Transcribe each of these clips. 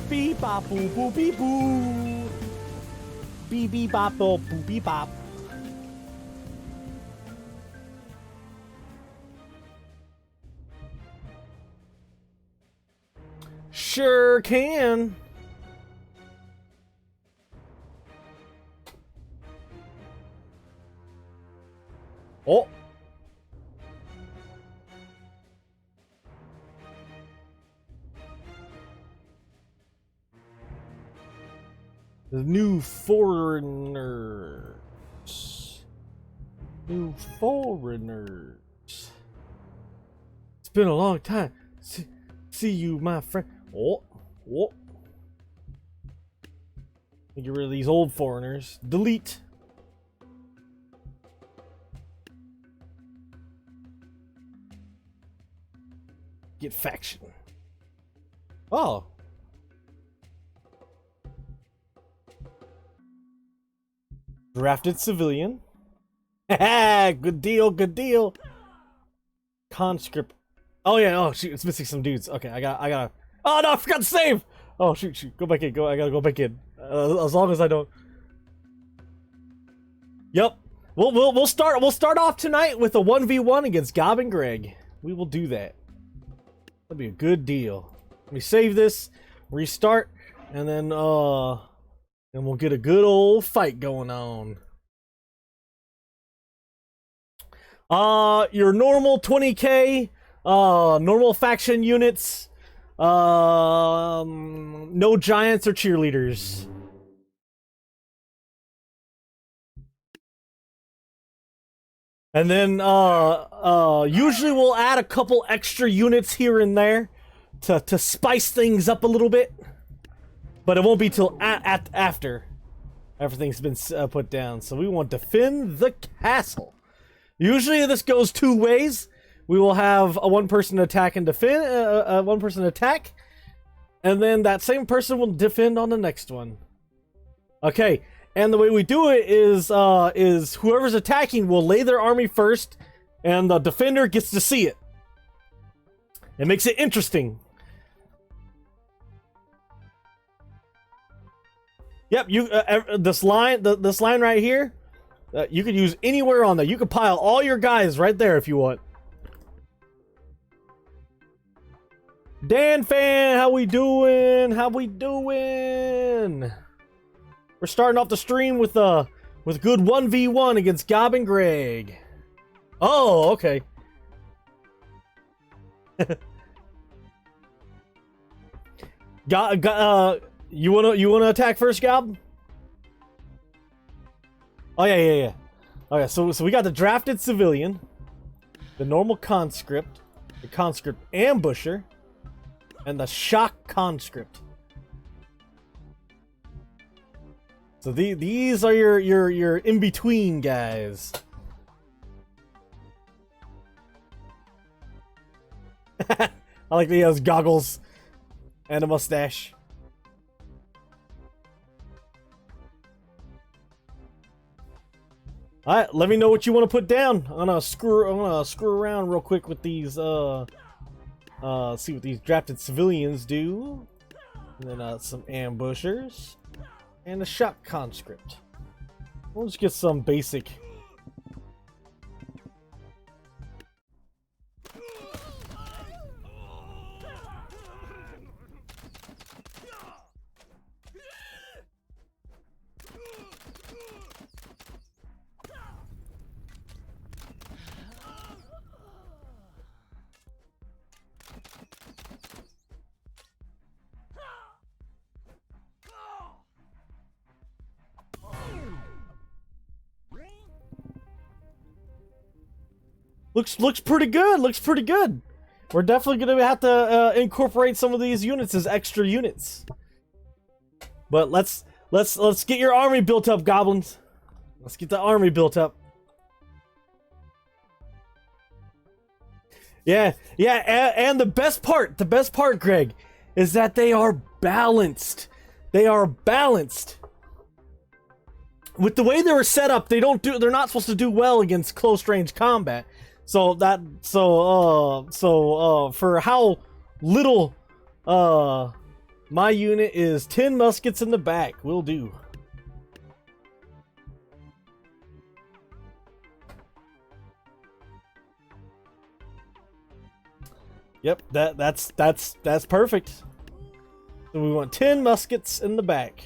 Beep bop boo boo beep boo. Beep beep bop boo boo beep bop. Sure can. Oh. The new foreigners. New foreigners. It's been a long time. See you, my friend. Oh. Get rid of these old foreigners. Delete. Get faction. Oh. Drafted civilian. Good deal, good deal. Conscript. Oh yeah, oh shoot, it's missing some dudes. Okay, I gotta. Oh no, I forgot to save! Oh shoot, go back in, I gotta go back in. As long as I don't. Yep. We'll start off tonight with a 1v1 against Gob and Greg. We will do that. That'll be a good deal. Let me save this, restart, and then we'll get a good old fight going on. Your normal 20k, normal faction units, no giants or cheerleaders. And then, usually we'll add a couple extra units here and there to spice things up a little bit. But it won't be till after everything's been put down. So we want to defend the castle. Usually this goes two ways. We will have a one person attack and defend, one person attack, and then that same person will defend on the next one. Okay, and the way we do it is whoever's attacking will lay their army first, and the defender gets to see it. It makes it interesting. Yep, you this line right here, you could use anywhere on there. You could pile all your guys right there if you want. Dan Fan, how we doing? How we doing? We're starting off the stream with good 1v1 against Gob and Greg. Oh, okay. You wanna attack first, Gob? Oh yeah. Okay, so we got the drafted civilian, the normal conscript, the conscript ambusher, and the shock conscript. So these are your in between guys. I like that he has goggles and a mustache. All right, let me know what you want to put down. I'm gonna screw around real quick with these. See what these drafted civilians do. And then some ambushers and a shock conscript. We'll just get some basic. Looks pretty good. Looks pretty good. We're definitely gonna have to incorporate some of these units as extra units. But let's get your army built up, goblins. Let's get the army built up. Yeah, and the best part, Greg, is that they are balanced. They are balanced. With the way they were set up, they're not supposed to do well against close range combat. So for how little my unit is 10 muskets in the back will do. Yep, that's perfect. So we want 10 muskets in the back.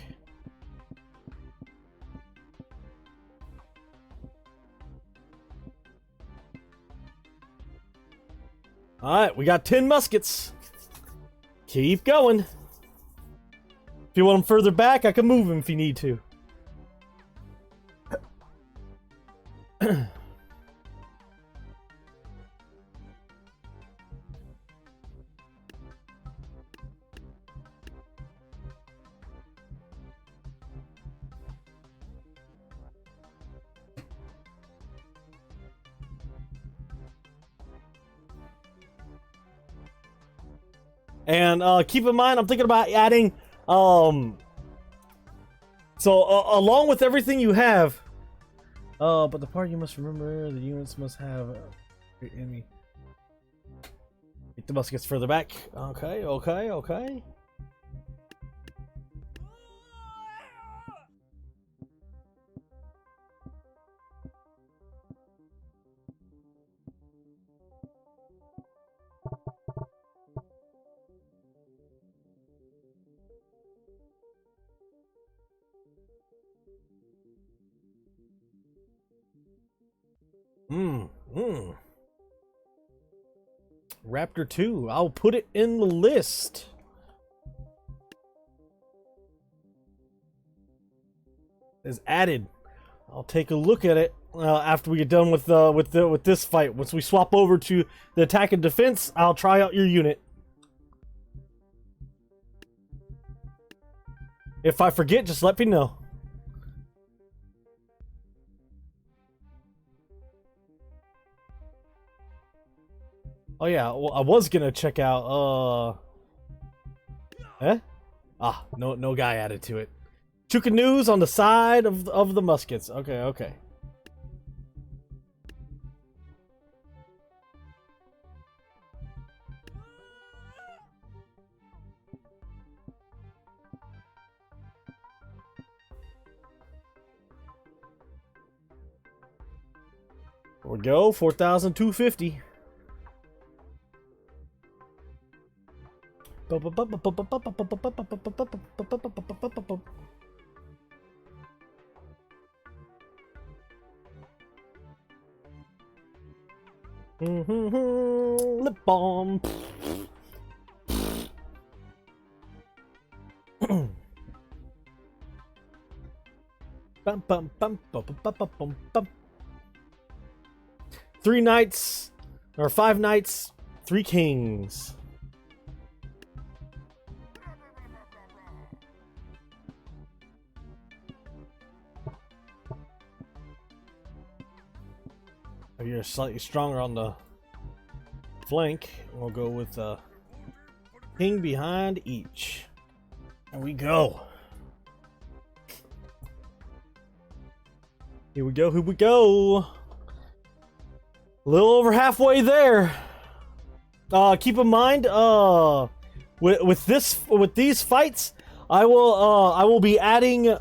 Alright, we got 10 muskets. Keep going. If you want them further back, I can move them if you need to. And keep in mind, I'm thinking about adding, along with everything you have, but the part you must remember, the units must have enemy. Get the muskets further back. Okay. Raptor 2. I'll put it in the list. Is added. I'll take a look at it after we get done with this fight. Once we swap over to the attack and defense, I'll try out your unit. If I forget, just let me know. Oh yeah, well, I was gonna check out, no guy added to it. Two canoes on the side of the muskets. Okay. There we go, 4,250. Lip balm. Bum, bum, bum, bum, bum, bum, bum, bum, bum. 3 knights, or 5 knights, 3 kings. If you're slightly stronger on the flank, we'll go with a king behind each. There we go. Here we go, here we go. A little over halfway there. Keep in mind, with these fights, I will be adding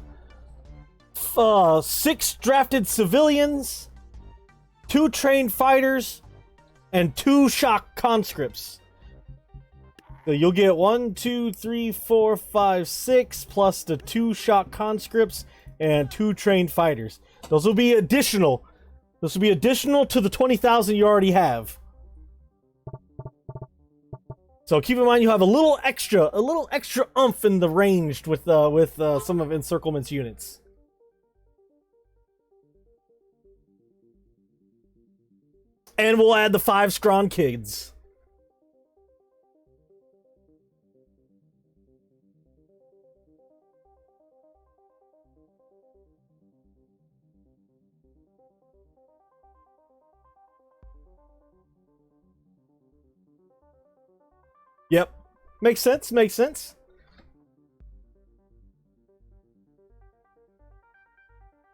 6 drafted civilians, 2 trained fighters, and 2 shock conscripts. So you'll get 1, 2, 3, 4, 5, 6 plus the 2 shock conscripts and 2 trained fighters. Those will be additional. This will be additional to the 20,000 you already have. So keep in mind you have a little extra oomph in the ranged with some of Encirclement's units. And we'll add the 5 Scrawn kids. Yep. Makes sense, makes sense.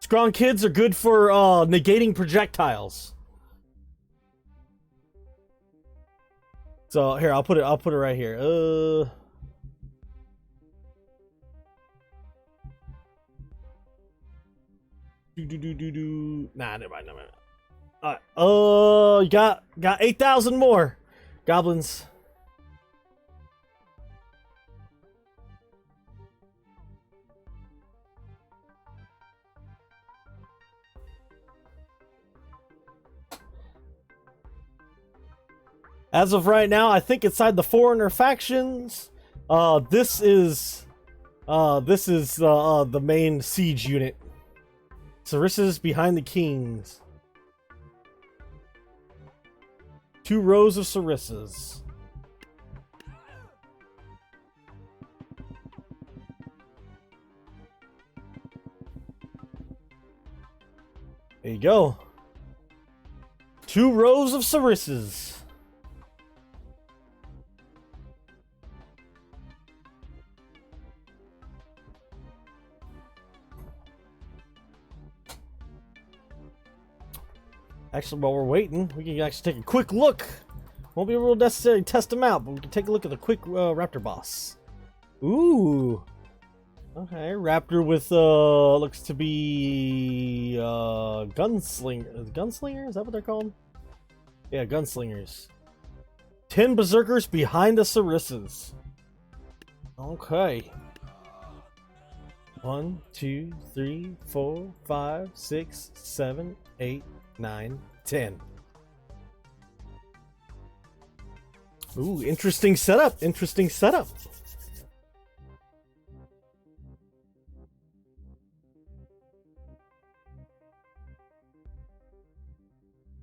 Scrawn kids are good for negating projectiles. So here, I'll put it right here. Nah, never mind. Alright. You got 8,000 more goblins. As of right now, I think inside the foreigner factions, this is the main siege unit. Sarissa's behind the kings. 2 rows of Sarissas. There you go. 2 rows of Sarissas. Actually, while we're waiting, we can actually take a quick look. Won't be real necessary to test them out, but we can take a look at the quick raptor boss. Ooh. Okay, raptor with looks to be gunslinger. Gunslinger? Is that what they're called? Yeah, gunslingers. 10 berserkers behind the Sarissas. Okay. 1, 2, 3, 4, 5, 6, 7, 8, 9, 10. Ooh, interesting setup. Interesting setup.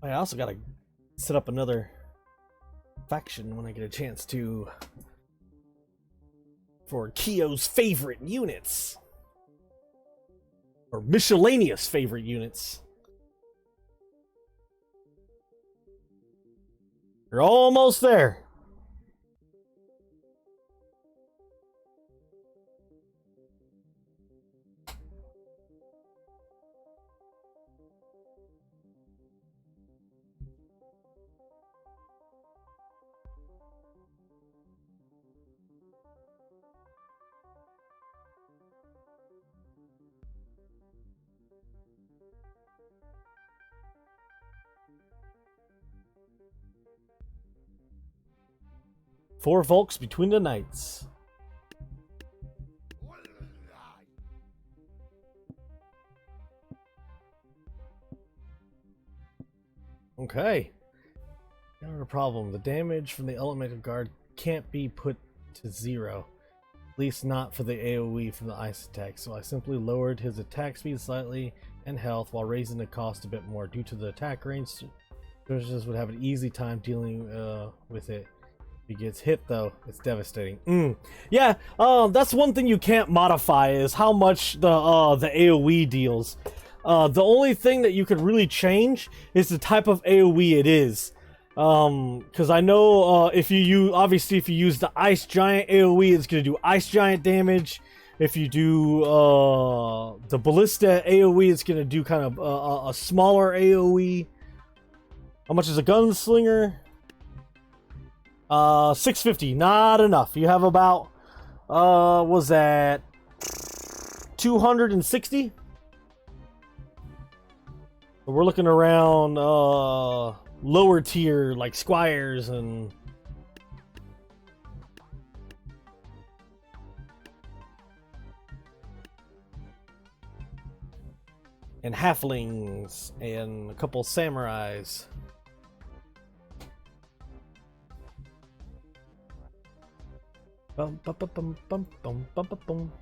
I also gotta set up another faction when I get a chance to, for Kyo's favorite units, or miscellaneous favorite units. You're almost there. Four Volks between the knights. Okay. Not a problem. The damage from the elemental guard can't be put to 0. At least not for the AoE from the ice attack, so I simply lowered his attack speed slightly and health while raising the cost a bit more. Due to the attack range, Soldiers would have an easy time dealing with it. If he gets hit, though, it's devastating. Yeah, that's one thing you can't modify is how much the AoE deals. The only thing that you could really change is the type of AoE it is. Because I know if you use the Ice Giant AoE, it's going to do Ice Giant damage. If you do the Ballista AoE, it's going to do kind of a smaller AoE. How much is a Gunslinger? 650. Not enough. You have about, was that 260? So we're looking around, lower tier, like Squires and... and halflings, and a couple samurais. Bum bum bum bum bum bum bum bum bum.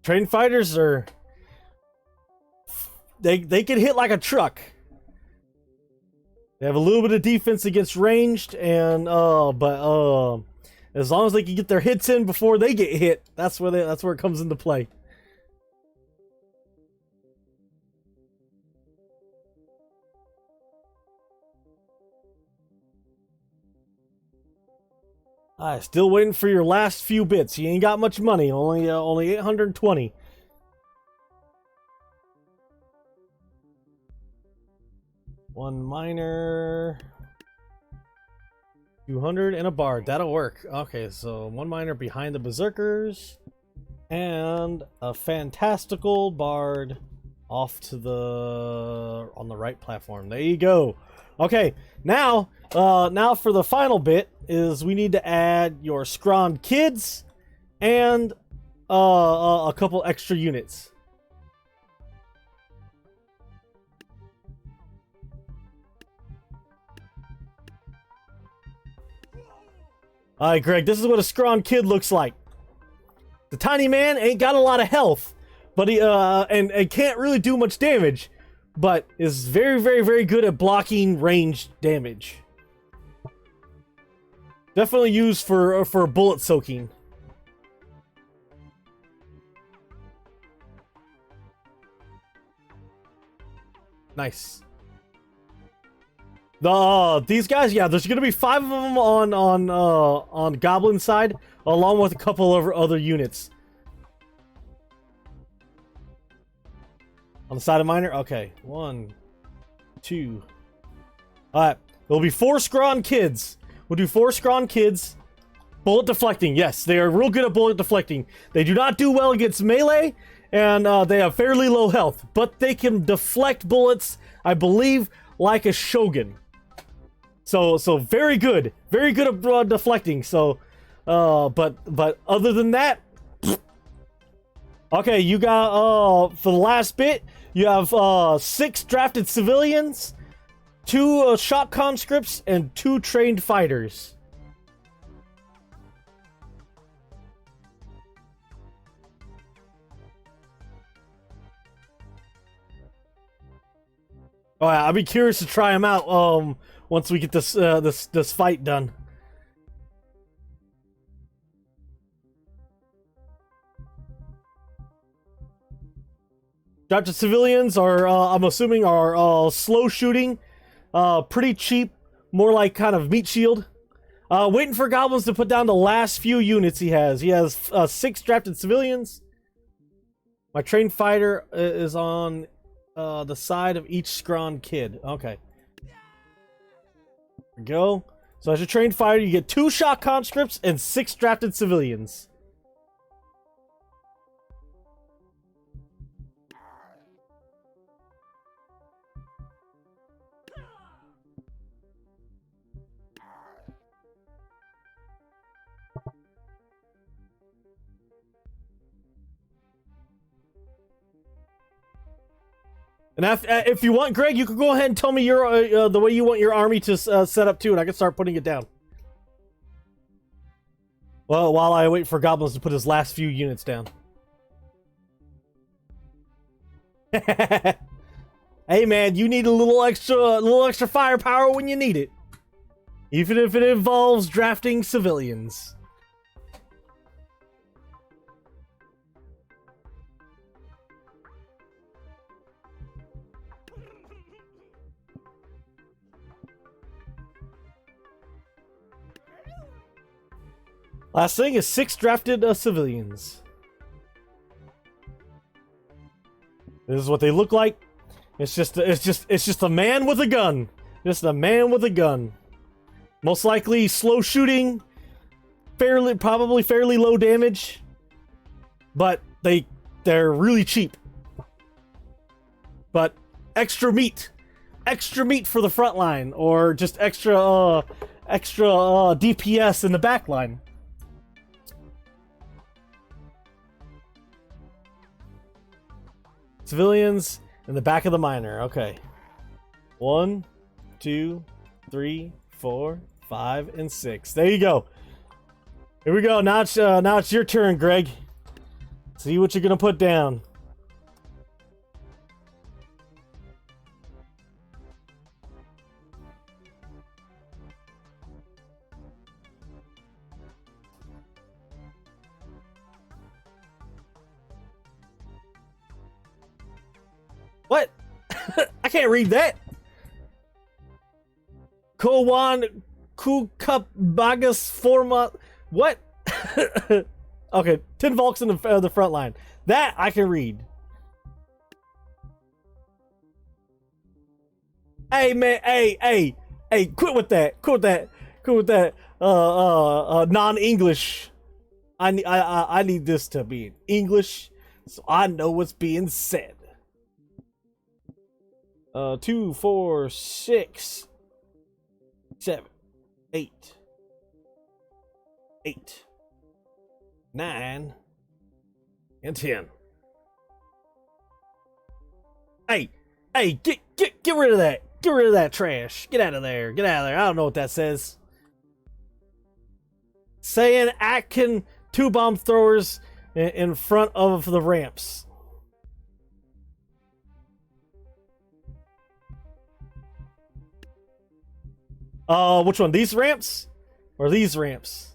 Trained fighters are... They can hit like a truck. They have a little bit of defense against ranged, and but as long as they can get their hits in before they get hit, that's where it comes into play. Still waiting for your last few bits. You ain't got much money. Only 820. One miner. 200 and a bard. That'll work. Okay, so one miner behind the berserkers. And a fantastical bard off to on the right platform. There you go. Okay, now for the final bit is we need to add your scrawny kids and a couple extra units. Alright, Greg, this is what a scrawny kid looks like. The tiny man ain't got a lot of health, but he and can't really do much damage, but is very, very, very good at blocking ranged damage. Definitely used for bullet soaking. Nice. These guys, yeah, there's gonna be 5 of them on Goblin side, along with a couple of other units. On the side of Miner? Okay. 1, 2. Alright. There'll be 4 scrawny kids. We'll do 4 scrawny kids. Bullet deflecting. Yes, they are real good at bullet deflecting. They do not do well against melee, and they have fairly low health. But they can deflect bullets, I believe, like a shogun. So very good. Very good at deflecting. So, but other than that... Okay, you got, for the last bit, you have 6 drafted civilians, 2 shock conscripts, and 2 trained fighters. Oh, yeah, I'll be curious to try them out once we get this fight done. Drafted civilians are, I'm assuming, are slow shooting, pretty cheap, more like kind of meat shield. Waiting for goblins to put down the last few units he has. He has 6 drafted civilians. My trained fighter is on the side of each scrawny kid. Okay. There we go. So as your trained fighter, you get 2 shock conscripts and 6 drafted civilians. And if you want, Greg, you can go ahead and tell me your the way you want your army to set up too, and I can start putting it down. Well, while I wait for Goblins to put his last few units down. Hey man, you need a little extra firepower when you need it. Even if it involves drafting civilians. Last thing is 6 drafted civilians. This is what they look like. It's just a man with a gun. Just a man with a gun. Most likely slow shooting, probably fairly low damage, but they're really cheap. But extra meat for the front line, or just extra DPS in the back line. Civilians in the back of the miner. Okay. 1, 2, 3, 4, 5, and 6. There you go. Here we go. Now it's your turn, Greg. See what you're gonna put down. What? I can't read that. Kowan Kukabagas Forma. What? Okay, 10 Volks in the front line. That I can read. Hey man, hey, quit with that. Quit with that. Non-English. I need this to be in English, so I know what's being said. 2, 4, 6, 7, 8, 9, and 10. Hey, get rid of that. Get rid of that trash. Get out of there. Get out of there. I don't know what that says. Saying Atkin 2 bomb throwers in front of the ramps. Which one? These ramps? Or these ramps?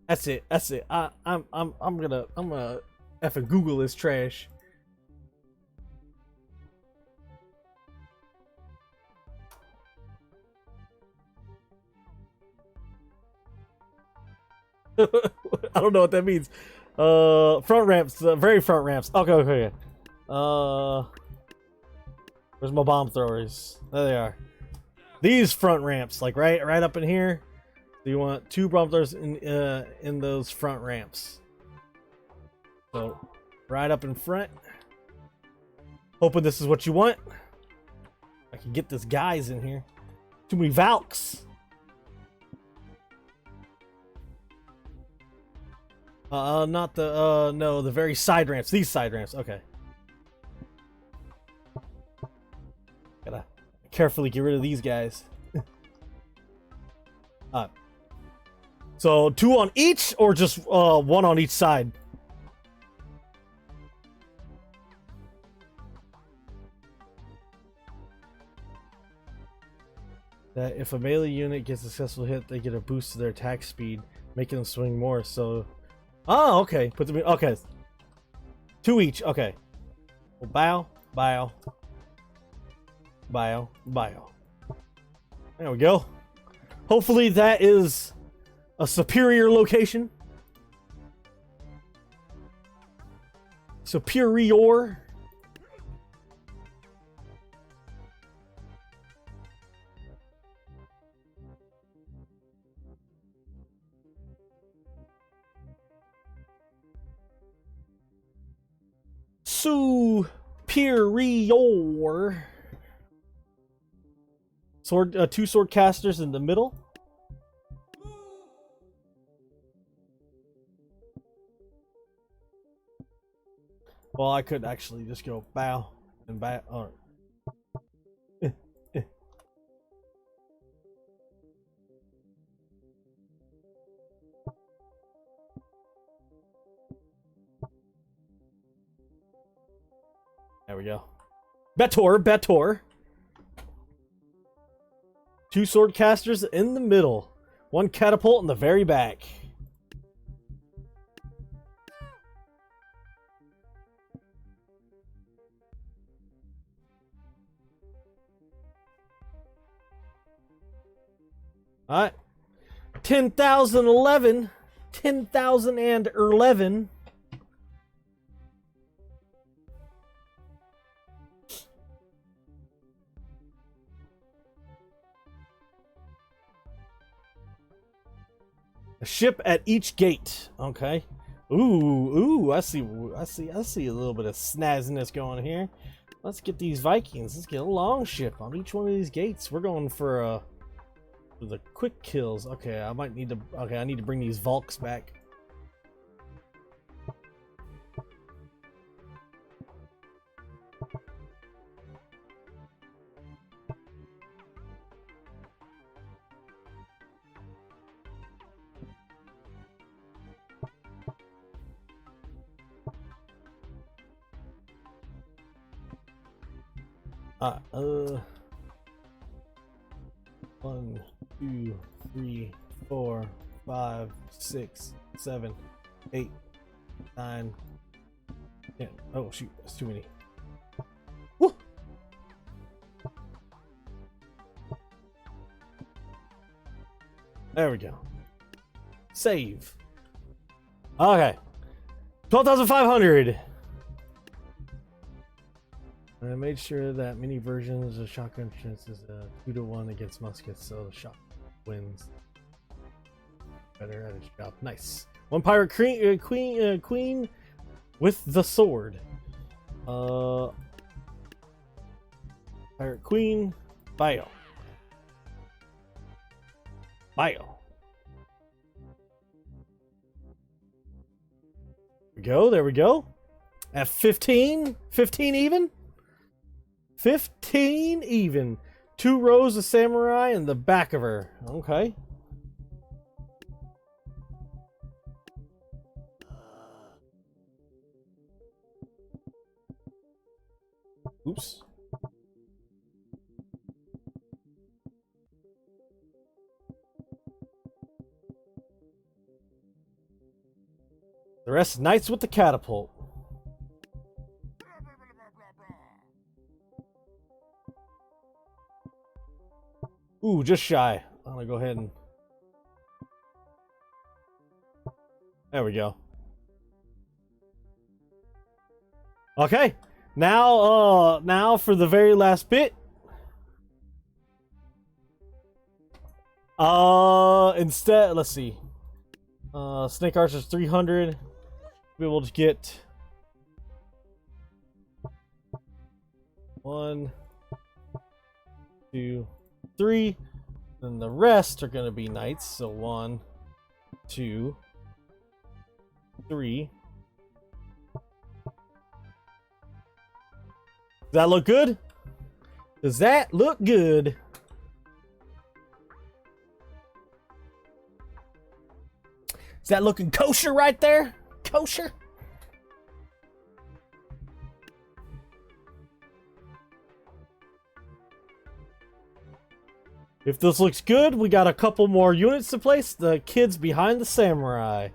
That's it. I'm gonna effing Google this trash. I don't know what that means. Front ramps, very front ramps. Okay. Where's my bomb throwers? There they are. These front ramps, like right up in here. So you want 2 bomb throwers in those front ramps. So right up in front. Hoping this is what you want. I can get this guys in here. Too many Valks. Not the no, the very side ramps. These side ramps. Okay. Gotta carefully get rid of these guys. So 2 on each, or just 1 on each side? That if a melee unit gets a successful hit, they get a boost to their attack speed, making them swing more. So, oh, okay. Put them in. Okay, 2 each. Okay. Well, bow. There we go. Hopefully that is a superior location. Superior. Superior. Sword, 2 sword casters in the middle. Well, I could actually just go bow and bow. Or there we go. Betor. Two sword casters in the middle. One catapult in the very back. Alright. 10,011. 10,011. A ship at each gate. Okay. Ooh, I see a little bit of snazziness going here. Let's get these Vikings. Let's get a long ship on each one of these gates. We're going for the quick kills. Okay, I might need to. Okay, I need to bring these Volks back. One, 2, 3, 4, 5, 6, 7, 8, 9, 10. Oh shoot, that's too many. Woo! There we go. Save. Okay. 12,500. I made sure that many versions of shotgun chance is 2-1 against muskets, so the shot wins. Better at his job. Nice. One pirate queen with the sword. Pirate queen. Bio. There we go. At 15 even. 15 even. 2 rows of samurai in the back of her. Okay. Oops. The rest knights with the catapult. Ooh, just shy. I'm gonna go ahead and... There we go. Okay. Now for the very last bit. Instead, let's see. Snake Archer's 300. Be able to get 1, 2, 3. Then the rest are going to be knights. So 1, 2, 3. Does that look good? Does that look good? Is that looking kosher right there? Kosher? If this looks good, we got a couple more units to place. The kids behind the samurai.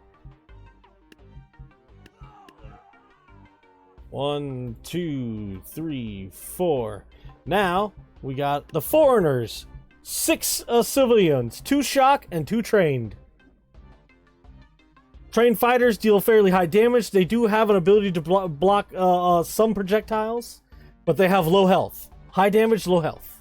1, 2, 3, 4. Now we got the foreigners. 6 civilians, 2 shock and 2 trained. Trained fighters deal fairly high damage. They do have an ability to block some projectiles, but they have low health. High damage, low health.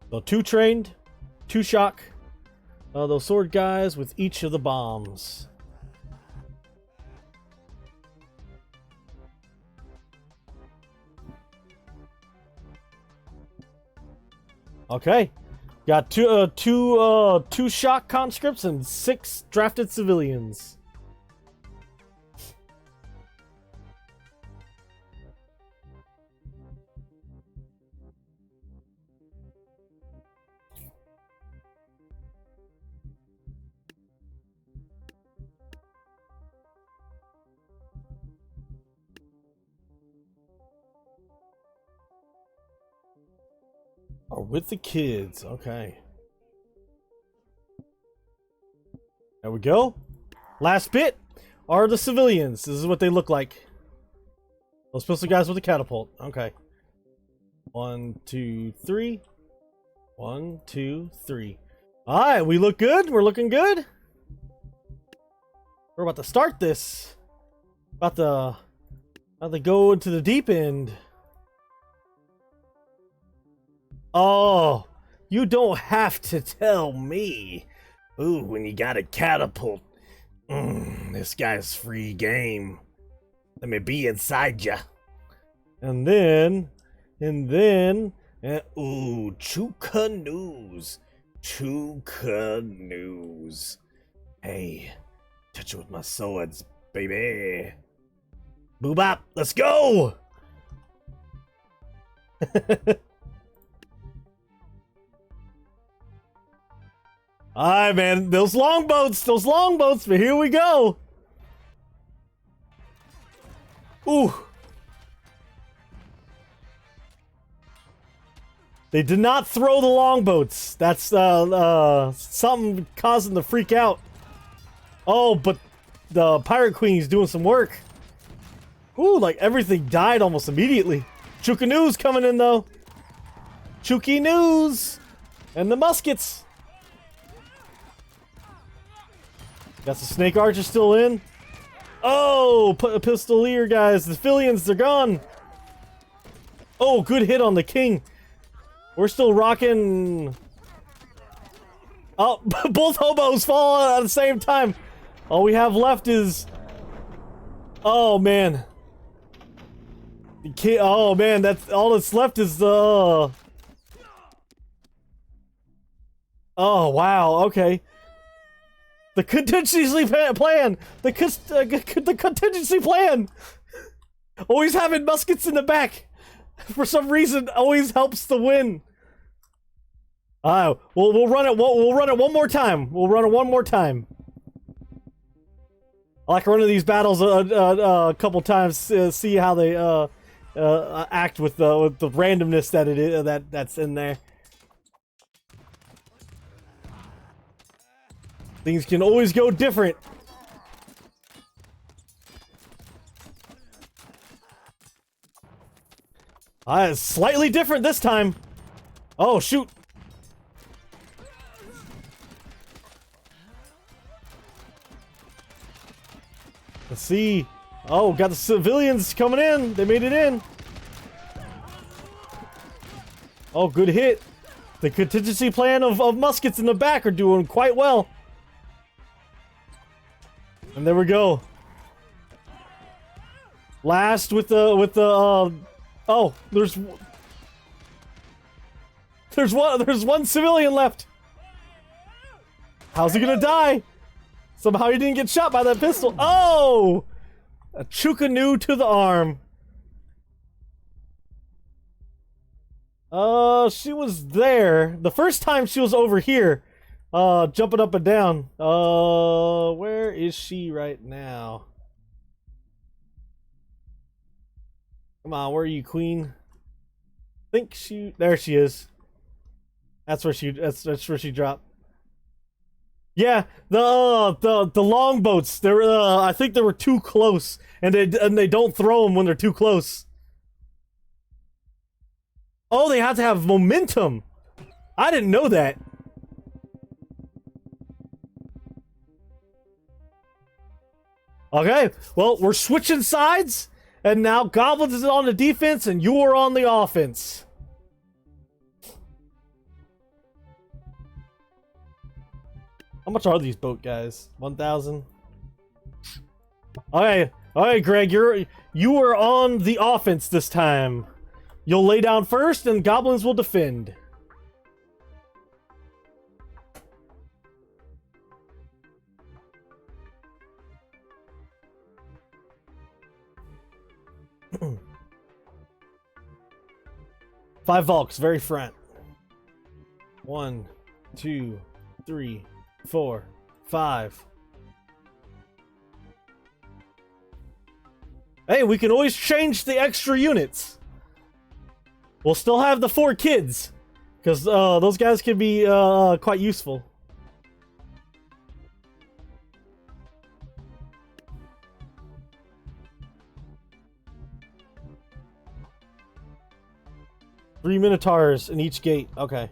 So 2 trained, 2 shock. Those sword guys with each of the bombs. Okay. Got two shock conscripts and 6 drafted civilians. Are with the kids. Okay. There we go. Last bit are the civilians. This is what they look like. Those pistol guys with the catapult. Okay. 1, 2, 3. 1, 2, 3. Alright, we look good. We're looking good. We're about to start this. About to go into the deep end. Oh, you don't have to tell me. Ooh, when you got a catapult. This guy's free game. Let me be inside ya. And then, ooh, Chuka news. Chuka news. Hey, touch it with my swords, baby. Boobop, let's go! Alright, man, those longboats, but here we go. Ooh. They did not throw the longboats. That's, something causing the freak out. Oh, but the Pirate Queen's doing some work. Ooh, like everything died almost immediately. Chuka news coming in, though. Chuki news! And the muskets. Got the snake archer still in. Oh, put a pistolier, guys. The civilians, they're gone. Oh, good hit on the king. We're still rocking. Oh, both hobos fall at the same time. All we have left is. Oh man. Oh man, that's all that's left is the. Oh wow. Okay. The contingency plan! The contingency plan! Always having muskets in the back! For some reason, always helps the win. We'll run it one more time. We'll run it one more time. I like running these battles a couple times, see how they act with the randomness that it is that's in there. Things can always go different. It's slightly different this time. Oh, shoot. Let's see. Oh, got the civilians coming in. They made it in. Oh, good hit. The contingency plan of muskets in the back are doing quite well. And there we go. Last with the oh, there's one civilian left. How's he gonna die? Somehow he didn't get shot by that pistol. Oh! A Chukanu to the arm. She was there. The first time she was over here. Jumping up and down. Where is she right now? Come on, where are you, queen? Think she... There she is. That's where she... That's where she dropped. Yeah, the longboats. They're I think they were too close, and they don't throw them when they're too close. Oh, they have to have momentum. I didn't know that. Okay, well, we're switching sides, and now Goblins is on the defense, and you are on the offense. How much are these boat guys? 1,000. Okay, Greg, you are on the offense this time. You'll lay down first, and Goblins will defend. 5 Volks, very front. 1, 2, 3, 4, 5. Hey, we can always change the extra units. We'll still have the 4 kids, because those guys can be quite useful. Three Minotaurs in each gate. Okay.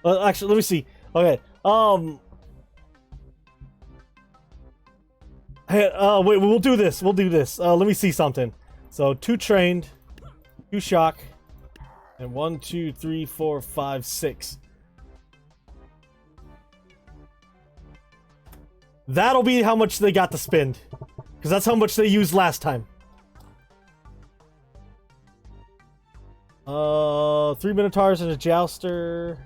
Actually, let me see. Okay. Hey, wait. We'll do this. We'll do this. Let me see something. So 2 trained, 2 shock, and 1, 2, 3, 4, 5, 6. That'll be how much they got to spend, because that's how much they used last time. 3 Minotaurs and a Jouster.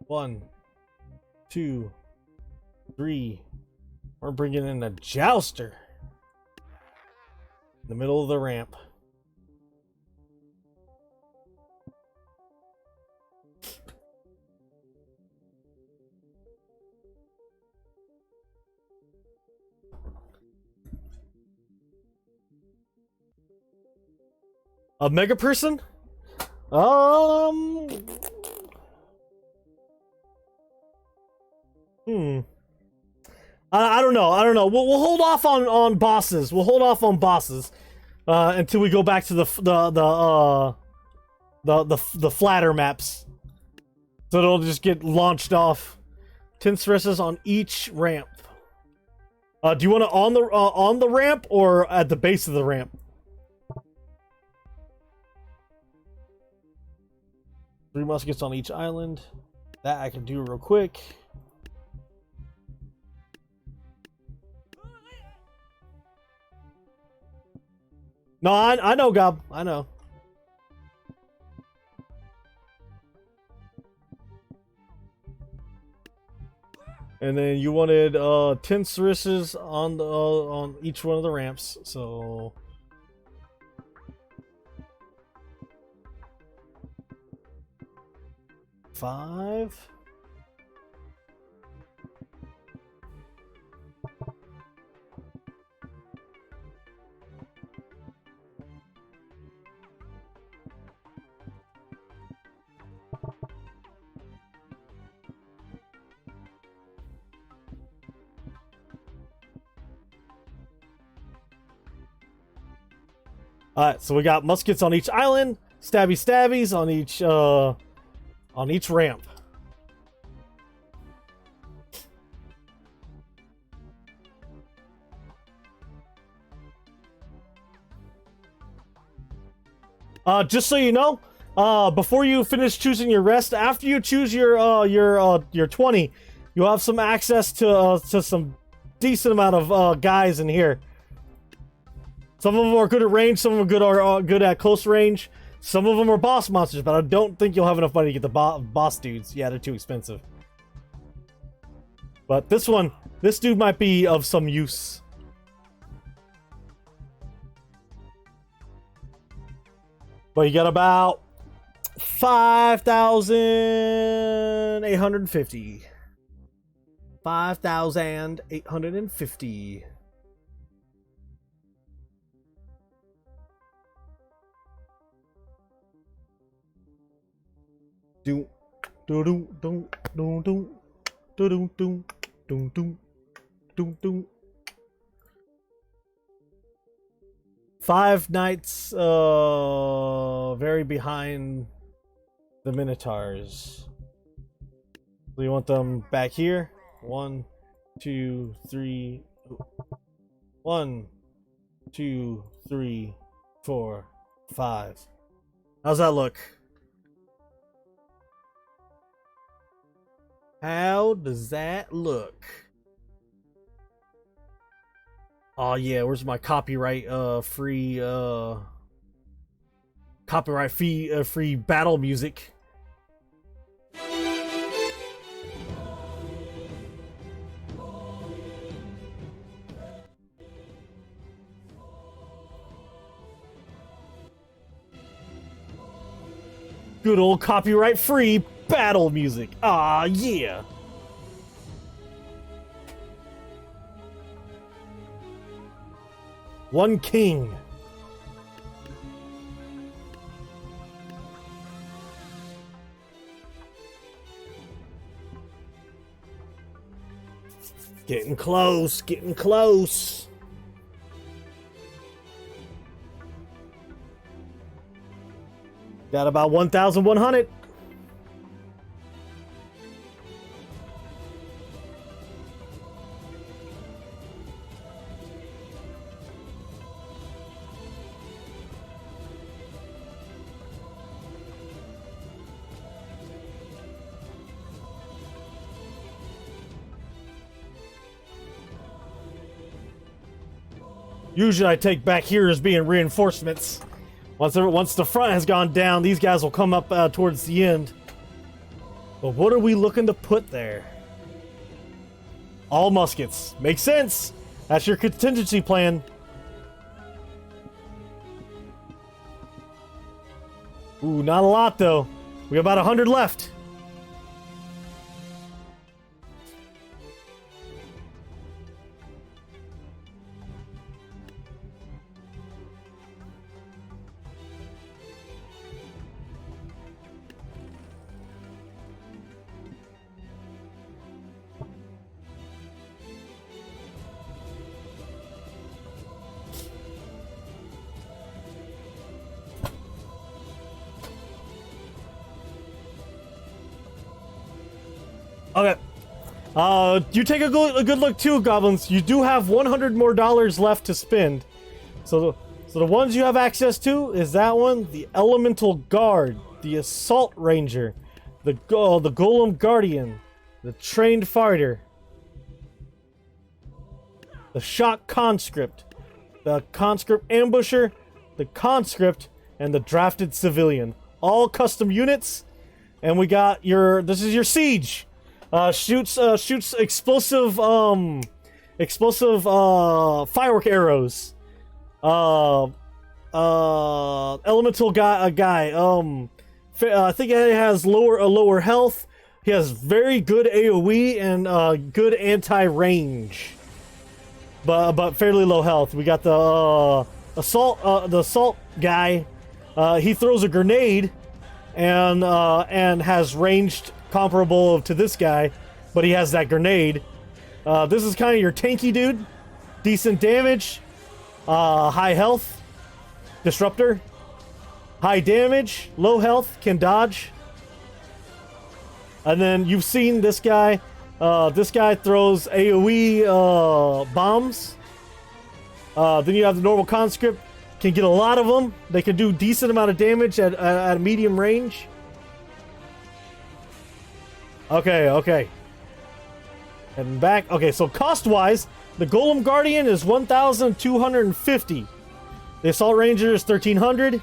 One, 2, 3. We're bringing in a Jouster. In the middle of the ramp. A mega person? I don't know. I don't know. We'll hold off on bosses. We'll hold off on bosses until we go back to the flatter maps. So it'll just get launched off. 10 stresses on each ramp. Do you want it on the ramp or at the base of the ramp? 3 muskets on each island. That I can do real quick. No, I know, Gob. I know. And then you wanted 10 Sarisses on each one of the ramps, so 5. Alright, so we got muskets on each island, stabbies on each ramp. Just so you know, before you finish choosing your rest, after you choose your 20, you'll have some access to some decent amount of guys in here. Some of them are good at range, some of them are good at close range. Some of them are boss monsters, but I don't think you'll have enough money to get the boss dudes. Yeah, they're too expensive. But this dude might be of some use. But you got about 5,850. 5,850. Do do do do do do do do do do do. 5 knights very behind the Minotaurs. So you want them back here? 1, 2, 3. 1, 2, 3, 4, 5. How's that look? How does that look? Oh yeah, where's my copyright free free battle music? Good old copyright-free battle music. Ah, yeah. One king. Getting close, getting close. Got about 1,100. Usually I take back here as being reinforcements. Once the front has gone down, these guys will come up towards the end. But what are we looking to put there? All muskets. Makes sense. That's your contingency plan. Ooh, not a lot though. We got about 100 left. Okay. You take a good look too, goblins. You do have 100 more dollars left to spend. So the ones you have access to is that one, the Elemental Guard, the Assault Ranger, the Golem Guardian, the Trained Fighter, the Shock Conscript, the Conscript Ambusher, the Conscript, and the Drafted Civilian. All custom units. And we got this is your Siege. Shoots explosive firework arrows. Elemental guy. I think he has lower health. He has very good AOE and good anti-range, but fairly low health. We got the assault guy. He throws a grenade and has ranged comparable to this guy, but he has that grenade. This is kind of your tanky dude. Decent damage, high health, disruptor, high damage, low health, can dodge. And then you've seen this guy. This guy throws AoE bombs. Then you have the normal conscript. Can get a lot of them. They can do decent amount of damage at a medium range. Okay. Heading back. Okay, so cost-wise, the Golem Guardian is 1,250. The Assault Ranger is 1,300.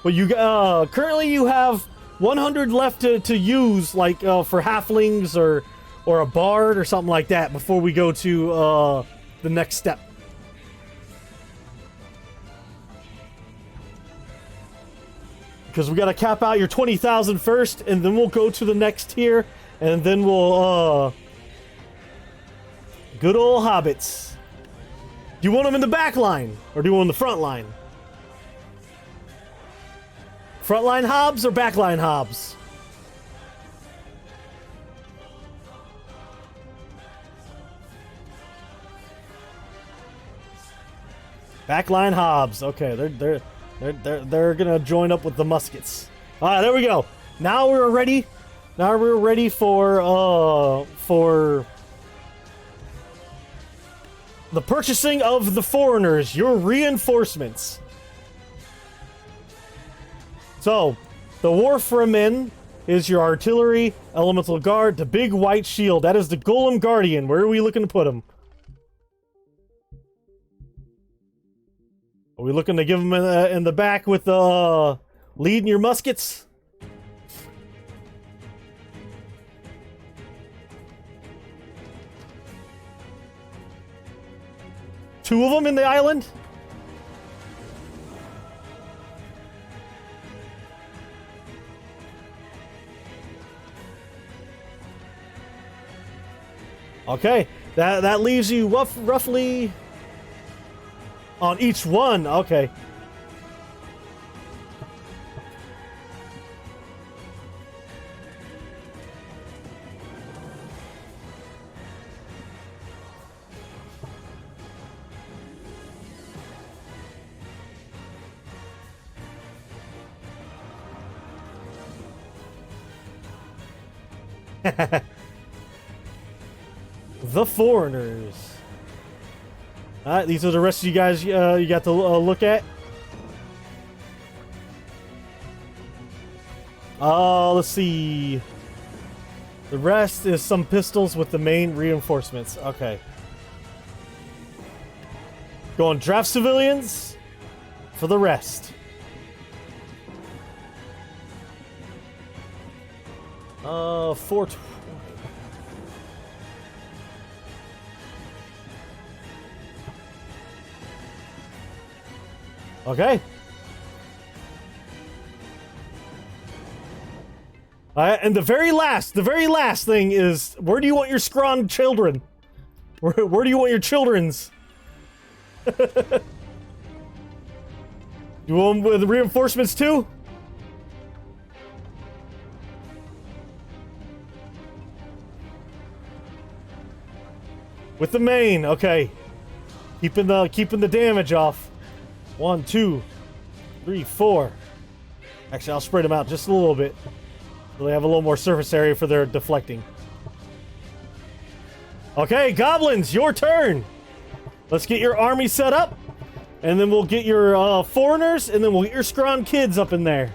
But you currently you have 100 left to use, like for halflings or a bard or something like that before we go to the next step. Because we got to cap out your 20,000 first, and then we'll go to the next tier, and then we'll good old hobbits. Do you want them in the back line or do you want them in the front line? Frontline hobs or backline hobs? Backline hobs. Okay, they're gonna join up with the muskets. All right, there we go. Now we're ready. Now we're ready for the purchasing of the foreigners, your reinforcements. So, the Warframen is your artillery, elemental guard, the big white shield. That is the Golem Guardian. Where are we looking to put him? Are we looking to give him in the back with leading your muskets? 2 of them in the island? Okay, that leaves you roughly on each one. Okay. The foreigners. All right, these are the rest of you guys you got to look at. Let's see. The rest is some pistols with the main reinforcements. Okay. Going draft civilians for the rest. Fort. Okay. And the very last thing is, where do you want your scrawny children? Where do you want your children's? You want them with reinforcements too? With the main, okay. Keeping the damage off. 1, 2, 3, 4. Actually, I'll spread them out just a little bit, so they have a little more surface area for their deflecting. Okay, goblins, your turn. Let's get your army set up, and then we'll get your foreigners, and then we'll get your scrawn kids up in there.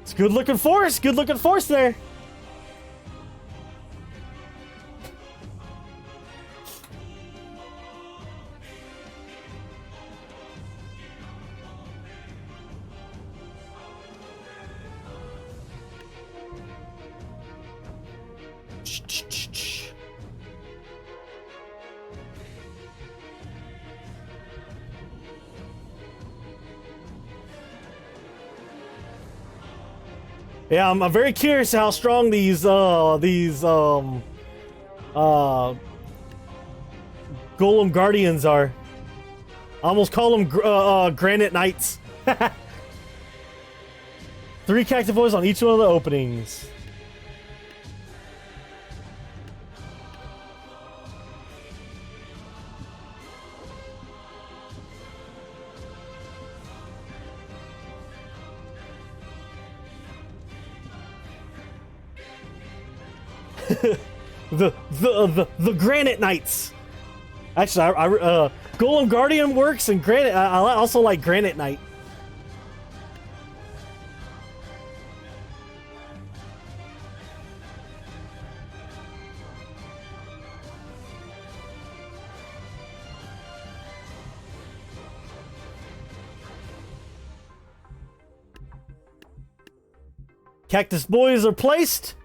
It's good looking force. Good looking force there. Yeah, I'm very curious how strong these Golem Guardians are. I almost call them Granite Knights. 3 cacti boys on each one of the openings. the Granite Knights. Actually, Golem Guardian works, and Granite. I also like Granite Knight. Cactus boys are placed.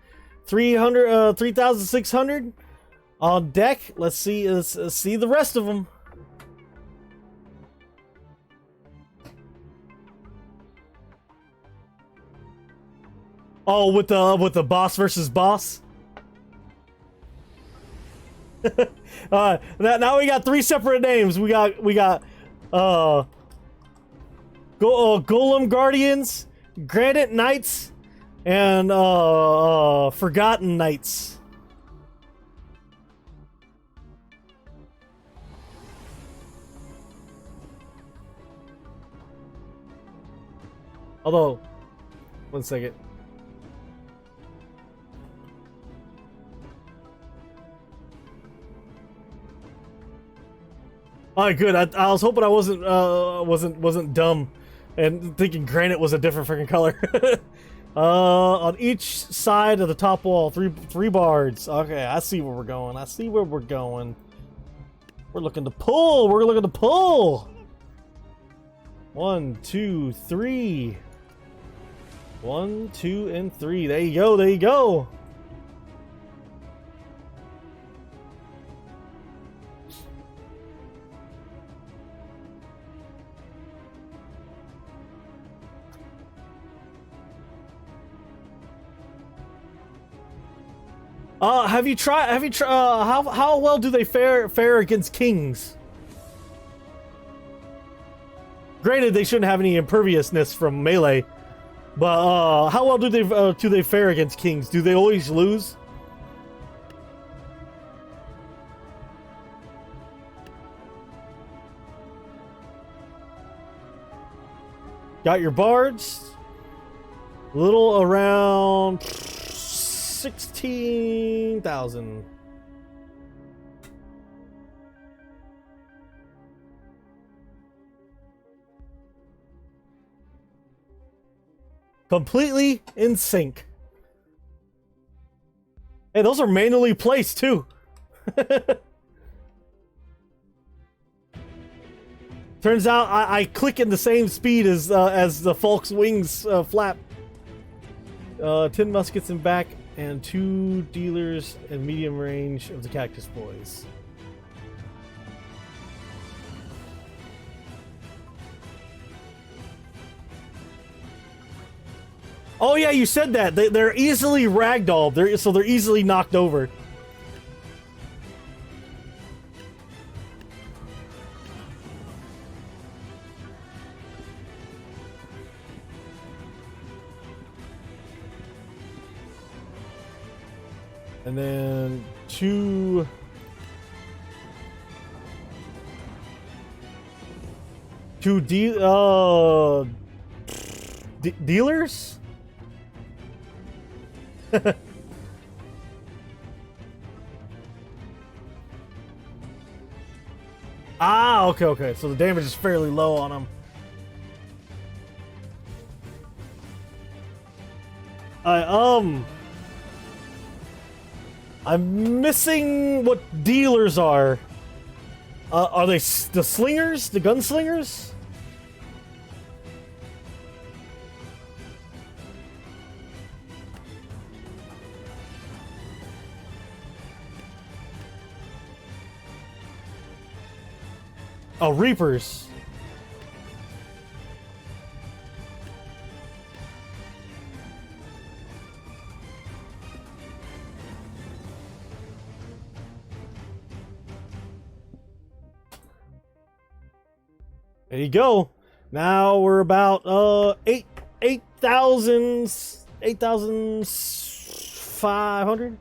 3,600 on deck. Let's see the rest of them. Oh, with the boss versus boss. Now we got 3 separate names. We got Golem Guardians, Granite Knights, and Forgotten Knights. Although, one second. All right, good. I was hoping I wasn't dumb and thinking granite was a different freaking color. On each side of the top wall, three bards. Okay, I see where we're going. We're looking to pull. 1, 2, 3. 1, 2, and 3. There you go. Have you tried? How well do they fare against kings? Granted, they shouldn't have any imperviousness from melee, but how well do they fare against kings? Do they always lose? Got your bards. Little around 16,000. Completely in sync. Hey, those are manually placed too. Turns out I click in the same speed as the Falk's wings flap. 10 muskets in back and 2 dealers in medium range of the Cactus Boys. Oh yeah, you said that. They're easily ragdolled. So they're easily knocked over. And then 2 dealers? Okay. So the damage is fairly low on them. I'm missing what dealers are. Are they the slingers? The gunslingers? Oh, Reapers. There you go. Now we're about 8,500.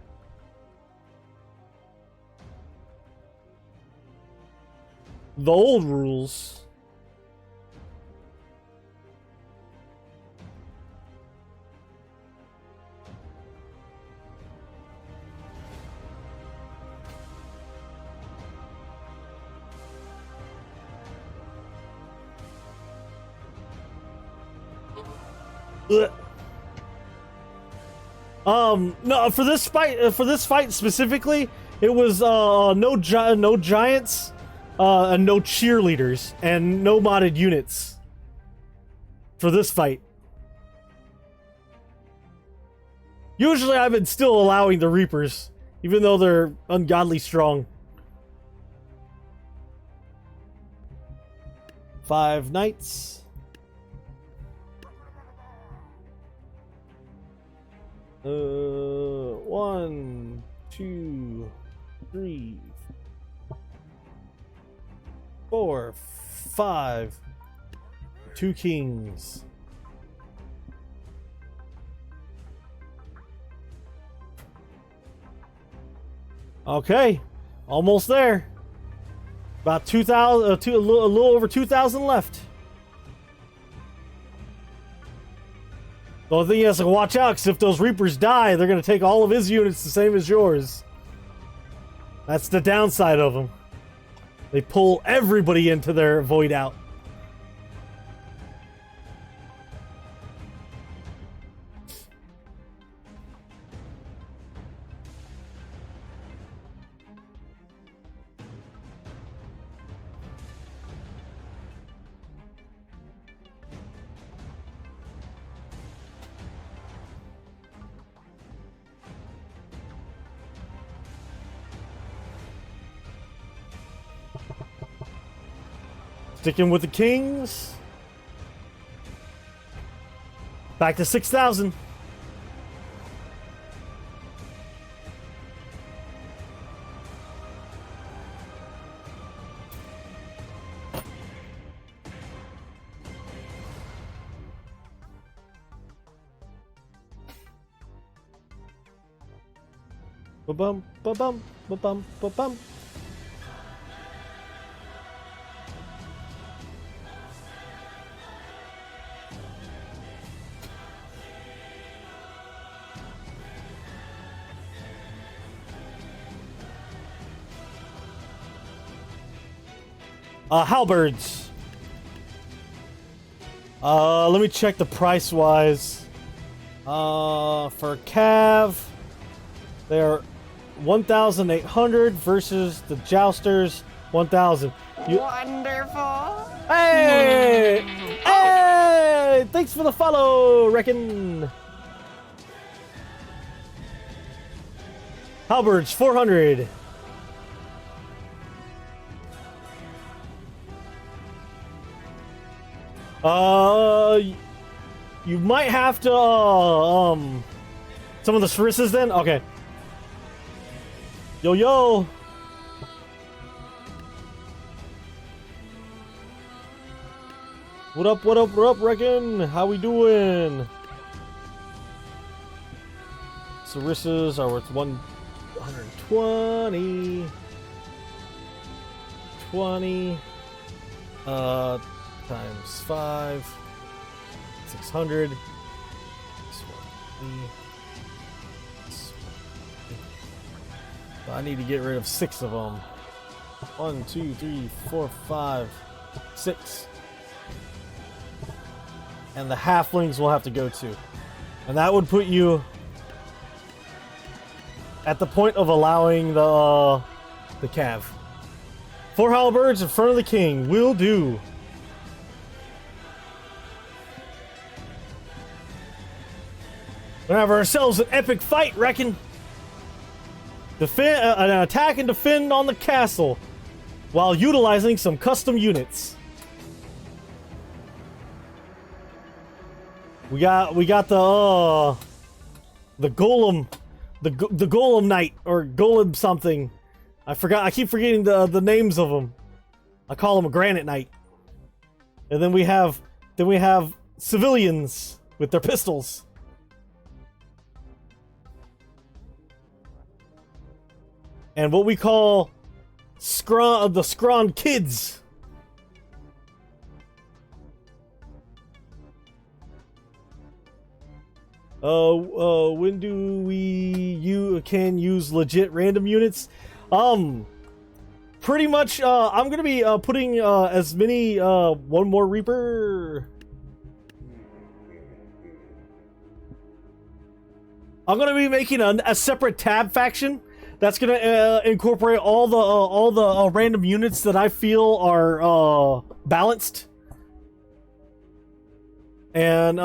The old rules. Ugh. No, for this fight specifically, it was no giants, and no cheerleaders, and no modded units for this fight. Usually I've been still allowing the Reapers, even though they're ungodly strong. 5 knights. 1, 2, 3, 4, 5. 2 kings. Okay, almost there. About 2,000, a little over 2,000 left. The only thing he has to watch out, because if those Reapers die, they're going to take all of his units the same as yours. That's the downside of them. They pull everybody into their void out. Sticking with the kings. Back to 6,000. Ba-bum, ba-bum, ba-bum, ba-bum. Halberds. Let me check the price wise. For Cav, they're 1,800 versus the Jousters 1,000. Wonderful. Hey! Hey! Thanks for the follow, Reckon. Halberds 400. You might have to, some of the Sarisses then? Okay. Yo, yo! What up, Reckon? How we doing? Sarisses are worth 120. 20. Times 5. 600. So I need to get rid of 6 of them. 1, 2, 3, 4, 5, 6. And the halflings will have to go too. And that would put you at the point of allowing the cav. 4 halberds in front of the king. Will do. We're gonna have ourselves an epic fight, Reckon. Defend, an attack and defend on the castle while utilizing some custom units. We got the golem, the golem knight or golem something. I forgot. I keep forgetting the names of them. I call them a granite knight. And then we have civilians with their pistols. And what we call the scrawn kids. When do we can use legit random units? Pretty much. I'm gonna be putting as many one more Reaper. I'm gonna be making a separate tab faction. That's gonna incorporate all the random units that I feel are balanced, and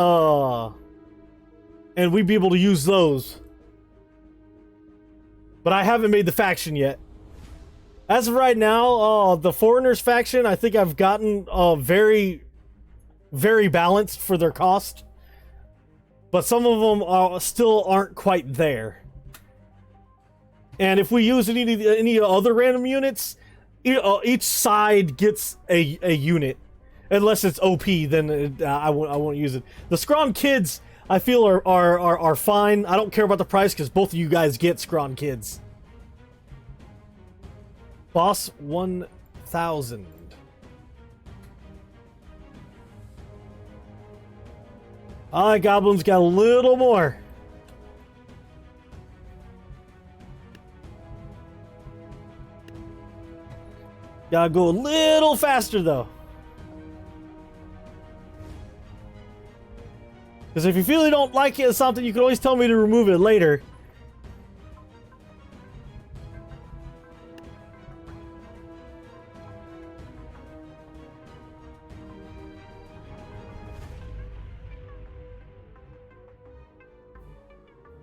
we'd be able to use those. But I haven't made the faction yet. As of right now, the Foreigners faction, I think I've gotten very, very balanced for their cost, but some of them still aren't quite there. And if we use any other random units, each side gets a unit. Unless it's OP, then I won't use it. The Scrawn kids, I feel are fine. I don't care about the price because both of you guys get Scrawn kids. Boss 1,000. Alright, goblins got a little more. Gotta go a little faster, though. Because if you feel you don't like it or something, you can always tell me to remove it later.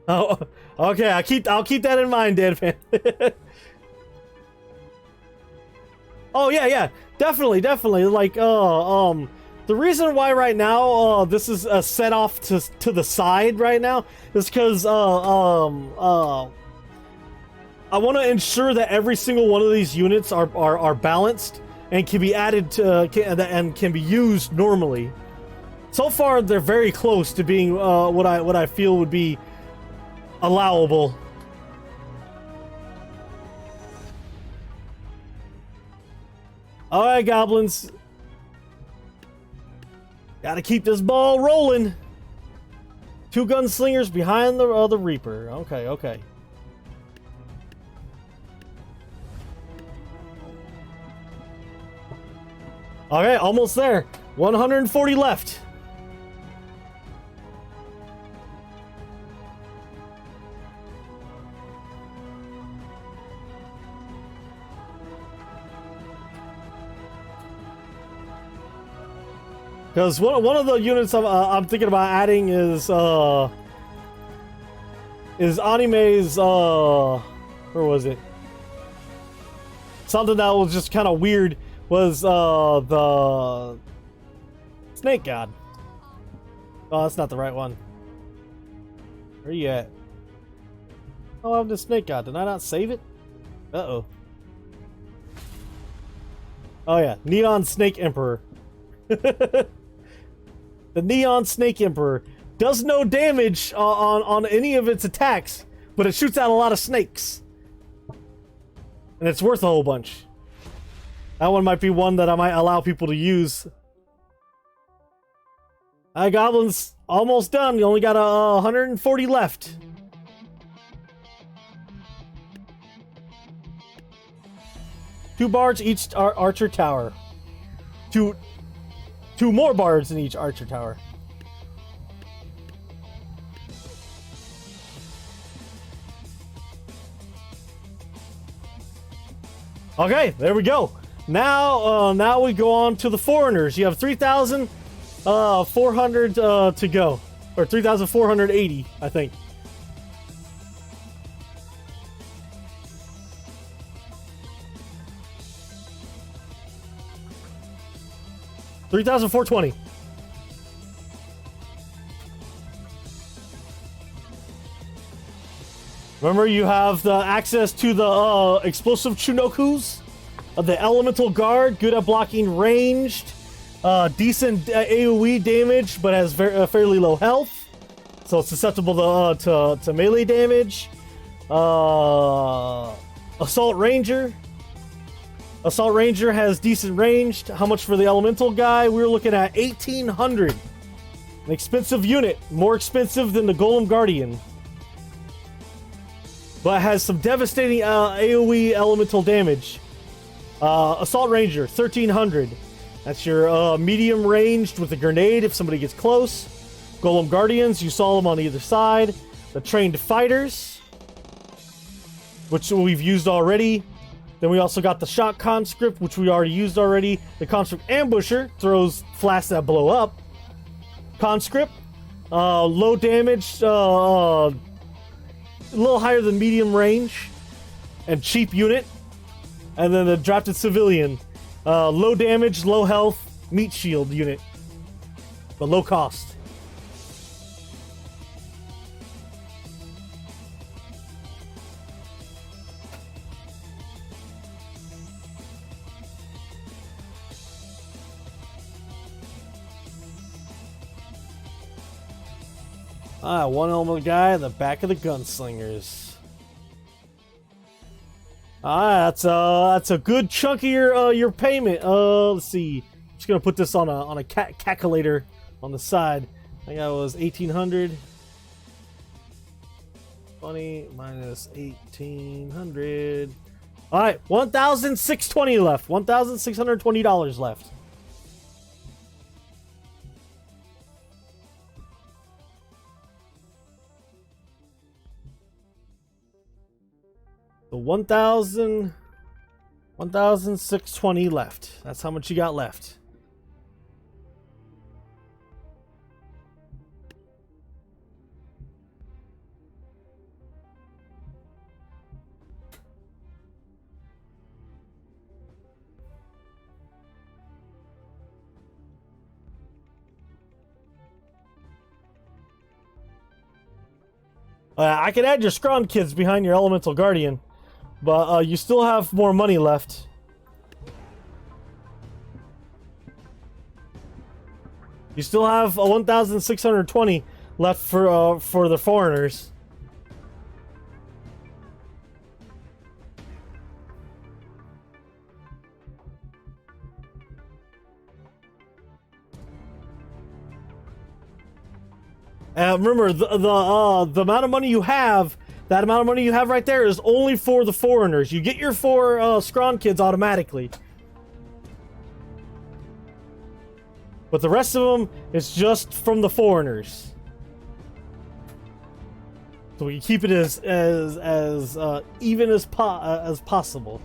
Oh, okay. I'll keep that in mind, Deadpan. Oh yeah, definitely. Like, the reason why right now this is set off to the side right now is because I want to ensure that every single one of these units are balanced and can be added to and can be used normally. So far, they're very close to being what I feel would be allowable. All right, goblins. Gotta keep this ball rolling. 2 gunslingers behind the Reaper. Okay, okay. Okay, almost there. 140 left. Because one of the units I'm thinking about adding is Anime's where was it? Something that was just kind of weird was the Snake God. Oh, that's not the right one. Where you at? Oh, I'm the Snake God. Did I not save it? Uh-oh. Oh yeah, Neon Snake Emperor. The Neon Snake Emperor does no damage on any of its attacks, but it shoots out a lot of snakes. And it's worth a whole bunch. That one might be one that I might allow people to use. Alright, goblins, almost done. You only got 140 left. Two bards each archer tower. Two more bards in each archer tower. Okay, there we go. Now we go on to the foreigners. You have 3,400 to go, or 3,480, I think. $3,420. Remember, you have the access to the explosive Chinokus, the elemental guard, good at blocking ranged, decent AoE damage, but has fairly low health, so it's susceptible to melee damage. Assault Ranger. Assault Ranger has decent range. How much for the elemental guy? We were looking at 1,800. An expensive unit, more expensive than the Golem Guardian, but has some devastating AoE elemental damage. Assault Ranger, 1,300. That's your medium ranged with a grenade if somebody gets close. Golem Guardians, you saw them on either side. The Trained Fighters, which we've used already. Then we also got the Shock Conscript, which we already used already. The Conscript Ambusher throws flasks that blow up. Conscript, low damage, a little higher than medium range, and cheap unit. And then the Drafted Civilian, low damage, low health, meat shield unit, but low cost. One element guy in the back of the gunslingers. That's a good chunk of your payment. Let's see. I'm just gonna put this on a calculator on the side. I think that was 1,800. 20 minus 1,800. All right, 1,620 left. $1,620 left. The 1,620 left. That's how much you got left. I can add your Scrawn kids behind your Elemental Guardian, but you still have more money left. You still have 1,620 left for the foreigners. Remember, the amount of money you have, that amount of money you have right there is only for the foreigners. You get your 4 Scrawn kids automatically. But the rest of them is just from the foreigners. So we can keep it as even as possible.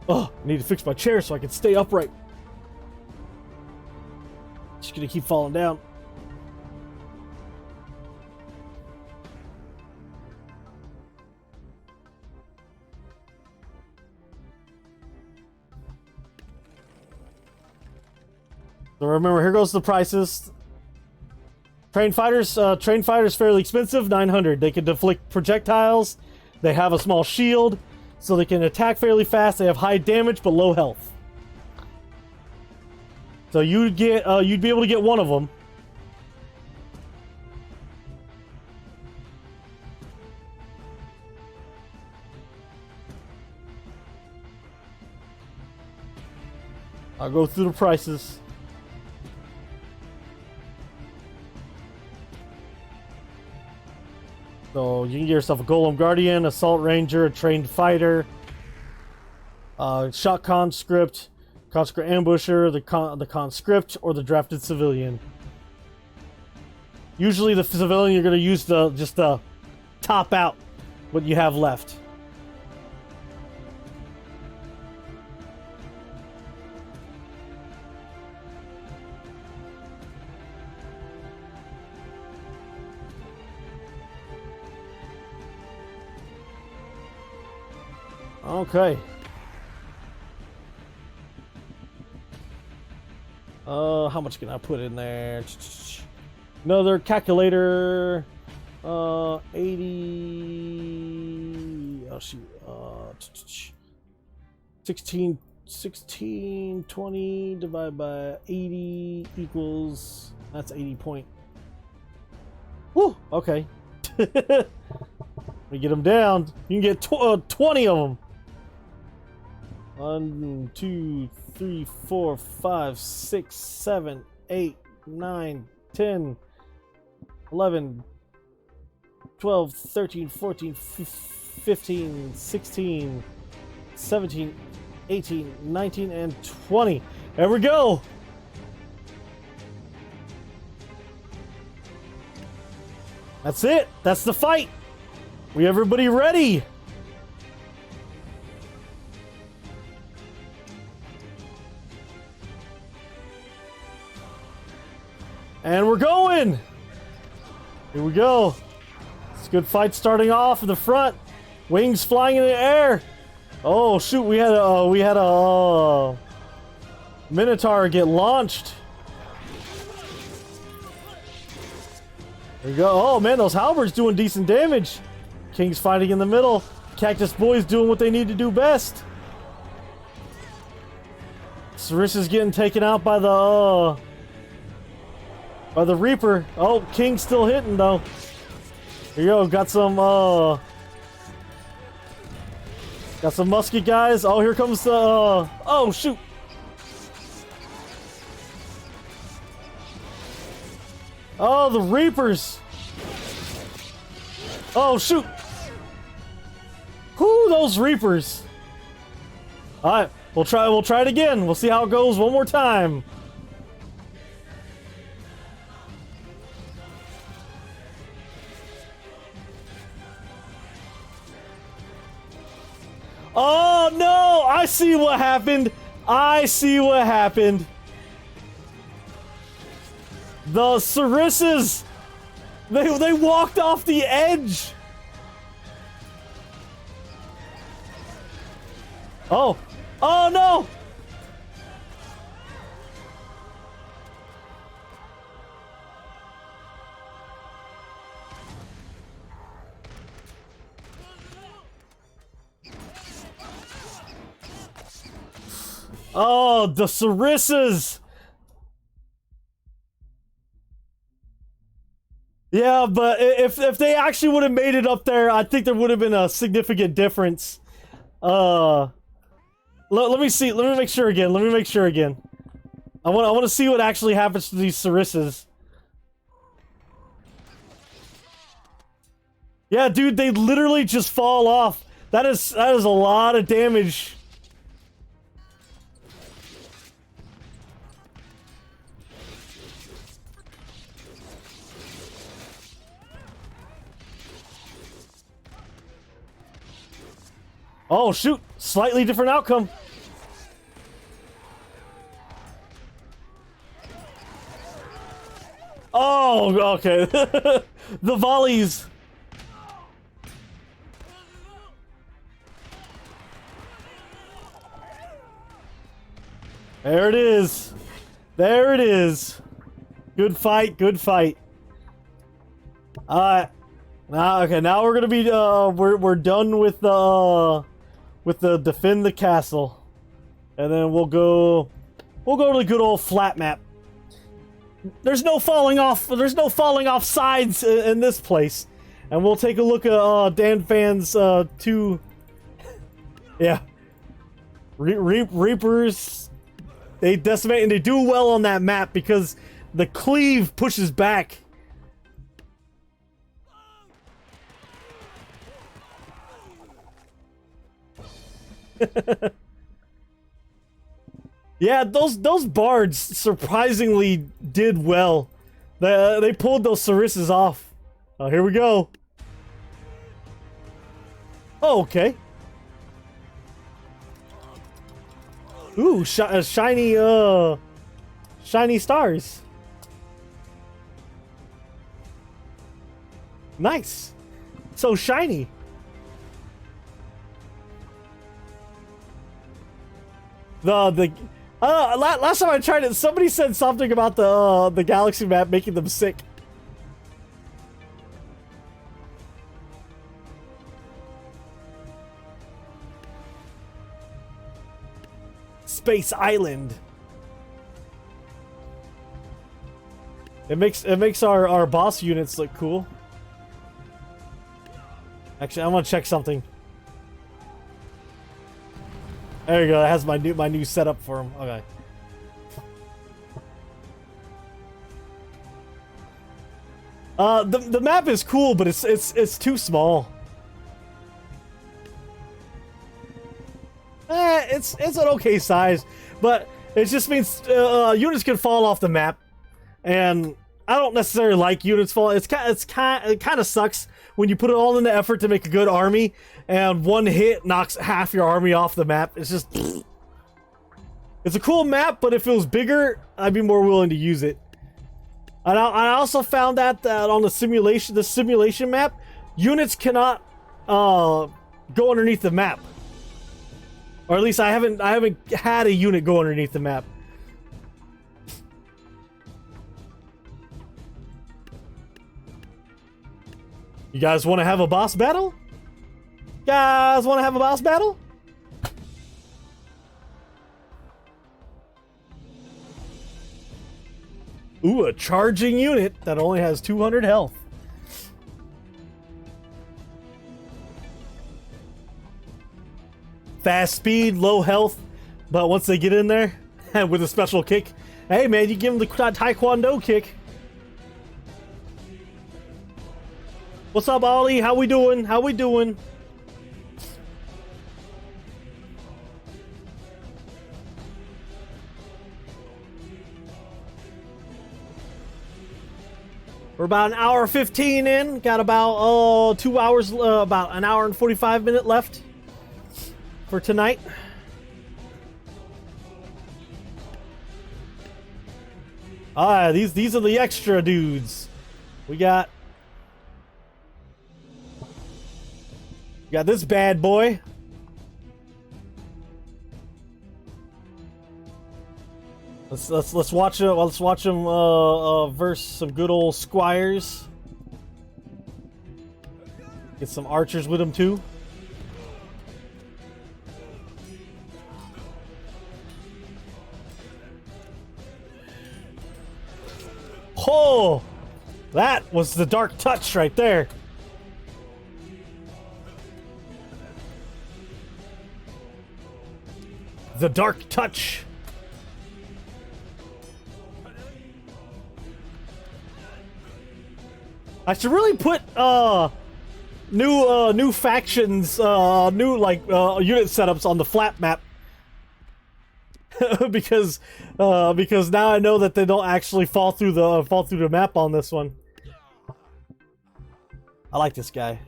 Oh, I need to fix my chair so I can stay upright. Just gonna keep falling down. So remember, here goes the prices. Trained fighters fairly expensive, 900. They can deflect projectiles. They have a small shield, so they can attack fairly fast. They have high damage but low health. So you'd be able to get one of them. I'll go through the prices. So you can get yourself a Golem Guardian, Assault Ranger, a Trained Fighter, Shot Conscript, Conscript Ambusher, the Conscript, or the Drafted Civilian. Usually the Civilian you're going to use just to top out what you have left. Okay. How much can I put in there? Another calculator. 80. Oh shoot. 16, 20 divided by 80 equals. That's 80 point. Woo. Okay. We get them down. You can get 20 of them. 1, 2, 3, 4, 5, 6, 7, 8, 9, 10, 11, 12, 13, 14, 15, 16, 17, 18, 19, and 20. There we go. That's it. That's the fight. We everybody ready? And we're going! Here we go. It's a good fight starting off in the front. Wings flying in the air. Oh shoot, we had a Minotaur get launched. There we go. Oh man, those halberds doing decent damage. King's fighting in the middle. Cactus Boys doing what they need to do best. Sarissa's getting taken out by the Reaper. Oh, King's still hitting though. Here you go. Got some musket guys. Oh, here comes the oh shoot. Oh, the Reapers. Oh shoot. Whoo, those Reapers. All right, we'll try it again. We'll see how it goes one more time. Oh no! I see what happened. I see what happened. The Sarissas, they walked off the edge. Oh, oh no! Oh, the Sarissas! Yeah, but if they actually would have made it up there, I think there would have been a significant difference. Let me see. Let me make sure again. I want to see what actually happens to these Sarissas. Yeah, dude, they literally just fall off. That is a lot of damage. Oh shoot, slightly different outcome. Oh, okay. The volleys. There it is. There it is. Good fight, good fight. Now okay, now we're gonna be we're done with the defend the castle. And then we'll go to the good old flat map. There's no falling off sides in this place. And we'll take a look at Dan Fan's 2. Yeah. Reapers, they decimate, and they do well on that map because the cleave pushes back. Yeah, those bards surprisingly did well. They pulled those Sarisses off. Oh, here we go. Oh, okay. Ooh, shiny stars. Nice. So shiny. Last time I tried it, somebody said something about the galaxy map making them sick. Space Island. It makes our boss units look cool. Actually, I want to check something. There you go. It has my new setup for him. Okay. The map is cool, but it's too small. It's an okay size, but it just means units can fall off the map, and I don't necessarily like units falling. It kind of sucks when you put it all in the effort to make a good army, and one hit knocks half your army off the map. It's just, it's a cool map, but if it was bigger, I'd be more willing to use it. And I also found that on the simulation map, units cannot go underneath the map. Or at least I haven't had a unit go underneath the map. You guys want to have a boss battle? Guys want to have a boss battle? Ooh, a charging unit that only has 200 health. Fast speed, low health, but once they get in there, with a special kick, hey man, you give them the Taekwondo kick. What's up, Ollie? How we doing? How we doing? We're about an hour 15 in. Got about 2 hours, about an hour and 45 minutes left for tonight. These are the extra dudes. We got this bad boy. Let's watch him. Let's watch him verse some good old squires. Get some archers with him too. Oh, that was the dark touch right there. The dark touch. I should really put new factions, new like unit setups on the flat map. because now I know that they don't actually fall through the map on this one. I like this guy.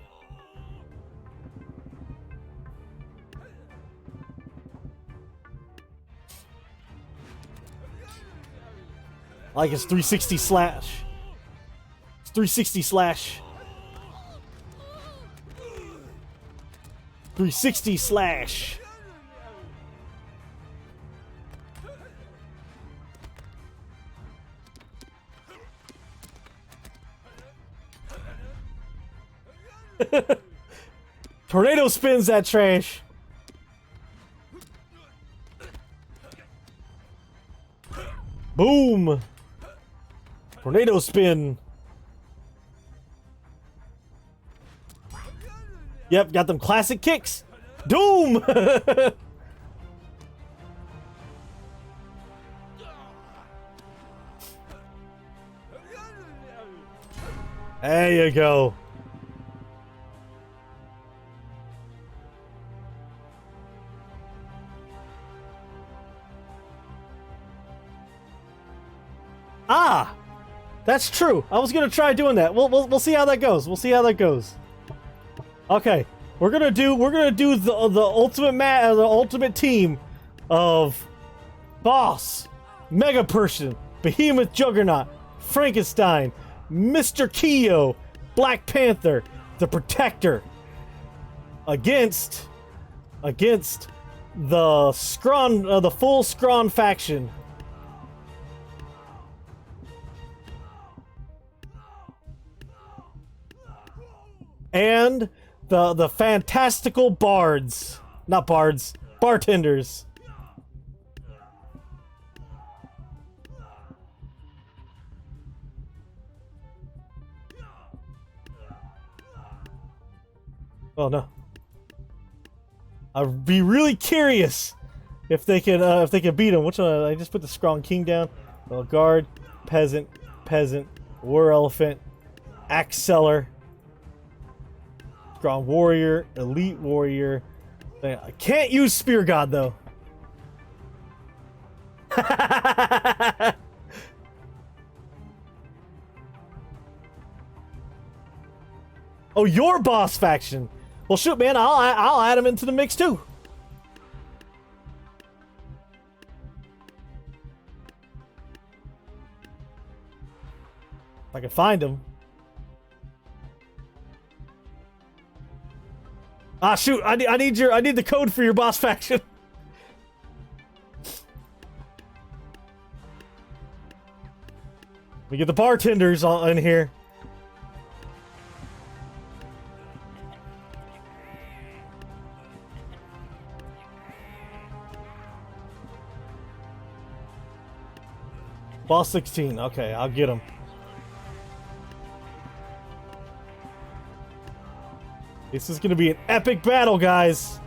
I like his 360 slash. It's 360 slash. 360 slash. Tornado spins that trash. Boom. Tornado spin. Yep, got them classic kicks. Doom. There you go. Ah, that's true. I was gonna try doing that. We'll see how that goes. We'll see how that goes. Okay, we're gonna do the ultimate team of Boss, Mega Person, Behemoth Juggernaut, Frankenstein, Mr. Keo, Black Panther, the Protector against the Scrawn, the full Scrawn faction. And the fantastical bards. Not bards, bartenders. Oh no. I'd be really curious if they can beat him. Which one? I just put the Strong King down. Well, guard, peasant, war elephant, axe seller. Strong warrior, elite warrior. I can't use spear god though. Oh, your boss faction. Well, shoot, man, I'll add him into the mix too. If I can find him. Ah, shoot! I need the code for your boss faction. We get the bartenders in here. Boss 16. Okay, I'll get him. This is gonna be an epic battle, guys.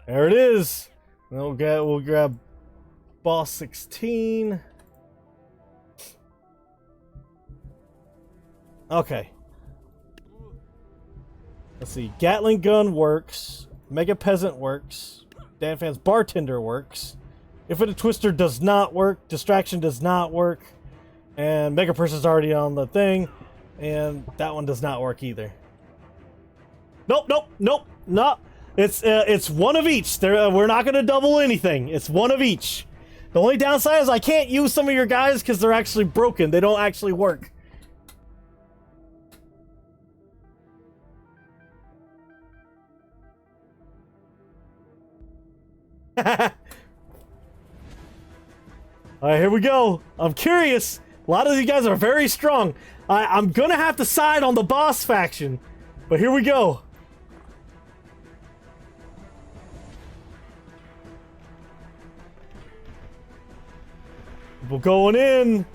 There it is. We'll grab boss 16. Okay. Let's see. Gatling gun works. Mega peasant works. Dan Fan's bartender works. Infinite Twister does not work. Distraction does not work. And Mega Person's already on the thing. And that one does not work either. Nope. It's one of each. We're not going to double anything. It's one of each. The only downside is I can't use some of your guys because they're actually broken. They don't actually work. Alright, here we go. I'm curious. A lot of these guys are very strong. I'm gonna have to side on the boss faction. But here we go. People going in.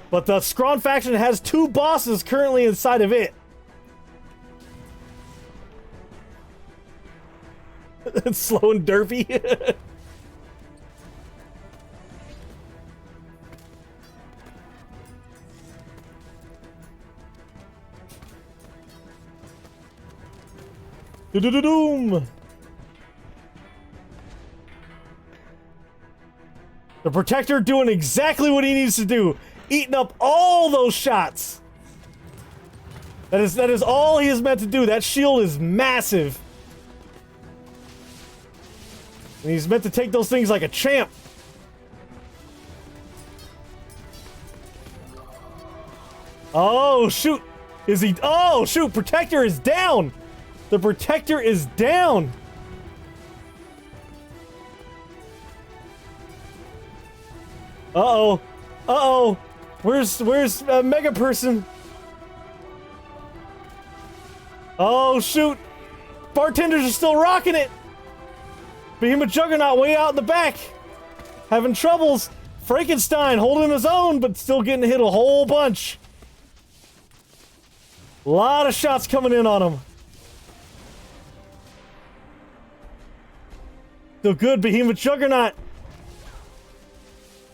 But the Scrawn faction has 2 bosses currently inside of it. It's slow and derpy. Do-do-do-doom. The Protector doing exactly what he needs to do. Eating up all those shots. That is all he is meant to do. That shield is massive. And he's meant to take those things like a champ. Oh, shoot. Is he... Oh, shoot. Protector is down. The Protector is down. Uh-oh. Uh-oh. Where's Mega Person? Oh, shoot. Bartenders are still rocking it. Behemoth Juggernaut way out in the back. Having troubles. Frankenstein holding his own, but still getting hit a whole bunch. A lot of shots coming in on him. Still good, Behemoth Juggernaut.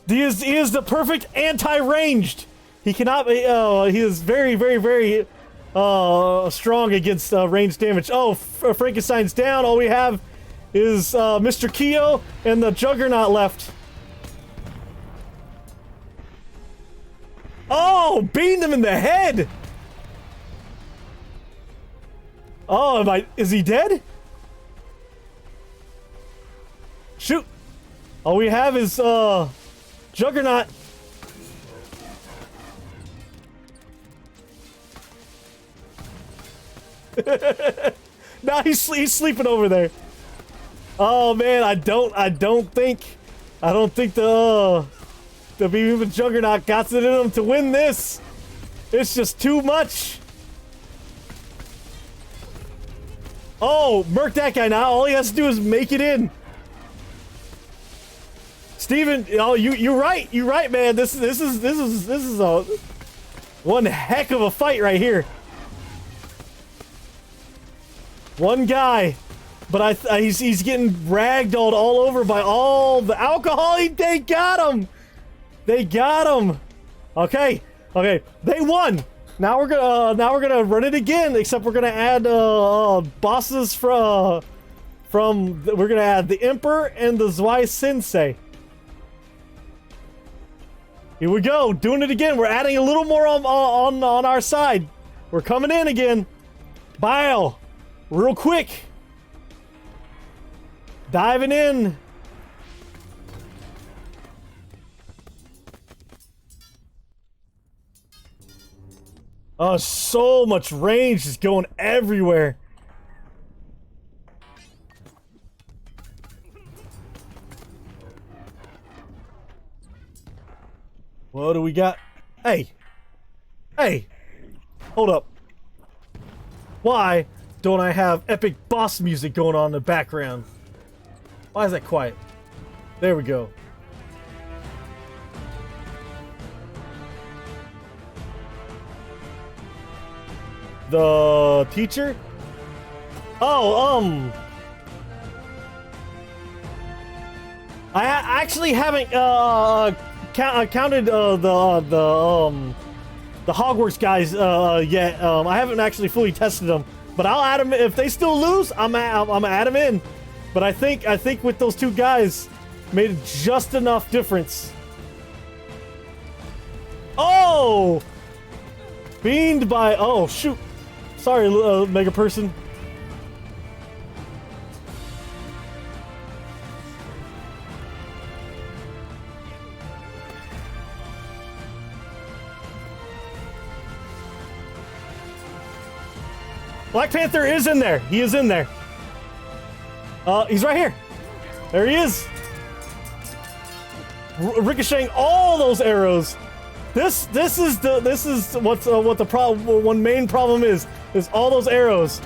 He is the perfect anti-ranged. He cannot be, he is very, very, very strong against ranged damage. Oh, Frankenstein's down. All we have is Mr. Keo and the Juggernaut left. Oh, beating him in the head. Oh, is he dead? Shoot. All we have is Juggernaut. Now he's sleeping over there. Oh man, I don't think the Behemoth Juggernaut got it in him to win this. It's just too much. Oh, murk that guy now. All he has to do is make it in. Steven, oh, you're right, man. This is a one heck of a fight right here. One guy, but he's getting ragdolled all over by all the alcohol. They got him. They got him. Okay, they won. Now we're gonna run it again. Except we're gonna add bosses from we're gonna add the Emperor and the Zwei Sensei. Here we go, doing it again. We're adding a little more on our side. We're coming in again. Bile, real quick. Diving in. Oh, so much range is going everywhere. What do we got? Hey, hold up. Why don't I have epic boss music going on in the background? Why is that quiet? There we go. The teacher? Oh, I actually haven't counted the Hogwarts guys yet. I haven't actually fully tested them, but I'll add them if they still lose. I'm gonna add them in. But I think with those 2 guys, made just enough difference. Oh, beamed by. Oh shoot. Sorry, Mega Person. Black Panther is in there. He is in there. He's right here. There he is. Ricocheting all those arrows. This is what the problem. One main problem is all those arrows.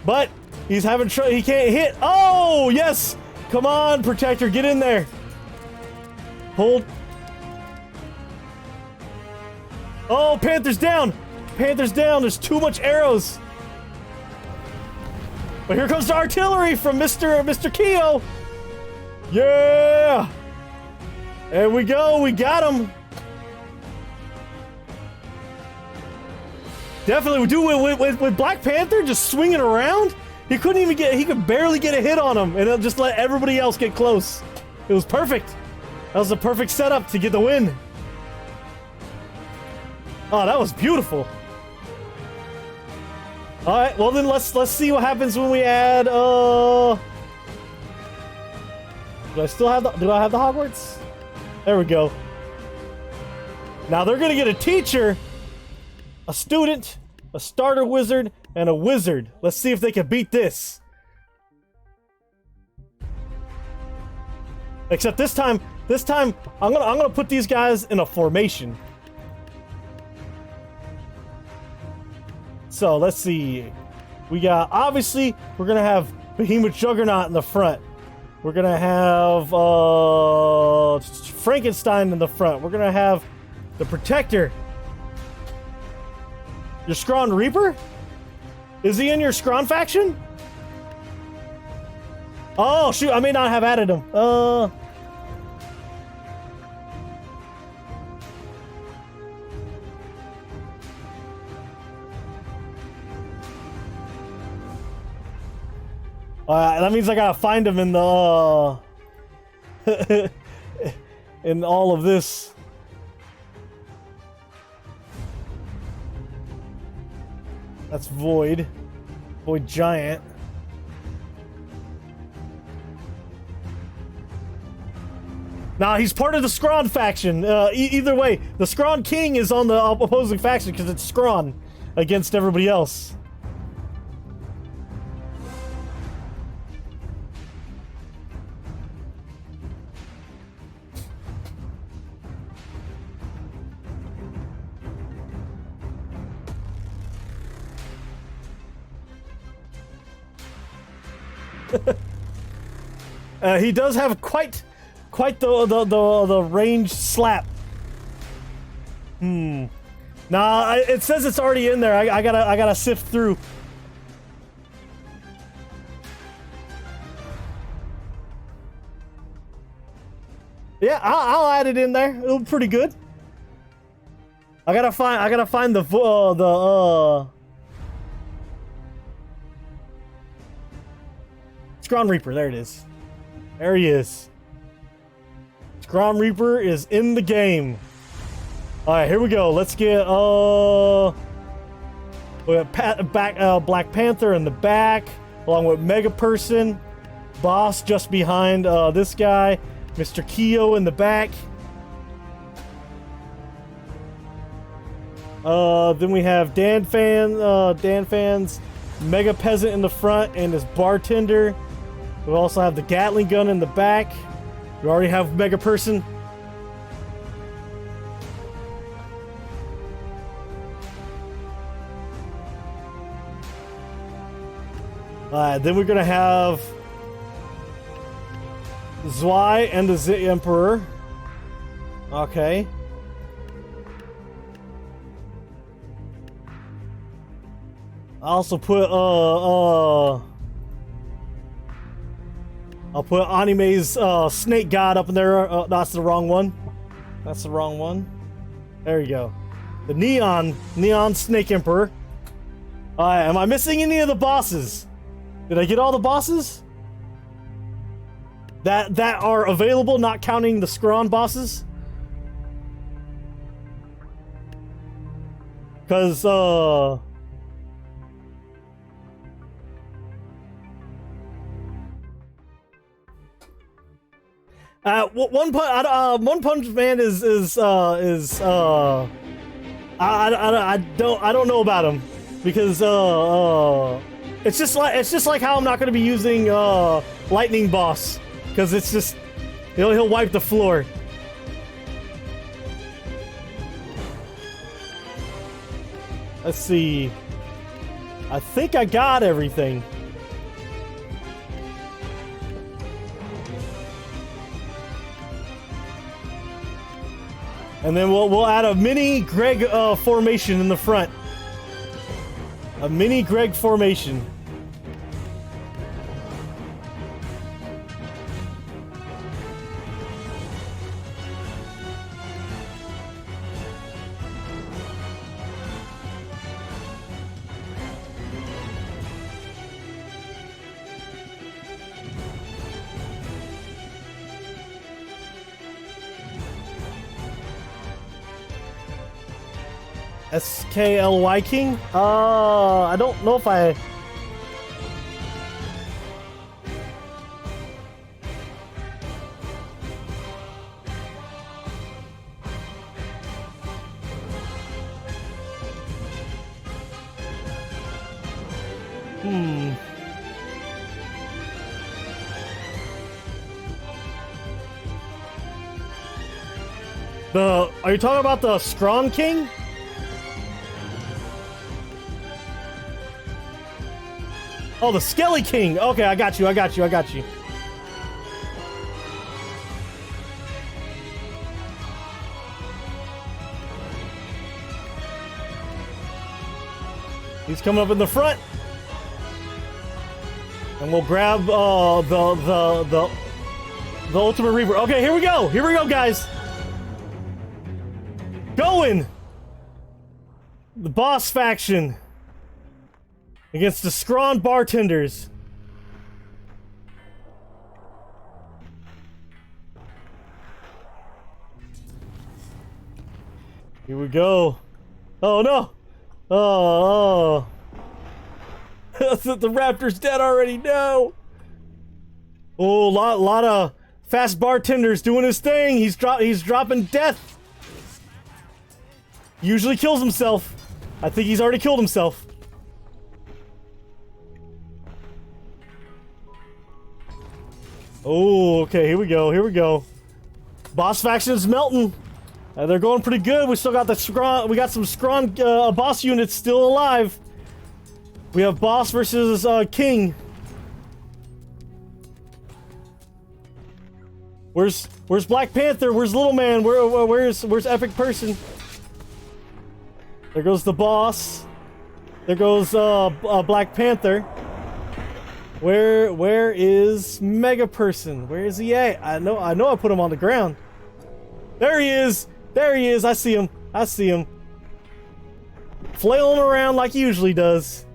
But He's having trouble. He can't hit. Oh, yes. Come on, Protector. Get in there. Hold. Oh, Panther's down. Panther's down. There's too much arrows. But here comes the artillery from Mr. Keo. Yeah. There we go. We got him. Definitely. We do with Black Panther just swinging around. He couldn't even get. He could barely get a hit on him, and it'll just let everybody else get close. It was perfect. That was the perfect setup to get the win. Oh, that was beautiful. All right, well then let's see what happens when we add. Do I still have the? Do I have the Hogwarts? There we go. Now they're gonna get a teacher, a student, a starter wizard, and a wizard. Let's see if they can beat this. Except this time I'm gonna put these guys in a formation. So let's see. We got, obviously we're gonna have Behemoth Juggernaut in the front. We're gonna have Frankenstein in the front. We're gonna have the Protector. Your Scrawn Reaper? Is he in your Scrawn faction? Oh, shoot, I may not have added him. That means I gotta find him in the, in all of this. That's Void. Void Giant. Nah, he's part of the Scrawn faction. Either way, the Scrawn King is on the opposing faction because it's Scrawn against everybody else. He does have quite the range slap. Nah, it says it's already in there. I gotta sift through. Yeah, I'll add it in there. It'll be pretty good. I gotta find the Scrawn Reaper. There it is. There he is. Scrawn Reaper is in the game. Alright, here we go. Let's get we have Black Panther in the back, along with Mega Person, Boss just behind this guy, Mr. Keo in the back. Then we have Dan Fan's Mega Peasant in the front and his bartender. We also have the Gatling gun in the back. We already have Mega Person. Then we're gonna have Zwei and the Emperor. Okay. I also put I'll put Anime's Snake God up in there. That's the wrong one. That's the wrong one. There you go. The Neon Snake Emperor. Am I missing any of the bosses? Did I get all the bosses? That are available, not counting the Scrawn bosses? Because, One Punch Man I don't know about him because it's just like how I'm not going to be using Lightning Boss because it's just he'll wipe the floor. Let's see. I think I got everything. And then we'll add a mini Greg formation in the front. A mini Greg formation. SKLY King? I don't know if I... Are you talking about the Scrawn King? Oh, the Skelly King. Okay, I got you. He's coming up in the front. And we'll grab the Ultimate Reaper. Okay, here we go. Here we go, guys. Going. The boss faction. Against the Scrawn bartenders. Here we go. Oh no! Oh. The raptor's dead already. No. Oh, lot of fast bartenders doing his thing. He's dropping death. Usually kills himself. I think he's already killed himself. Oh, okay, here we go. Boss faction is melting. They're going pretty good. We still got the Scrawn. We got some Scrawn boss units still alive. We have boss versus king. Where's Black Panther? Where's Little Man? Where's Epic Person? There goes the boss. There goes Black Panther. Where is Mega Person? Where is he at? I know I put him on the ground. There he is. I see him. Flailing around like he usually does.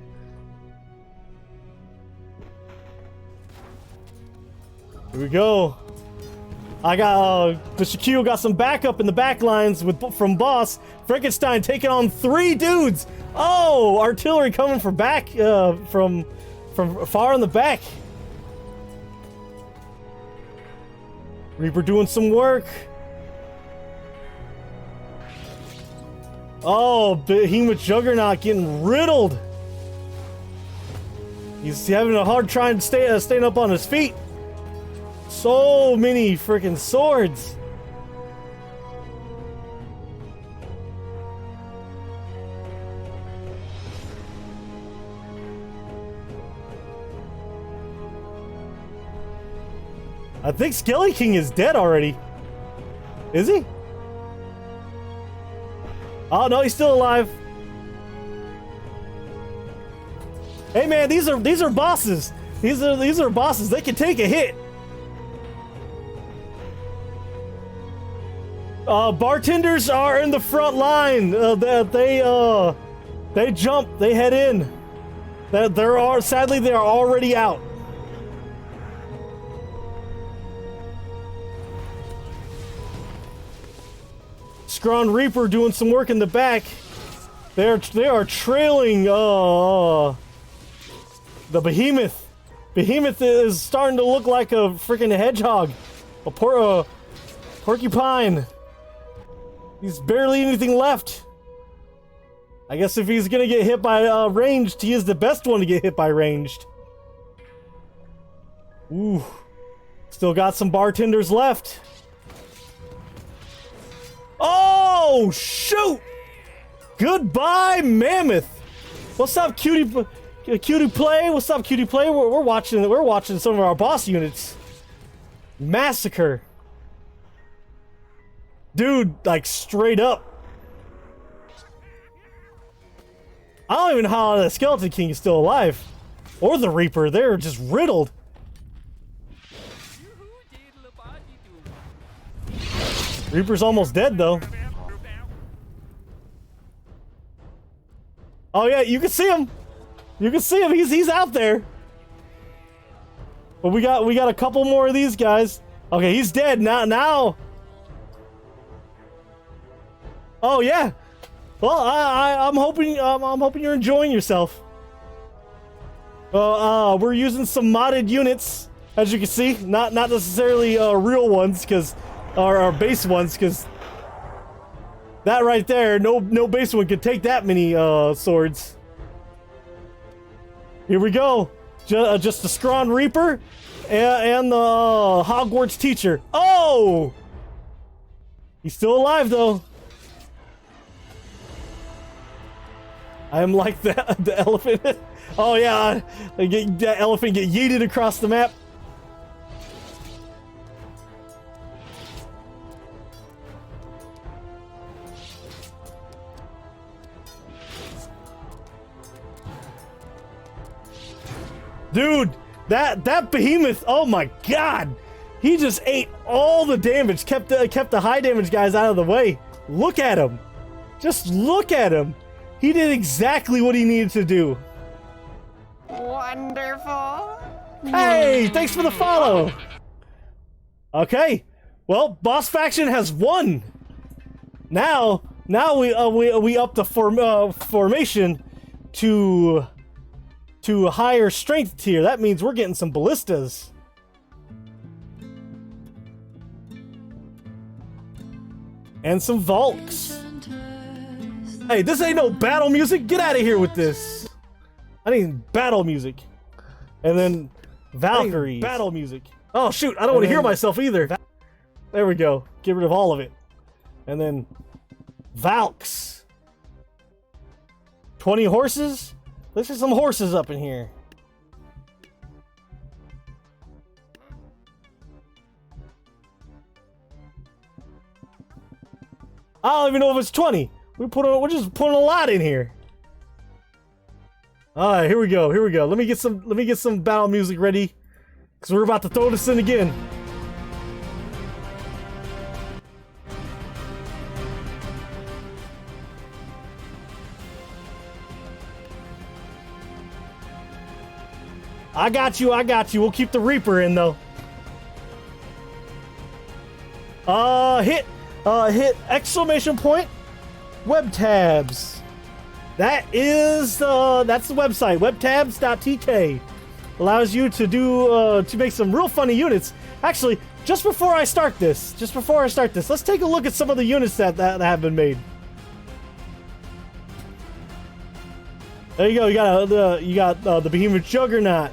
Here we go. I got Mr. Q got some backup in the back lines from boss. Frankenstein taking on 3 dudes. Oh, artillery coming from back from far in the back. Reaper doing some work. Oh, Behemoth Juggernaut getting riddled. He's having a hard time staying up on his feet. So many freaking swords. I think Skelly King is dead already. Is he? Oh no, he's still alive. Hey man, these are bosses. These are bosses. They can take a hit. Bartenders are in the front line. They jump. They head in. Sadly they are already out. Scrawn Reaper doing some work in the back. They are trailing the Behemoth. Behemoth is starting to look like a freaking hedgehog, a porcupine. He's barely anything left. I guess if he's gonna get hit by ranged, he is the best one to get hit by ranged. Ooh, still got some bartenders left. Oh, shoot! Goodbye, Mammoth. What's up, Cutie Play? What's up, Cutie Play? We're watching some of our boss units massacre. Dude, like straight up. I don't even know how the Skeleton King is still alive. Or the Reaper, they're just riddled. Reaper's almost dead though. Oh yeah, you can see him. You can see him. He's out there. But we got a couple more of these guys. Okay, he's dead now. Oh yeah. Well, I'm hoping you're enjoying yourself. We're using some modded units, as you can see. Not necessarily real ones, or base ones, because that right there, no base one could take that many swords. Here we go. Just the Scrawn Reaper and the Hogwarts teacher. Oh! He's still alive though. I am like the elephant. Oh yeah, that elephant get yeeted across the map. Dude, that behemoth, oh my god. He just ate all the damage, kept the high damage guys out of the way. Look at him. Just look at him. He did exactly what he needed to do. Wonderful. Hey, thanks for the follow. Okay, well, boss faction has won. Now we up the formation to a higher strength tier. That means we're getting some ballistas. And some Volks. Hey, this ain't no battle music. Get out of here with this. I need battle music. And then Valkyries. Battle music. Oh shoot, I don't want to hear myself either. There we go. Get rid of all of it. And then Valks. 20 horses? Let's get some horses up in here. I don't even know if it's 20. We're just putting a lot in here. All right, here we go. Here we go. Let me get some battle music ready, because we're about to throw this in again. I got you. We'll keep the Reaper in though. Hit exclamation point Webtabs. That's the website, webtabs.tk. Allows you to do to make some real funny units. Actually, just before I start this, let's take a look at some of the units that have been made. There you go. You got the Behemoth Juggernaut.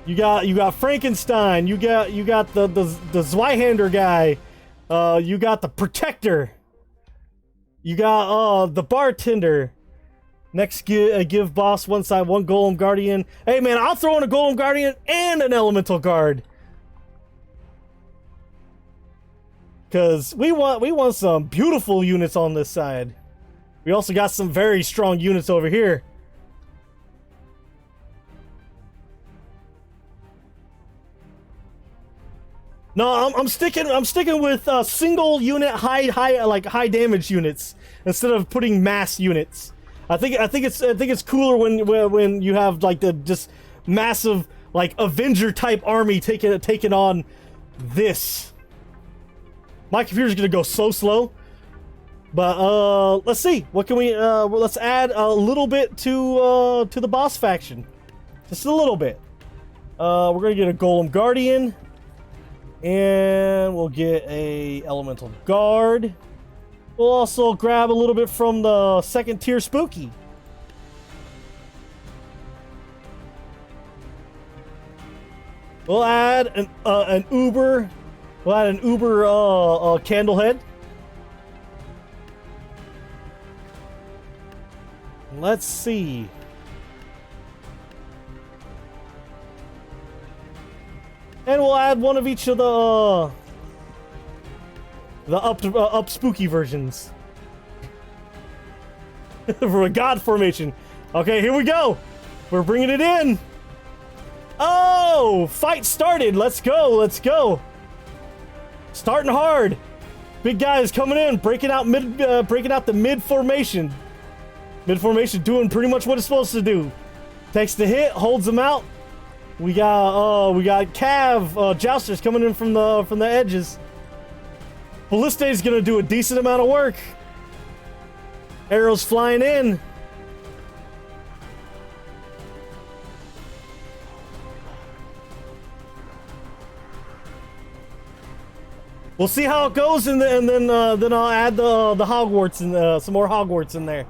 You got Frankenstein. You got the Zweihander guy. You got the Protector. You got the Bartender. Next, give boss one side, one Golem Guardian. Hey man, I'll throw in a Golem Guardian and an Elemental Guard. Cause we want some beautiful units on this side. We also got some very strong units over here. No, I'm sticking with single unit high damage units instead of putting mass units. I think it's cooler when you have like the just massive like Avenger type army taking on this. My computer's gonna go so slow. But let's see. What can we let's add a little bit to the boss faction. Just a little bit. We're gonna get a Golem Guardian. And we'll get a Elemental Guard. We'll also grab a little bit from the second tier Spooky. We'll add an Uber. We'll add an Uber Candlehead. Let's see. And we'll add one of each of the The up spooky versions. For a god formation. Okay, here we go. We're bringing it in. Oh, fight started. Let's go. Let's go. Starting hard. Big guys coming in, breaking out the mid formation. Mid formation doing pretty much what it's supposed to do. Takes the hit, holds them out. We got Cav jousters coming in from the edges. Ballista's gonna do a decent amount of work. Arrows flying in. We'll see how it goes, and then I'll add the Hogwarts and some more Hogwarts in there.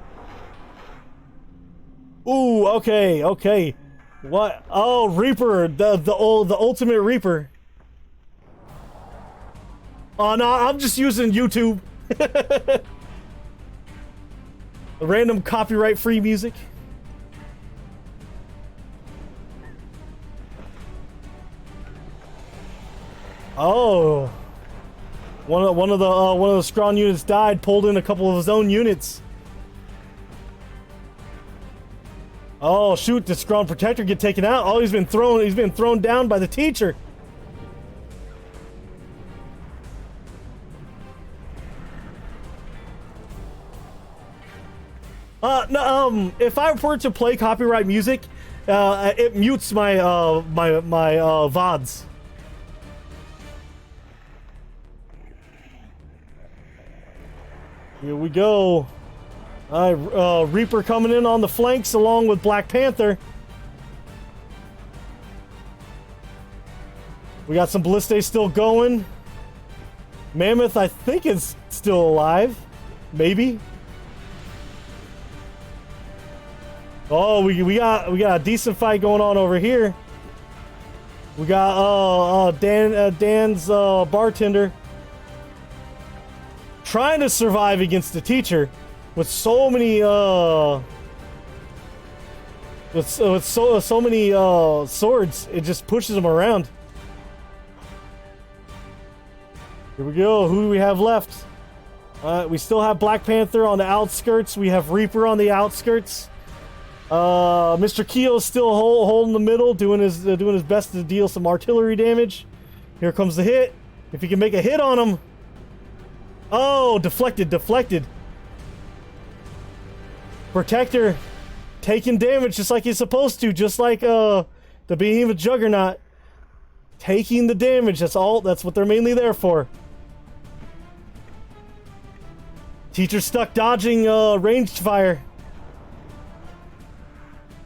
Ooh, okay. What? Oh, Reaper, the ultimate Reaper. Oh no, I'm just using YouTube. Random copyright-free music. Oh, one of the Scrawn units died. Pulled in a couple of his own units. Oh shoot! Did Scrawn Protector get taken out? Oh, he's been thrown down by the teacher. No, if I were to play copyright music, it mutes my VODs. Here we go. Reaper coming in on the flanks along with Black Panther. We got some Ballistae still going. Mammoth, I think, is still alive. Maybe. Oh, we got a decent fight going on over here. We got Dan's bartender trying to survive against the teacher with so many so many swords. It just pushes him around. Here we go. Who do we have left? We still have Black Panther on the outskirts. We have Reaper on the outskirts. Mr. Keo's still holding the middle, doing his best to deal some artillery damage. Here comes the hit. If he can make a hit on him. Oh, deflected. Protector taking damage just like he's supposed to, just like the Behemoth Juggernaut. Taking the damage. That's what they're mainly there for. Teacher stuck dodging ranged fire.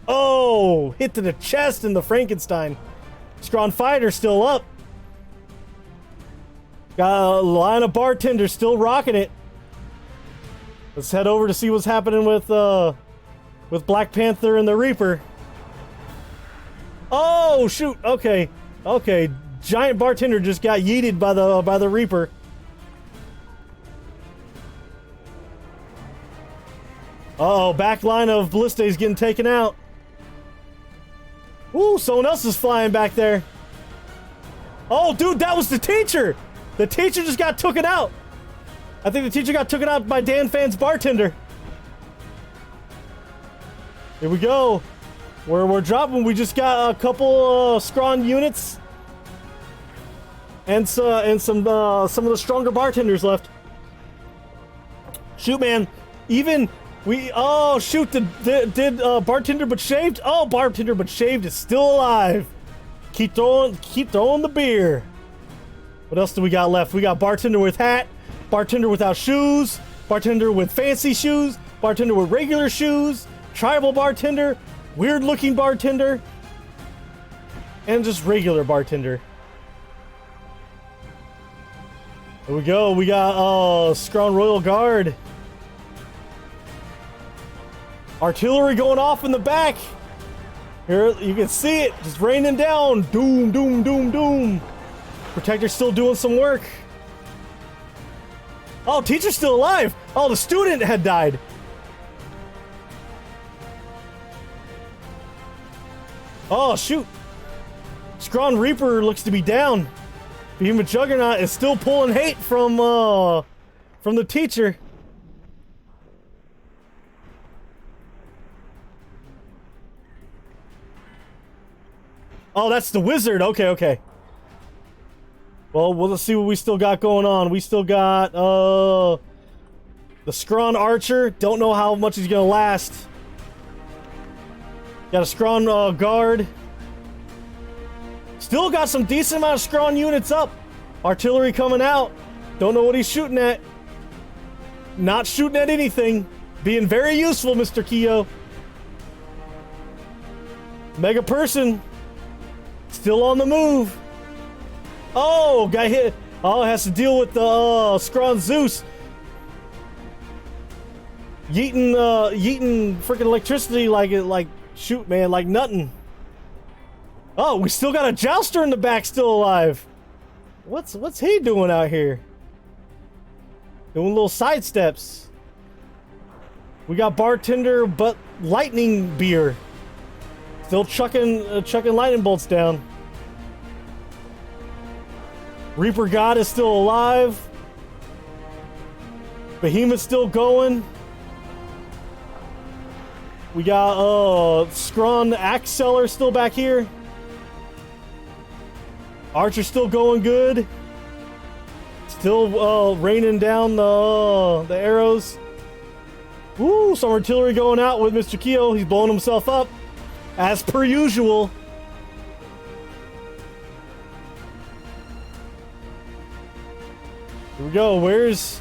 Oh, hit to the chest in the Frankenstein. Scrawn Fighter still up. Got a line of bartenders still rocking it. Let's head over to see what's happening with Black Panther and the Reaper. Oh shoot! Okay. Giant bartender just got yeeted by the Reaper. Uh-oh, back line of Ballistae is getting taken out. Ooh, someone else is flying back there. Oh, dude, that was the teacher! The teacher just got taken out. I think the teacher got taken out by Dan Fan's bartender. Here we go. We're dropping. We just got a couple Scrawn units. And some of the stronger bartenders left. Shoot, man. Oh shoot! Did bartender but shaved? Oh, bartender but shaved is still alive. Keep throwing the beer. What else do we got left? We got bartender with hat, bartender without shoes, bartender with fancy shoes, bartender with regular shoes, tribal bartender, weird looking bartender, and just regular bartender. Here we go. We got Scrawn Royal Guard. Artillery going off in the back. Here, you can see it just raining down. Doom, doom, doom, doom. Protector's still doing some work. Oh, teacher's still alive. Oh, the student had died. Oh, shoot. Scrawn Reaper looks to be down. Behemoth Juggernaut is still pulling hate from the teacher. Oh, that's the wizard. Okay, okay. Well, let's see what we still got going on. We still got the Scrawn Archer. Don't know how much he's gonna last. Got a Scrawn Guard. Still got some decent amount of Scrawn units up. Artillery coming out. Don't know what he's shooting at. Not shooting at anything. Being very useful, Mr. Keo. Mega Person. Still on the move. Oh, got hit. Oh, has to deal with the Scrawn Zeus. Yeeting freaking electricity like shoot, man, like nothing. Oh, we still got a Jouster in the back still alive. What's he doing out here? Doing little side steps. We got Bartender, but lightning beer. Still chucking lightning bolts down. Reaper God is still alive. Behemoth's still going. We got Scrawn Axe Seller still back here. Archer's still going good. Still raining down the arrows. Woo, some artillery going out with Mr. Keo. He's blowing himself up. As per usual. Here we go. Where's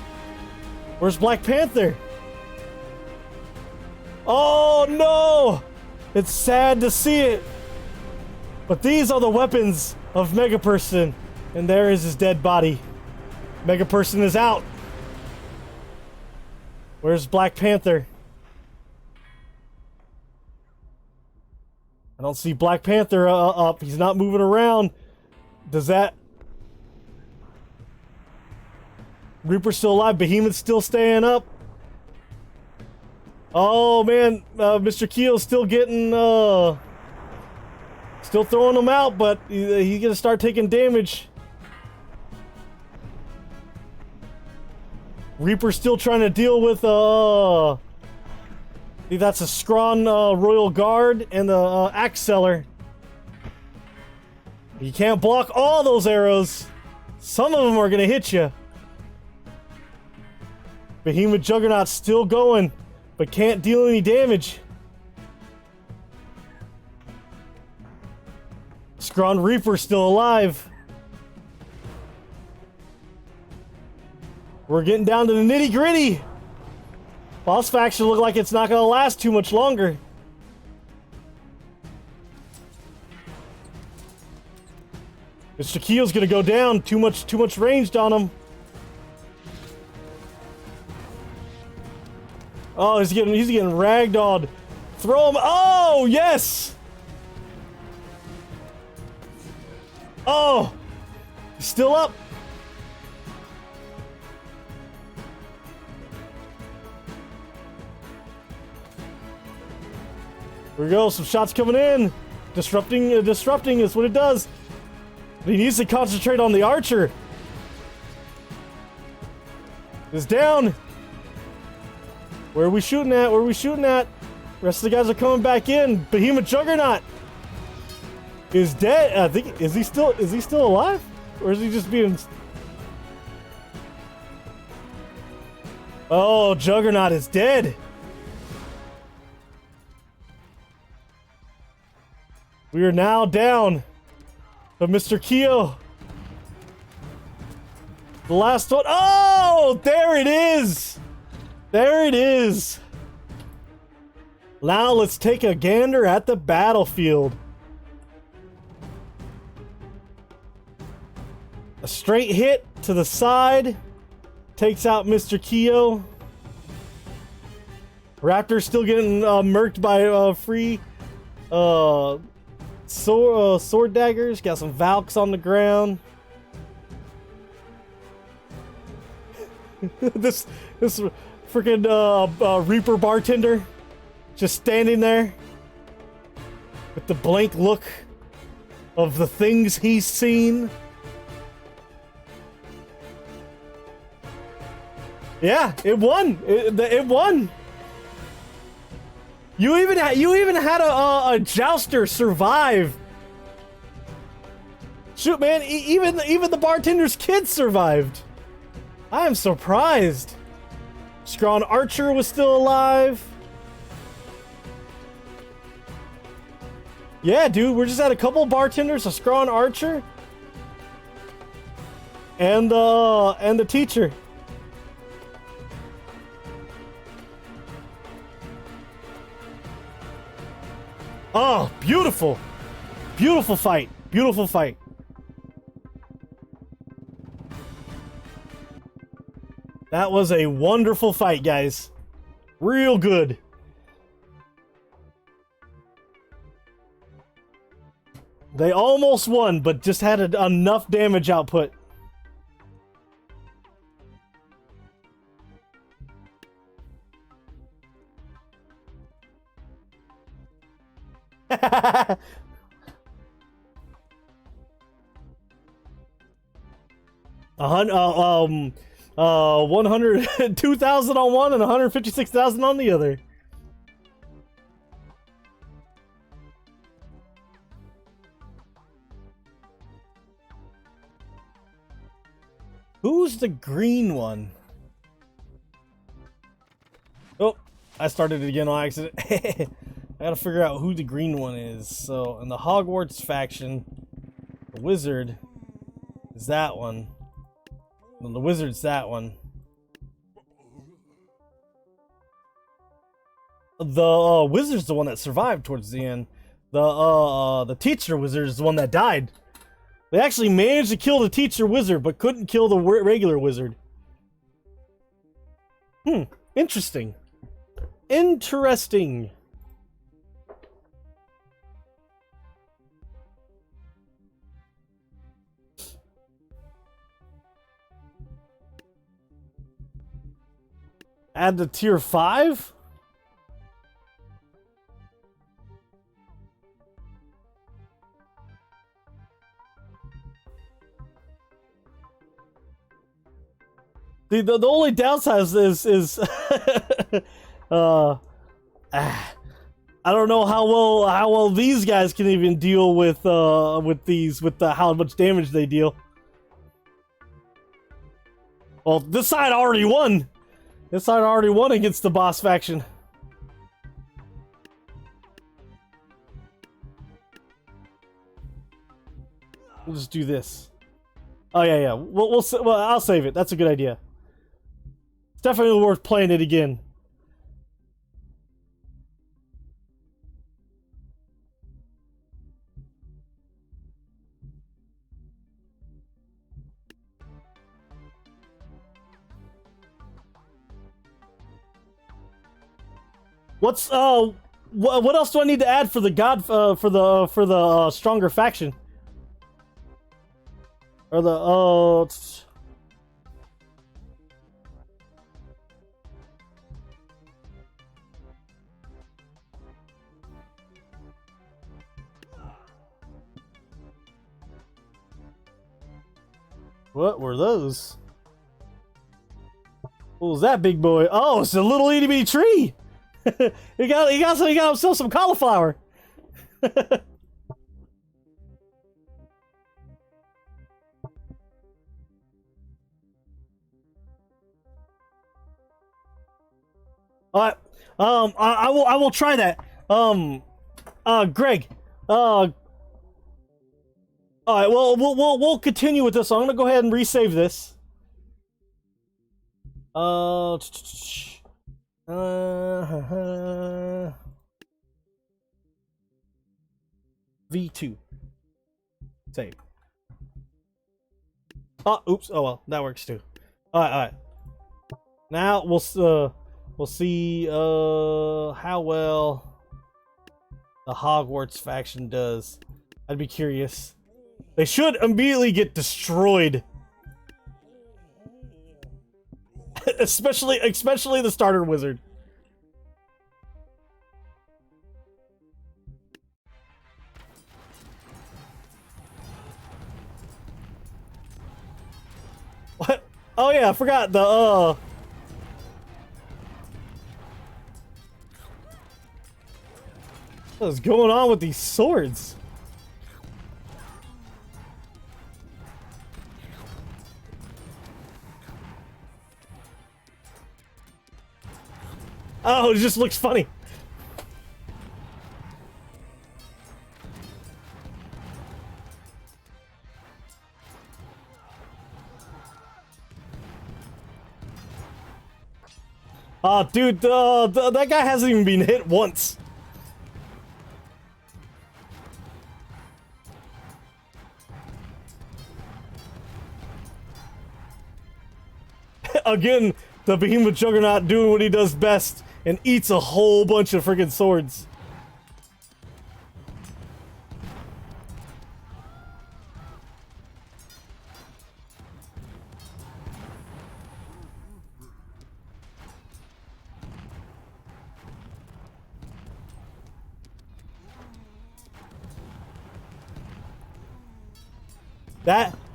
Black Panther? Oh no! It's sad to see it. But these are the weapons of Mega Person. And there is his dead body. Mega Person is out. Where's Black Panther? I don't see Black Panther up. He's not moving around. Does that... Reaper's still alive. Behemoth's still staying up. Oh man, Mr. Keel's still getting... Still throwing him out, but he's gonna start taking damage. Reaper's still trying to deal with I think that's a Scrawn Royal Guard and the Axe Seller. You can't block all those arrows. Some of them are gonna hit you. Behemoth Juggernaut's still going, but can't deal any damage. Scrawn Reaper still alive. We're getting down to the nitty-gritty. Boss faction look like it's not gonna last too much longer. Mr. Keel's gonna go down. Too much ranged on him. Oh, he's getting ragdolled. Throw him. Oh, yes. Oh, he's still up. Here we go. Some shots coming in. Disrupting is what it does. But he needs to concentrate on the archer. It's down. Where are we shooting at? Where are we shooting at? The rest of the guys are coming back in. Behemoth Juggernaut is dead. I think is he still alive? Or is he just being... Oh, Juggernaut is dead. We are now down to Mr. Keo. The last one. Oh, there it is. There it is. Now let's take a gander at the battlefield. A straight hit to the side takes out Mr. Keo. Raptor's still getting murked by free sword daggers. Got some Valks on the ground. this freaking Reaper bartender just standing there with the blank look of the things he's seen. Yeah, it won. It won. You even had a jouster survive. Shoot, man! Even the bartender's kid survived. I am surprised. Scrawn Archer was still alive. Yeah, dude, we're just at a couple bartenders, a Scrawn Archer, and the teacher. Oh, beautiful. Beautiful fight. Beautiful fight. That was a wonderful fight, guys. Real good. They almost won, but just had enough damage output. A hundred, 100, 2,000 on one and 156,000 on the other. Who's the green one? Oh, I started it again on accident. I gotta figure out who the green one is. So, in the Hogwarts faction, the wizard is that one. And the wizard's that one. The wizard's the one that survived towards the end. The teacher wizard is the one that died. They actually managed to kill the teacher wizard, but couldn't kill the regular wizard. Interesting. Interesting. Add the tier 5? The only downside is I don't know how well these guys can even deal with how much damage they deal. Well, this side already won. This side already won against the boss faction. We'll just do this. Oh yeah. Well, I'll save it. That's a good idea. It's definitely worth playing it again. What else do I need to add for the stronger faction? Or the what were those? What was that big boy? Oh, it's a little itty bitty tree. he got himself some cauliflower. All right. I will try that. Greg. All right. Well, we'll continue with this. So I'm gonna go ahead and resave this. V2. Save. Oh, oops. Oh well, that works too. All right. Now we'll see how well the Hogwarts faction does. I'd be curious. They should immediately get destroyed. especially the starter wizard. What? Oh yeah, I forgot the What's going on with these swords? Oh, it just looks funny. Oh, dude, that guy hasn't even been hit once. Again, the behemoth juggernaut doing what he does best and eats a whole bunch of friggin' swords.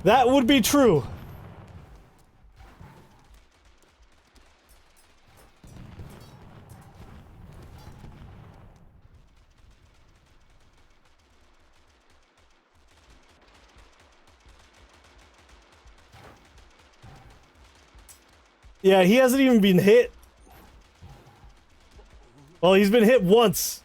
That would be true. Yeah, he hasn't even been hit. Well, he's been hit once.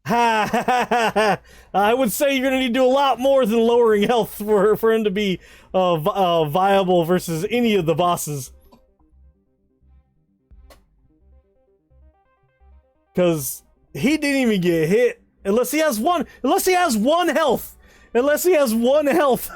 Ha ha ha ha! I would say you're gonna need to do a lot more than lowering health for him to be viable versus any of the bosses. Because he didn't even get hit unless he has one. Unless he has one health. Unless he has one health.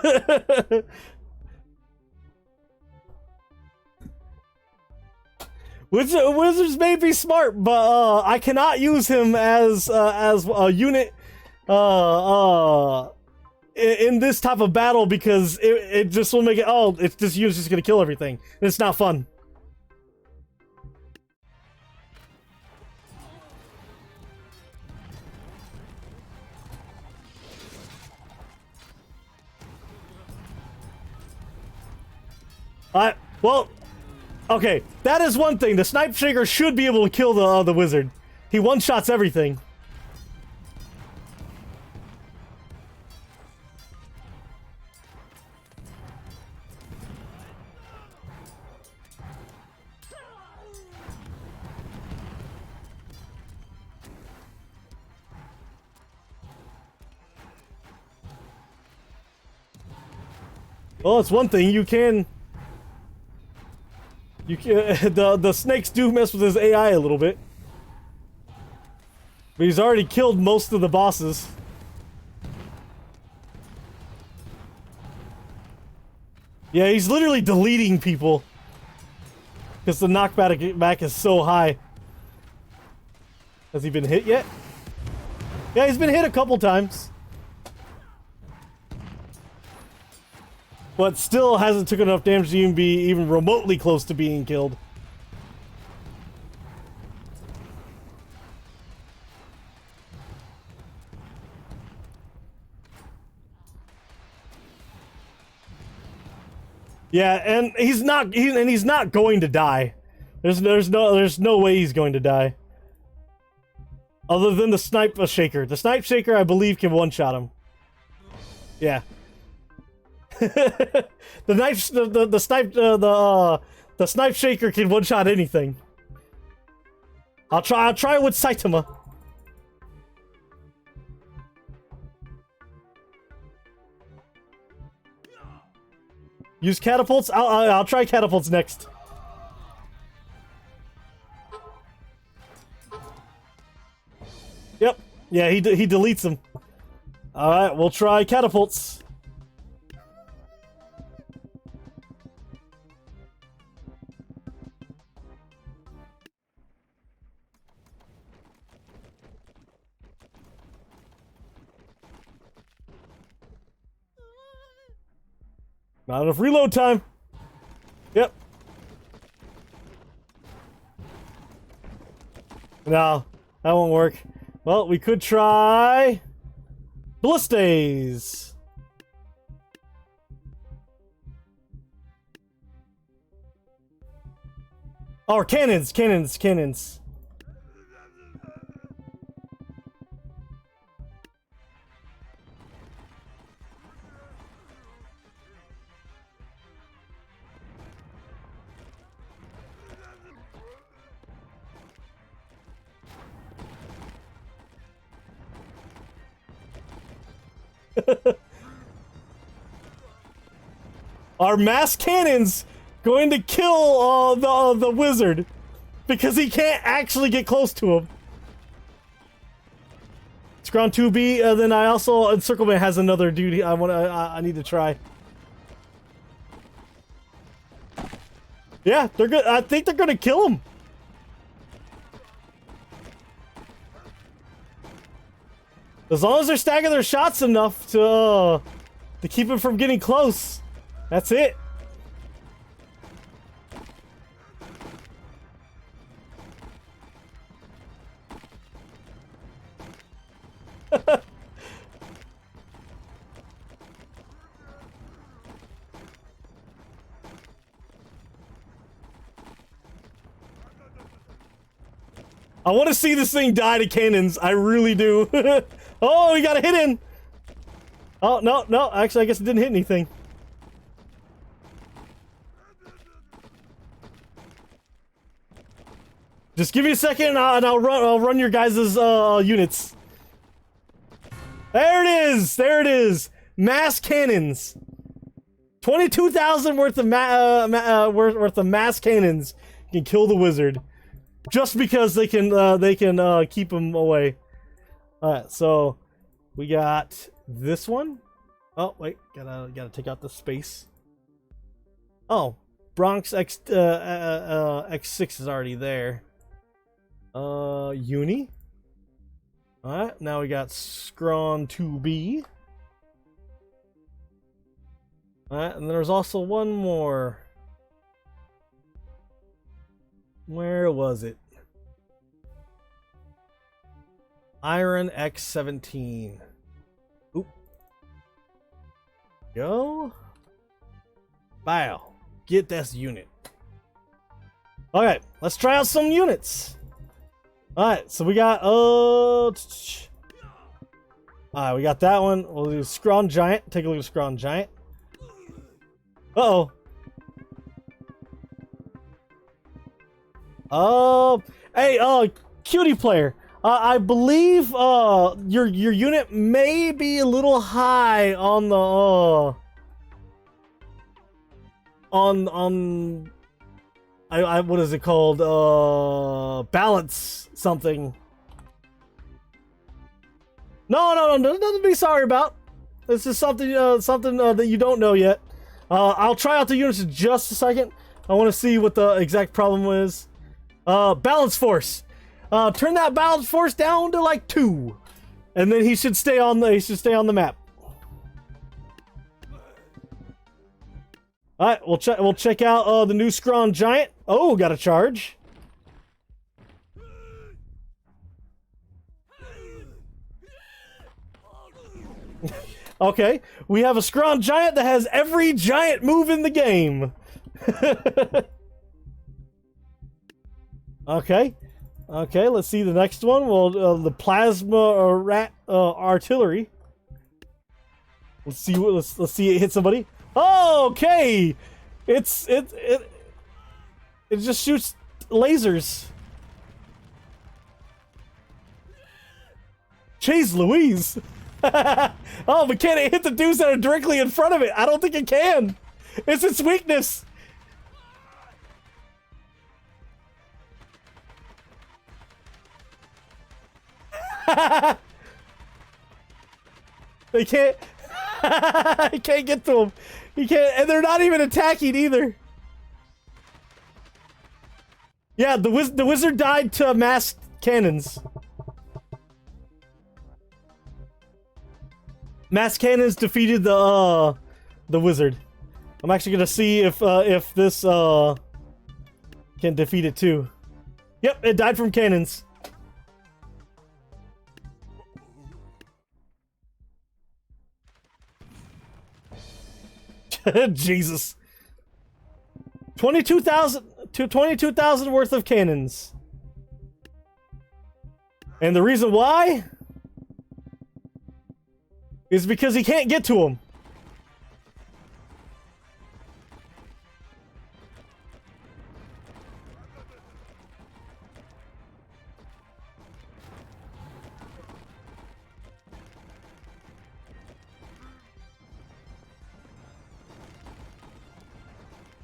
Wizards may be smart, but I cannot use him as a unit in this type of battle because it just will make it. Oh, it's just you're just gonna kill everything. It's not fun. Well, okay, that is one thing. The Snipe Shaker should be able to kill the wizard. He one-shots everything. Well, it's one thing you can. The snakes do mess with his AI a little bit. But he's already killed most of the bosses. Yeah, he's literally deleting people. Because the knockback is so high. Has he been hit yet? Yeah, he's been hit a couple times. But still hasn't took enough damage to even be even remotely close to being killed. Yeah, and he's not going to die. There's no way he's going to die. Other than the Snipe Shaker. The Snipe Shaker, I believe, can one-shot him. Yeah. the Snipe Shaker can one-shot anything. I'll try with Saitama. Use catapults. I'll try catapults next. Yep. Yeah, he deletes them. All right, we'll try catapults. Not enough reload time. Yep. No, that won't work. Well, we could try Ballistas. Oh, cannons, cannons, cannons. Are mass cannons going to kill the wizard because he can't actually get close to him? Scrown 2B. Then I also Encirclement has another duty. I need to try. Yeah, they're good. I think they're gonna kill him. As long as they're stacking their shots enough to keep him from getting close. That's it. I want to see this thing die to cannons. I really do. Oh, we got a hit in. Oh, no, no. Actually, I guess it didn't hit anything. Just give me a second and I'll run your guys' units. There it is. There it is. Mass cannons. 22,000 worth of worth of mass cannons can kill the wizard. Just because they can keep him away. Alright, so we got this one. Oh wait, gotta take out the space. Oh, Bronx X6 is already there. Uni. Alright, now we got Scrawn 2B. Alright, and there's also one more. Where was it? Iron X17. Oop. Go. Bow. Get this unit. Okay, let's try out some units. Alright, so we got alright, we got that one. We'll do Scrawn Giant. Take a look at Scrawn Giant. Uh-oh. Hey, cutie player. I believe your unit may be a little high on the what is it called? Balance something. No, nothing to be sorry about. This is something that you don't know yet. I'll try out the units in just a second. I want to see what the exact problem is. Balance force. Turn that balance force down to like 2, and then he should stay on the map. All right, we'll check out the new Scrawn Giant. Oh, got a charge. Okay, we have a Scrawn Giant that has every giant move in the game. Okay. Okay, let's see the next one. Well, the plasma rat artillery. Let's see see it hit somebody. Oh, okay. It just shoots lasers. Jeez Louise. Oh, but can it hit the dudes that are directly in front of it? I don't think it can. It's its weakness. They can't. He can't get to them. He can't, and they're not even attacking either. Yeah, the wizard died to mass cannons. Mass cannons defeated the wizard. I'm actually gonna see if this can defeat it too. Yep, it died from cannons. Jesus. 22,000 22,000 worth of cannons. And the reason why is because he can't get to them.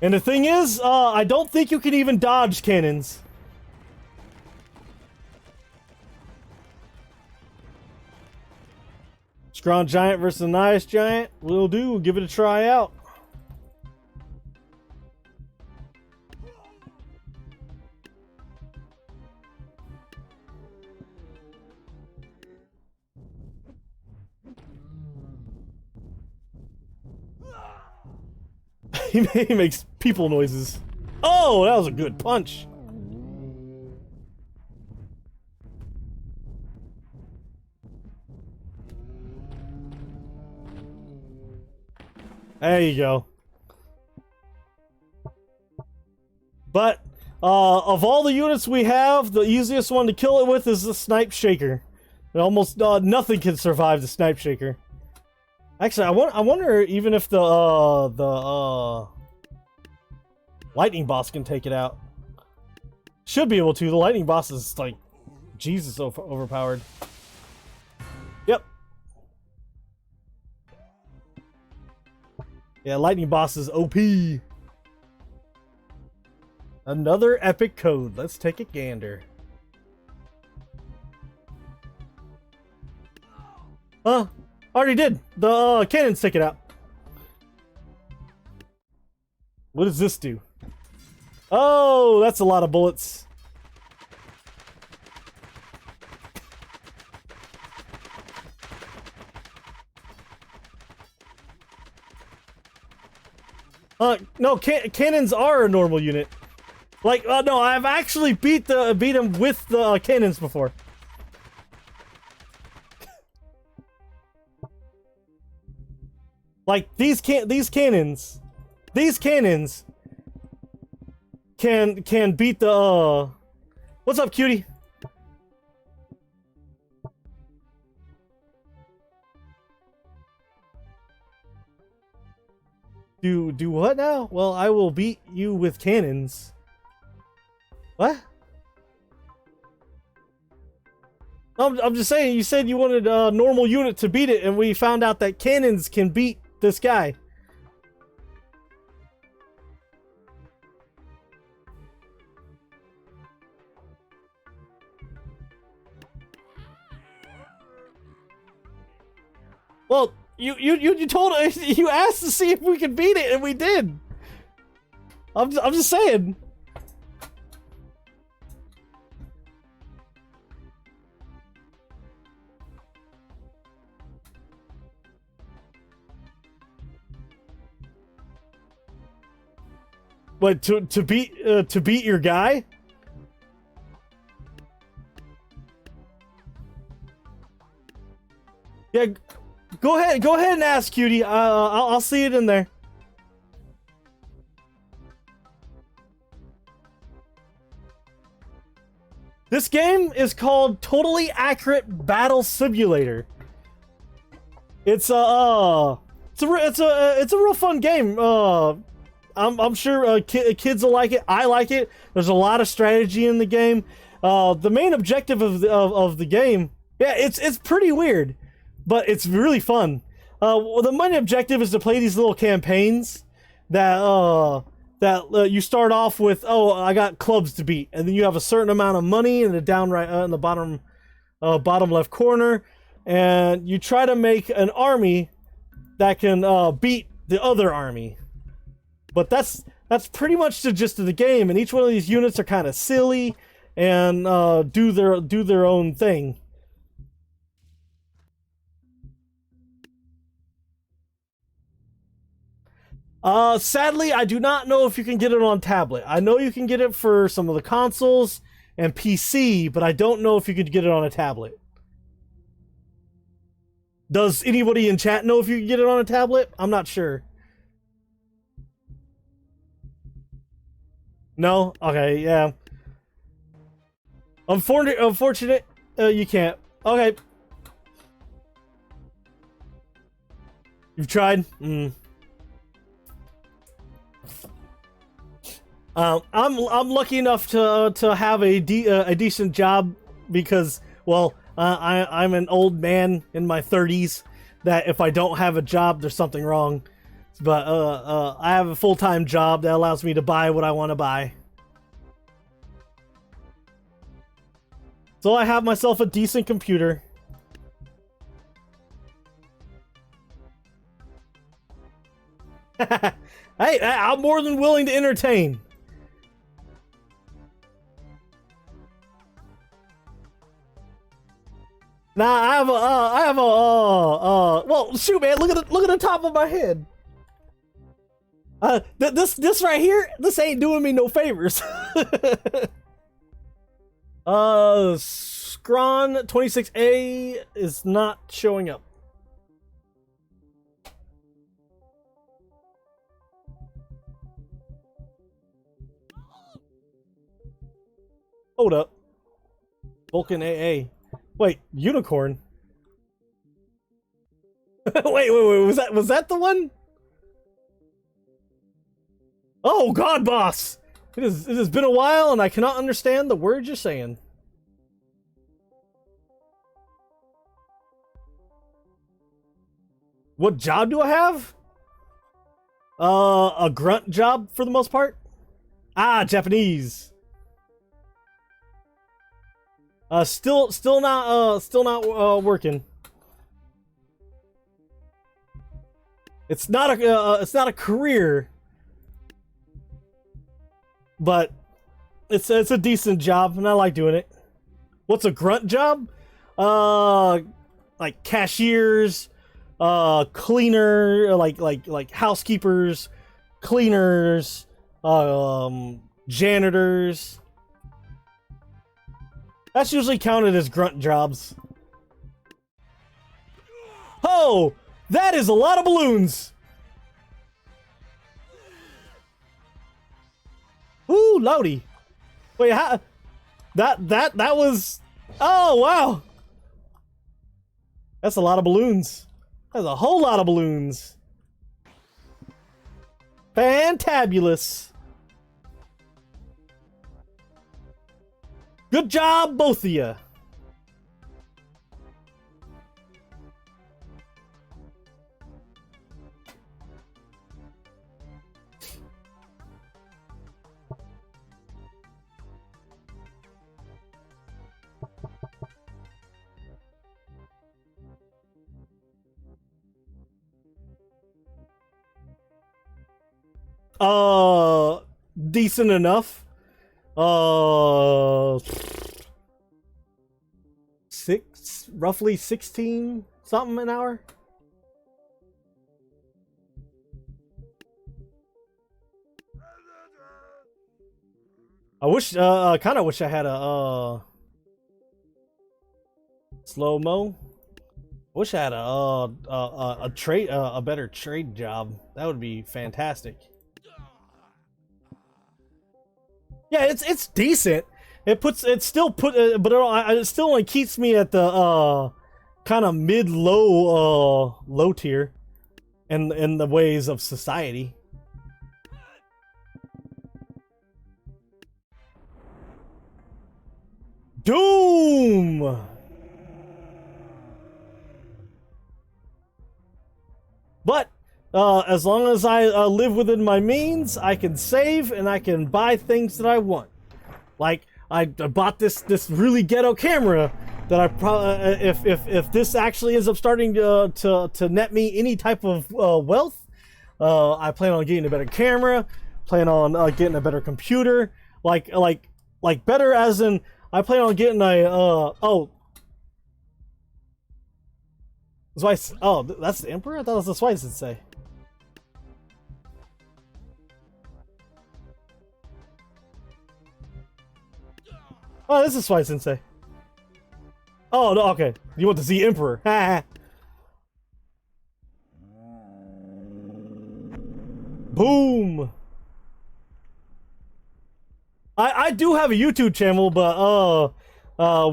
And the thing is, I don't think you can even dodge cannons. Scrawn Giant versus a Nice Giant. Will do. We'll give it a try out. He makes people noises. Oh, that was a good punch. There you go. But of all the units we have, the easiest one to kill it with is the Snipe Shaker. And almost nothing can survive the Snipe Shaker. Actually, I wonder even if the Lightning Boss can take it out. Should be able to. The Lightning Boss is like Jesus overpowered. Yep. Yeah, Lightning Boss is OP. Another epic code. Let's take a gander. Already did. The cannons take it out. What does this do? Oh, that's a lot of bullets. No, cannons are a normal unit. Like, no, I've actually beat him with the cannons before. Like these cannons can beat the What's up, cutie? Do what now? Well, I will beat you with cannons. What? I'm just saying, you said you wanted a normal unit to beat it, and we found out that cannons can beat this guy. Well, you told us, you asked to see if we could beat it, and we did. I'm just saying. But to beat your guy? Yeah, go ahead and ask, cutie. I'll see it in there. This game is called Totally Accurate Battle Simulator. It's a real fun game. I'm sure kids will like it. I like it. There's a lot of strategy in the game. The main objective of the game, yeah, it's pretty weird, but it's really fun. The main objective is to play these little campaigns that you start off with. Oh, I got clubs to beat, and then you have a certain amount of money in the in the bottom left corner, and you try to make an army that can beat the other army. But that's pretty much the gist of the game, and each one of these units are kind of silly and do their own thing. Sadly, I do not know if you can get it on tablet. I know you can get it for some of the consoles and PC, but I don't know if you could get it on a tablet. Does anybody in chat know if you can get it on a tablet? I'm not sure. No? Okay, yeah. Unfortunate, you can't. Okay. You've tried? I'm lucky enough to have a decent job because, well, I'm an old man in my 30s that if I don't have a job, there's something wrong. But I have a full-time job that allows me to buy what I want to buy. So I have myself a decent computer. Hey, I'm more than willing to entertain. Nah, I have a, well, shoot, man, look at the top of my head. This right here, this ain't doing me no favors. Scron 26A is not showing up. Hold up. Vulcan AA. Wait, unicorn. wait, was that the one? Oh God, boss! It has been a while, and I cannot understand the words you're saying. What job do I have? A grunt job for the most part. Ah, Japanese. Still not working. It's not a career, but it's a decent job, and I like doing it. What's a grunt job? Like cashiers, cleaner, like housekeepers, cleaners, janitors. That's usually counted as grunt jobs. Oh, that is a lot of balloons. Ooh, Lodi. Wait, how? That was. Oh wow. That's a lot of balloons. That's a whole lot of balloons. Fantabulous. Good job, both of you. Decent enough. Roughly 16 something an hour. I wish, kind of wish I had a, slow-mo. Wish I had a trade, a better trade job. That would be fantastic. Yeah, it's decent. It still only keeps me at the kind of low tier in the ways of society. Doom. But as long as I live within my means, I can save and I can buy things that I want. Like I bought this really ghetto camera that I probably if this actually ends up starting to net me any type of wealth, I plan on getting a better camera, plan on getting a better computer, like better as in I plan on getting a that's the Emperor? I thought it was the Swice would say. Oh, this is Swice Sensei. Oh, no, okay. You want to see Emperor. Boom. I do have a YouTube channel, but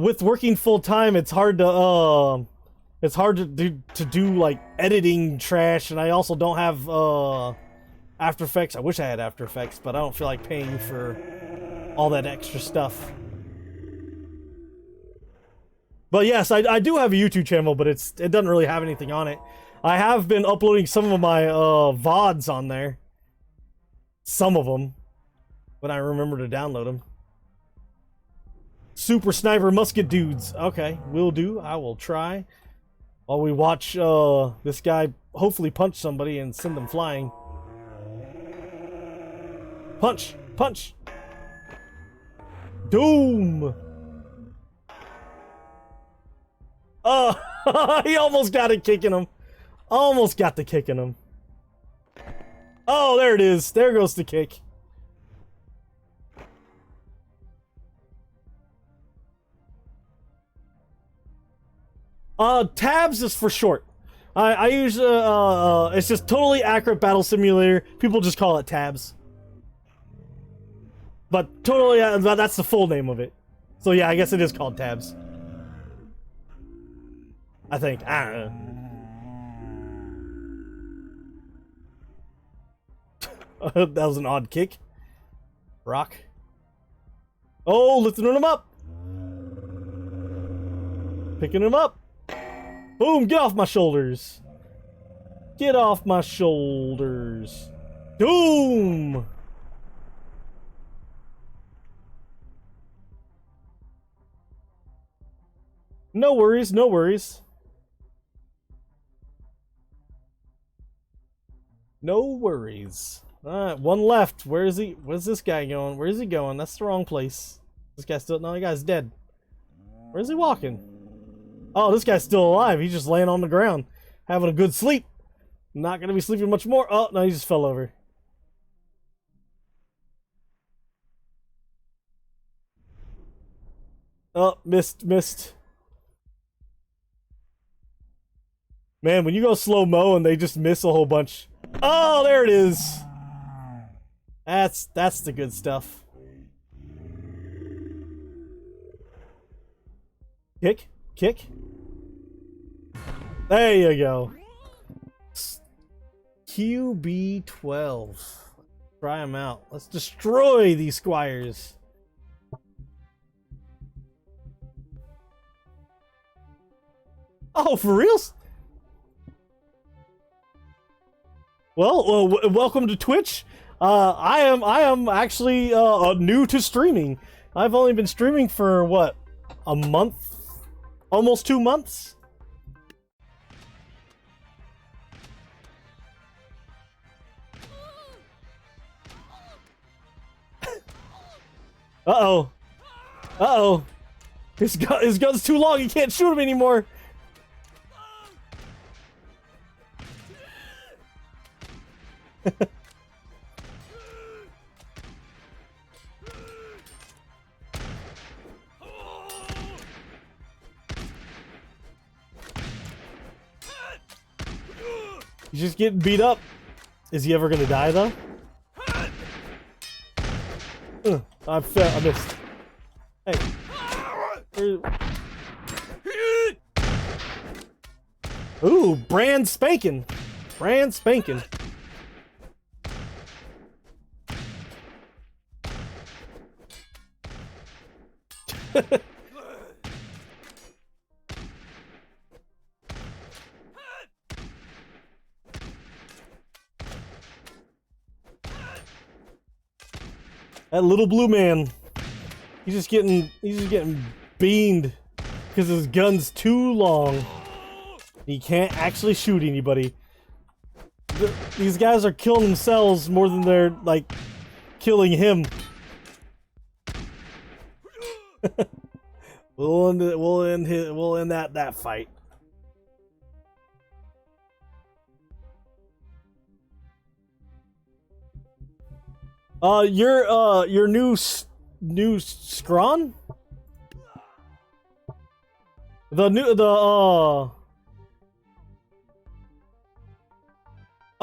with working full time, it's hard to do like editing trash, and I also don't have After Effects. I wish I had After Effects, but I don't feel like paying for all that extra stuff. But yes, I do have a YouTube channel, but it doesn't really have anything on it. I have been uploading some of my VODs on there. Some of them, when I remember to download them. Super Sniper Musket Dudes. Okay, will do. I will try. While we watch this guy hopefully punch somebody and send them flying. Punch! Punch! Doom! Oh, he almost got it kicking him. Almost got the kick in him. Oh, there it is. There goes the kick. Tabs is for short. I use it's just totally accurate battle simulator. People just call it tabs. But totally, that's the full name of it. So yeah, I guess it is called tabs. I think. I don't know. That was an odd kick. Rock. Oh, lifting him up. Picking him up. Boom, get off my shoulders. Get off my shoulders. Doom. No worries, no worries. No worries. Alright, one left. Where is he? Where's this guy going? Where is he going? That's the wrong place. This guy's still... No, the guy's dead. Where's he walking? Oh, this guy's still alive. He's just laying on the ground. Having a good sleep. Not gonna be sleeping much more. Oh, no, he just fell over. Oh, missed. Man, when you go slow-mo and they just miss a whole bunch. Oh, there it is. That's the good stuff. Kick. There you go. QB12. Try them out. Let's destroy these squires. Oh, for reals? Well, welcome to Twitch. I am actually new to streaming. I've only been streaming for what, a month, almost 2 months. Uh-oh. His gun's too long. He can't shoot him anymore. He's just getting beat up. Is he ever gonna die though? I missed. Hey. Ooh, brand spanking. That little blue man, he's just getting beamed because his gun's too long. He can't actually shoot anybody. These guys are killing themselves more than they're like killing him. We'll end that fight. Your new Scron?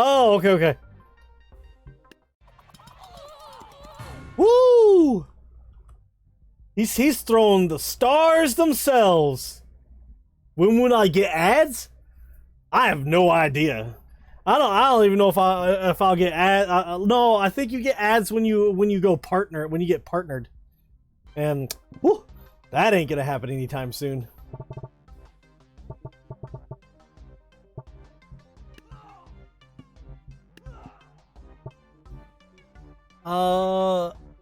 Oh, okay. Woo! He's throwing the stars themselves. When would I get ads? I have no idea. I don't even know if I'll get ads. No, I think you get ads when you get partnered, and whew, that ain't gonna happen anytime soon.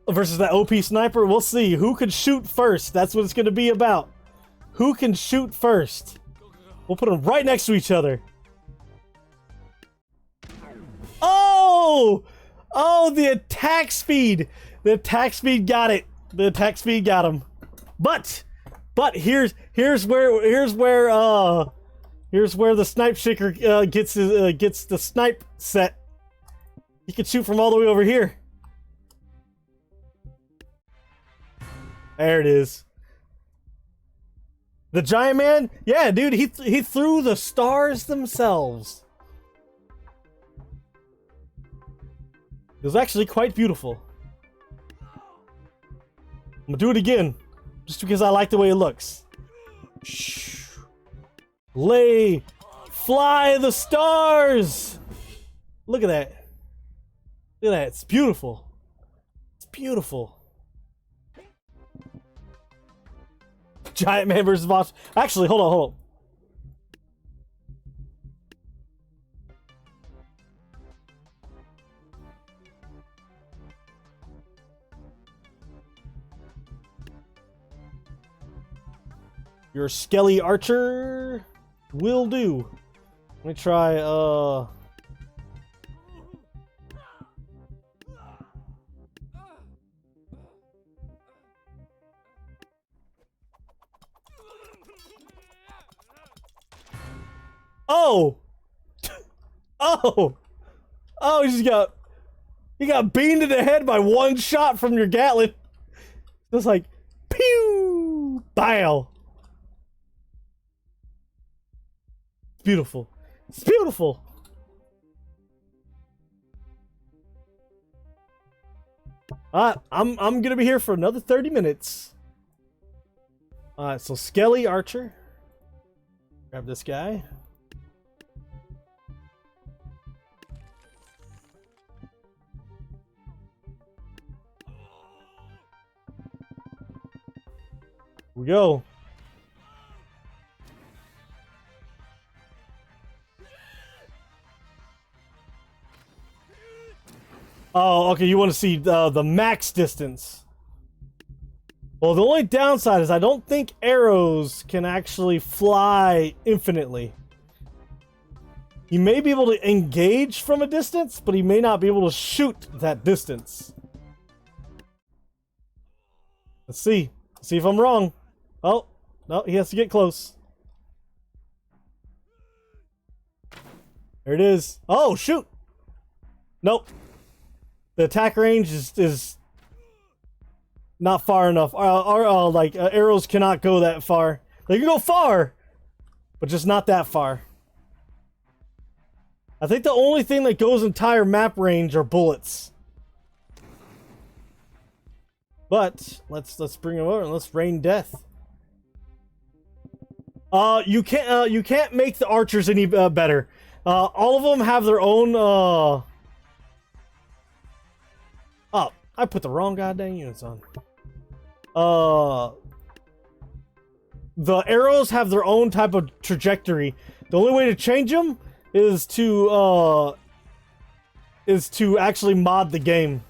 Versus that OP sniper, we'll see who can shoot first. That's what it's gonna be about. Who can shoot first? We'll put them right next to each other. Oh! Oh, the attack speed! The attack speed got it. The attack speed got him. But here's where the snipe shaker gets the snipe set. He can shoot from all the way over here. There it is. The giant man? Yeah, dude, he threw the stars themselves. It was actually quite beautiful. I'm gonna do it again, just because I like the way it looks. Fly the stars! Look at that. Look at that, it's beautiful. It's beautiful. Giant man versus boss. Actually, hold on. Your skelly archer will do. Let me try, Oh! Oh! Oh, he got beamed in the head by one shot from your Gatling. Just like, pew! Bow! It's beautiful. It's beautiful! I'm gonna be here for another 30 minutes. Alright, so Skelly Archer. Grab this guy. Here we go. Oh, okay, you want to see the max distance. Well, the only downside is I don't think arrows can actually fly infinitely. He may be able to engage from a distance, but he may not be able to shoot that distance. Let's see. See if I'm wrong. Oh, no, he has to get close. There it is. Oh, shoot! Nope. The attack range is not far enough. Arrows cannot go that far. They can go far, but just not that far. I think the only thing that goes entire map range are bullets. But let's bring him over and let's rain death. You can't make the archers any better. All of them have their own. Oh, I put the wrong goddamn units on. The arrows have their own type of trajectory. The only way to change them is to actually mod the game.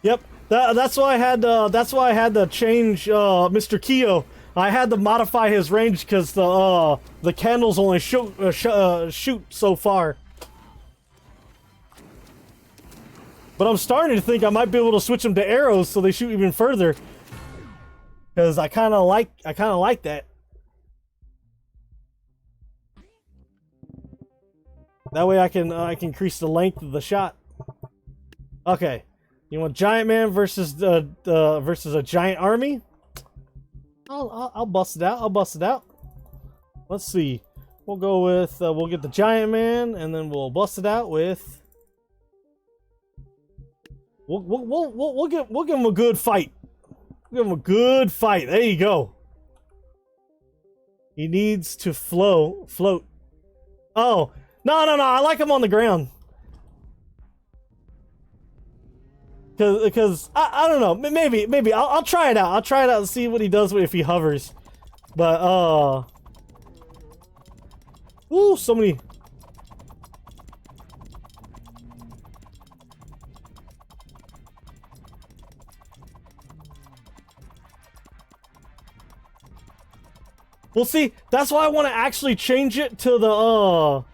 Yep, that's why I had to change Mr. Keo. I had to modify his range because the candles only shoot so far. But I'm starting to think I might be able to switch them to arrows so they shoot even further. Because I kind of like that. That way I can increase the length of the shot. Okay. You want Giant Man versus versus a giant army? I'll bust it out. I'll bust it out. Let's see. We'll go with we'll get the Giant Man, and then we'll bust it out with. We'll give him a good fight. We'll give him a good fight. There you go. He needs to float. Oh no! I like him on the ground. Cause I don't know. Maybe I'll try it out. I'll try it out and see what he does if he hovers. But ooh, so many. We'll see. That's why I want to actually change it to the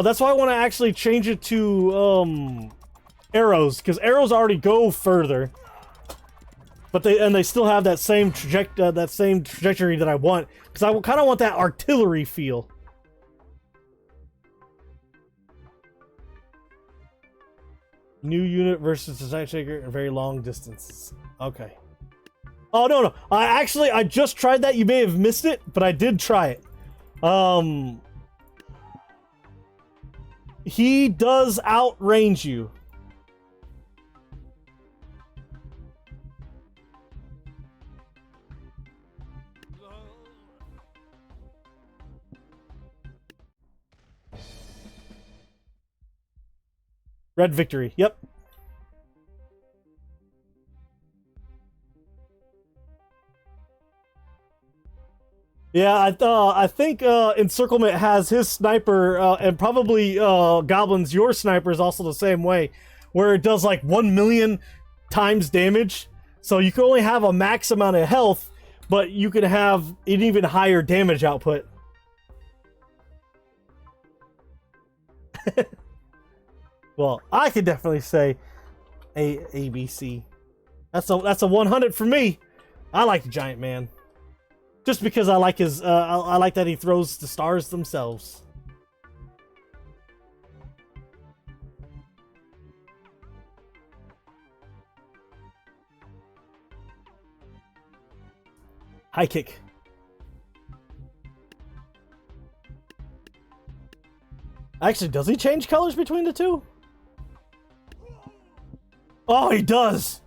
that's why I want to actually change it to arrows, because arrows already go further, but they still have that same trajectory that I want, because I kind of want that artillery feel. New unit versus the Night Shaker in very long distances. Okay. Oh no! I just tried that. You may have missed it, but I did try it. He does outrange you. Red victory. Yep. Yeah, I think Encirclement has his sniper, and probably Goblins, your sniper is also the same way, where it does like 1,000,000 times damage. So you can only have a max amount of health, but you can have an even higher damage output. Well, I could definitely say ABC. That's a 100 for me. I like the Giant Man. Just because I like his, I like that he throws the stars themselves. High kick. Actually, does he change colors between the two? Oh, he does!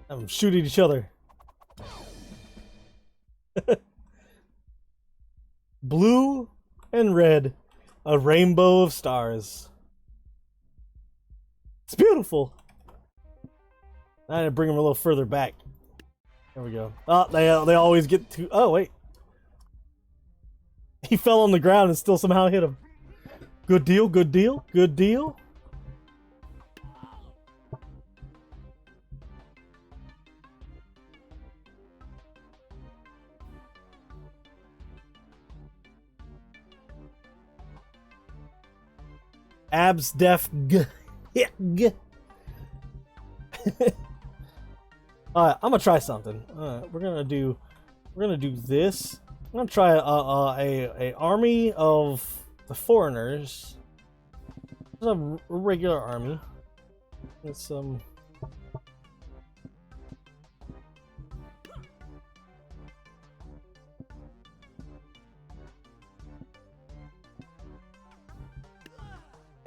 Have them shoot at each other. Blue and red, a rainbow of stars. It's beautiful. I need to bring him a little further back. There we go. Oh, they always get to. Oh wait, he fell on the ground and still somehow hit him. Good deal. Good deal. Good deal. Abs def g. Yeah, g. Alright, I'm gonna try something. Alright, we're gonna do this. I'm gonna try a army of the foreigners. It's a regular army. It's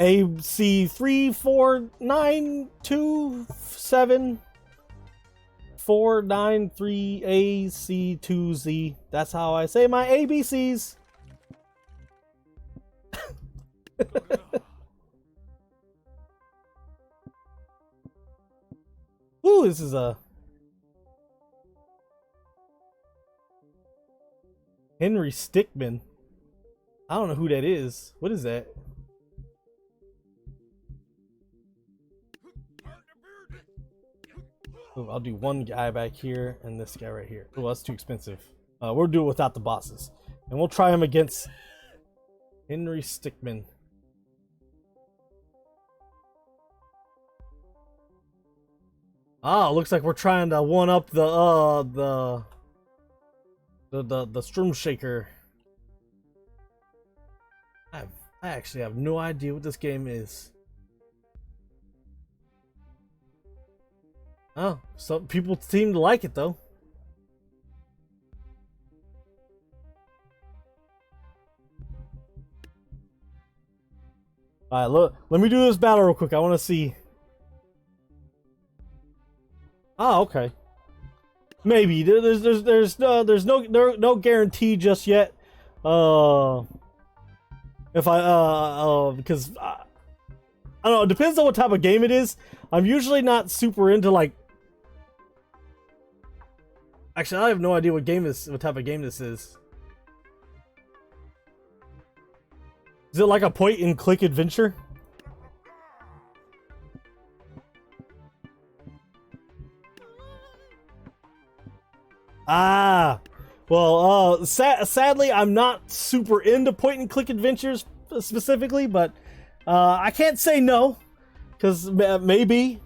AC 34927 493 AC2Z. That's how I say my ABCs. Ooh, this is a Henry Stickmin. I don't know who that is. What is that? Ooh, I'll do one guy back here and this guy right here. Oh, that's too expensive. We'll do it without the bosses. And we'll try him against Henry Stickmin. Ah, looks like we're trying to one up the Strum Shaker. I actually have no idea what this game is. Oh, some people seem to like it though. All right, look. Let me do this battle real quick. I want to see. Oh, okay. Maybe there's no guarantee just yet. If because I don't know. It depends on what type of game it is. I'm usually not super into like. Actually, I have no idea what type of game this is. Is it like a point-and-click adventure? Ah, well, sadly, I'm not super into point-and-click adventures specifically, but I can't say no, because maybe.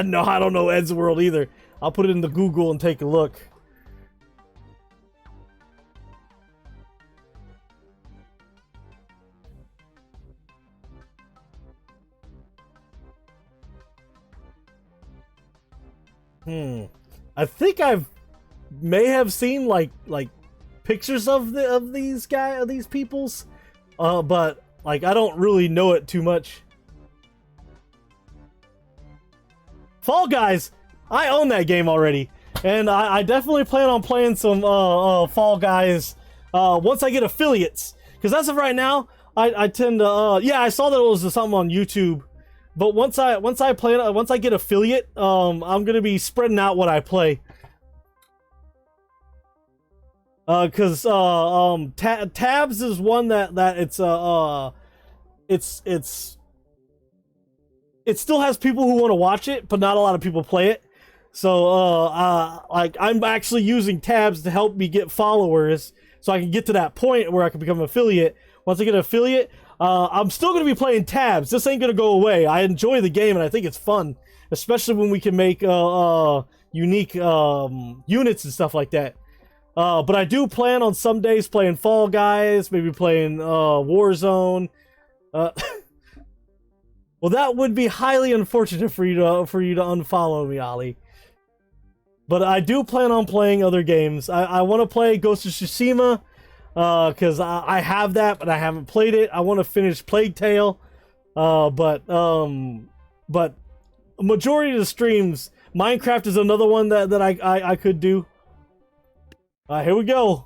No, I don't know Ed's World either. I'll put it in the Google and take a look. I think may have seen like pictures of these peoples, but like I don't really know it too much. Fall Guys, I own that game already, and I definitely plan on playing some Fall Guys once I get affiliates. Because as of right now, I tend to yeah, I saw that it was something on YouTube, but once I get affiliate, I'm gonna be spreading out what I play. Because Tabs is one that it still has people who want to watch it, but not a lot of people play it. So, like, I'm actually using Tabs to help me get followers, so I can get to that point where I can become an affiliate. Once I get an affiliate, I'm still going to be playing Tabs. This ain't going to go away. I enjoy the game, and I think it's fun, especially when we can make unique units and stuff like that. But I do plan on some days playing Fall Guys, maybe playing Warzone. Well, that would be highly unfortunate for you to unfollow me, Ollie. But I do plan on playing other games. I want to play Ghost of Tsushima, because I have that, but I haven't played it. I want to finish Plague Tale, but majority of the streams, Minecraft is another one that I could do. Here we go.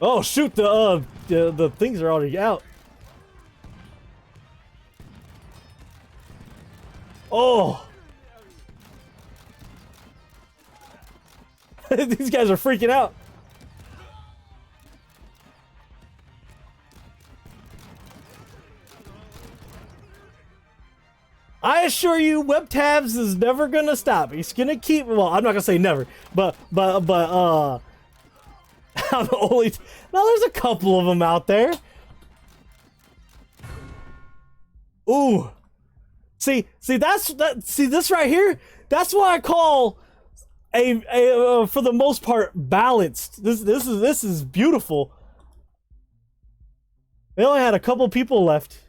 Oh shoot! The things are already out. Oh! These guys are freaking out. I assure you, Webtabs is never gonna stop. He's gonna keep. Well, I'm not gonna say never, but I'm only. Now there's a couple of them out there. Ooh, see this right here. That's what I call a for the most part balanced. This is beautiful. They only had a couple people left.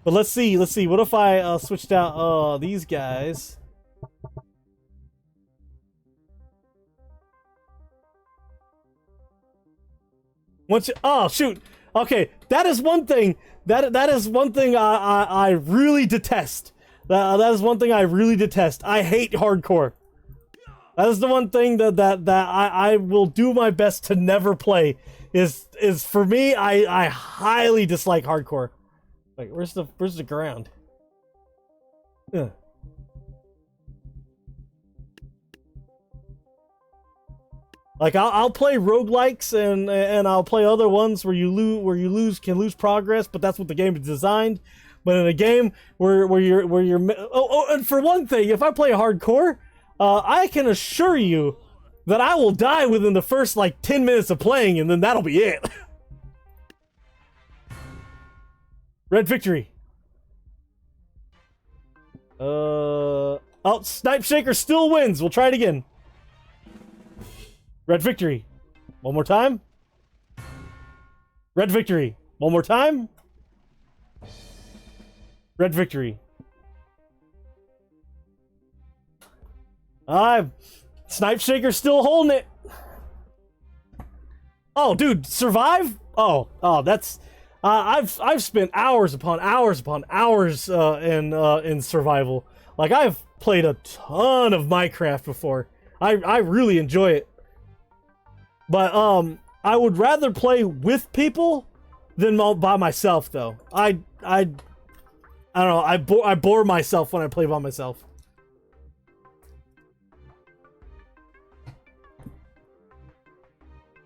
But let's see. What if I switched out these guys? Oh shoot. Okay, that is one thing. That is one thing I really detest. That is one thing I really detest. I hate hardcore. That is the one thing that I will do my best to never play. Is for me, I highly dislike hardcore. Wait, where's the ground? Like I'll play roguelikes and I'll play other ones where you can lose progress, but that's what the game is designed. But in a game where you're and for one thing, if I play hardcore, I can assure you that I will die within the first like 10 minutes of playing, and then that'll be it. Red victory. Oh, Snipe Shaker still wins. We'll try it again. Red victory. One more time. Red victory. One more time. Red victory. Snipe Shaker still holding it. Oh, dude, survive? Oh, that's. I've spent hours upon hours upon hours in survival. Like I've played a ton of Minecraft before. I really enjoy it. But I would rather play with people than by myself, though. I don't know. I bore myself when I play by myself.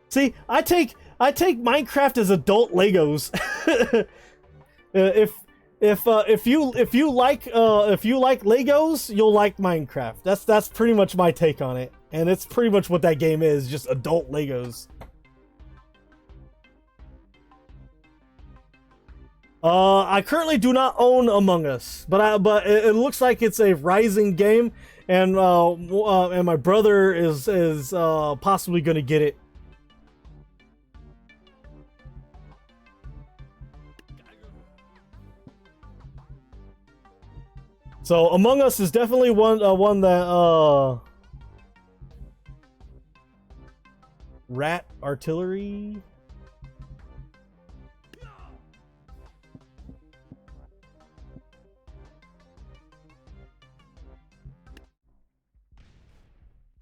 See, I take Minecraft as adult Legos. If you like Legos, you'll like Minecraft. That's pretty much my take on it, and it's pretty much what that game is, just adult Legos. I currently do not own Among Us, but it looks like it's a rising game, and my brother is possibly going to get it. So Among Us is definitely one that rat artillery.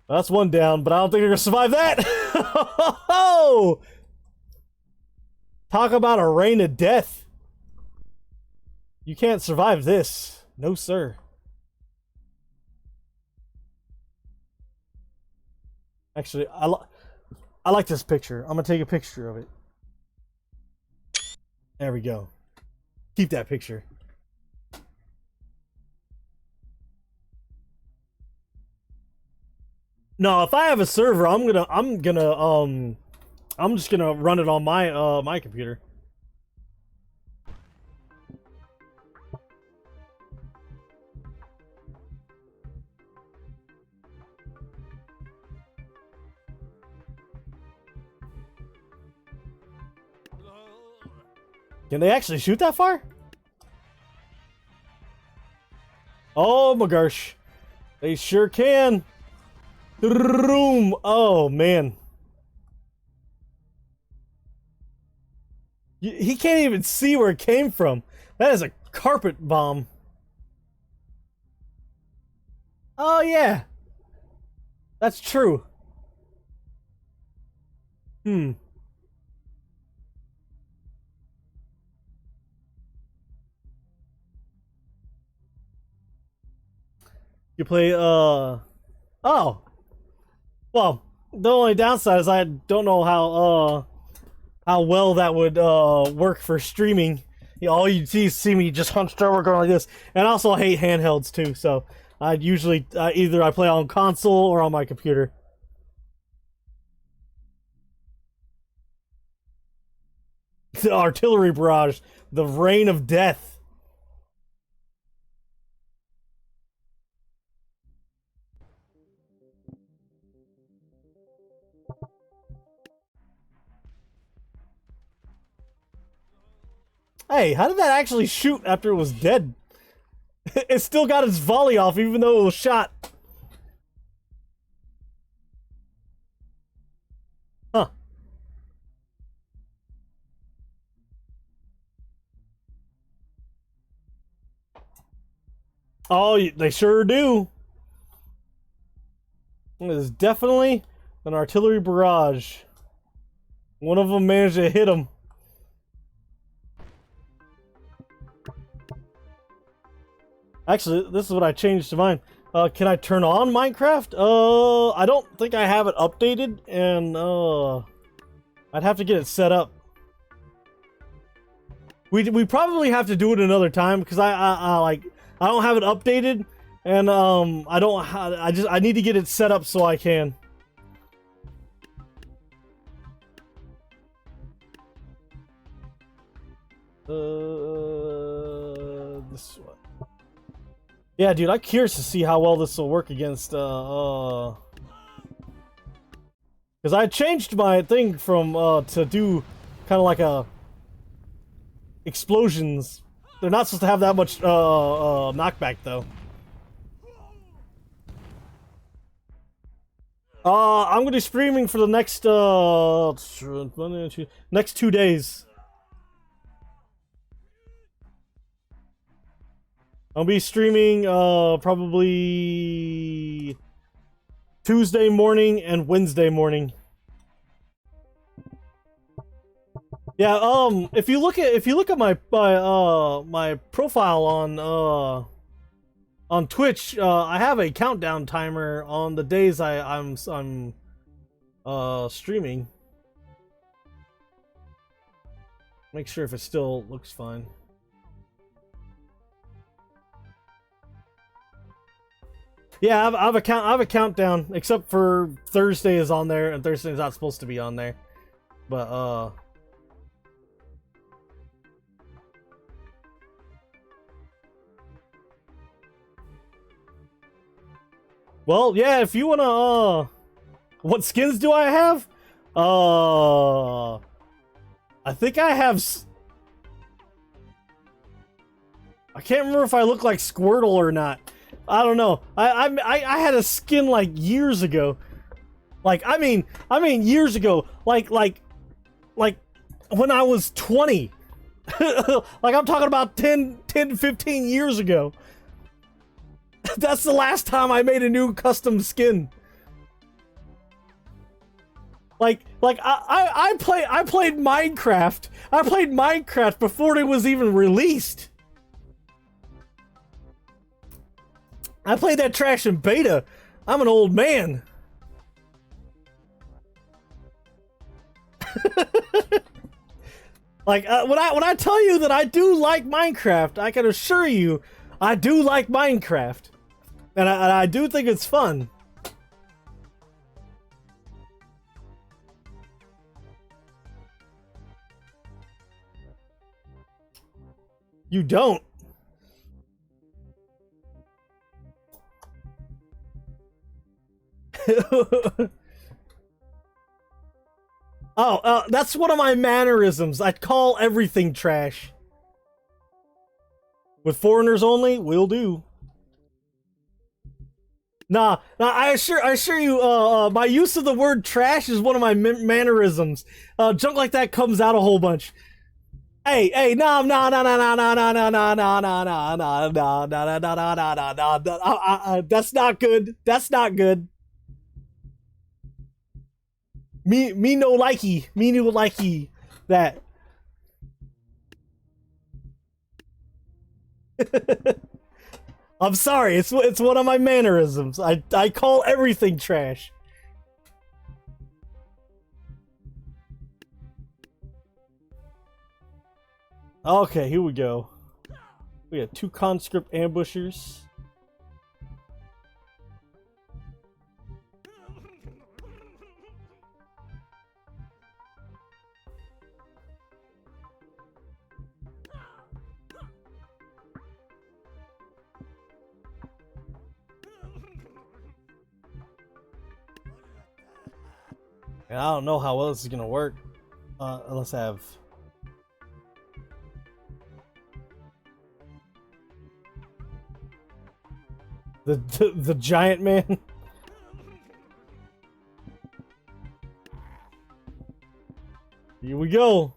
That's one down, but I don't think they're gonna survive that. Talk about a rain of death. You can't survive this. No, sir. Actually, I like this picture. I'm gonna take a picture of it. There we go. Keep that picture. No, if I have a server, I'm just gonna run it on my my computer. Can they actually shoot that far? Oh my gosh. They sure can. Oh man. He can't even see where it came from. That is a carpet bomb. Oh yeah. That's true. Hmm. You play, oh. Well, the only downside is I don't know how well that would, work for streaming. You know, all you see me just hunched over going like this. And also I hate handhelds too, so I'd usually, either I play on console or on my computer. The artillery barrage, the rain of death. Hey, how did that actually shoot after it was dead? It still got its volley off even though it was shot. Huh. Oh, they sure do. It is definitely an artillery barrage. One of them managed to hit him. Actually, this is what I changed to mine. Can I turn on Minecraft? I don't think I have it updated, and I'd have to get it set up. We probably have to do it another time because I don't have it updated, and I need to get it set up so I can. This one. Yeah, dude, I'm curious to see how well this will work against because I changed my thing from to do kind of like a explosions. They're not supposed to have that much knockback though. I'm gonna be streaming for the next next 2 days. I'll be streaming probably Tuesday morning and Wednesday morning. Yeah, if you look at my profile on Twitch, I have a countdown timer on the days I'm streaming. Make sure if it still looks fine. Yeah, I have a countdown, except for Thursday is on there, and Thursday is not supposed to be on there. But well, yeah, if you wanna what skins do I have? I think I have I can't remember if I look like Squirtle or not. I don't know. I had a skin like years ago. Like I mean years ago. Like when I was 20. Like I'm talking about 10 to 15 years ago. That's the last time I made a new custom skin. Like I played Minecraft. I played Minecraft before it was even released. I played that trash in beta. I'm an old man. Like when I tell you that I do like Minecraft, I can assure you I do like Minecraft, and I do think it's fun. You don't. Oh, that's one of my mannerisms. I call everything trash. With foreigners only, will do. Nah, I assure you, my use of the word trash is one of my mannerisms. Junk like that comes out a whole bunch. Hey, no, that's not good. That's not good. Me no likey that. I'm sorry, it's one of my mannerisms. I call everything trash. Okay, here we go. We got 2 conscript ambushers. And I don't know how well this is gonna work, unless I have. The giant man. Here we go.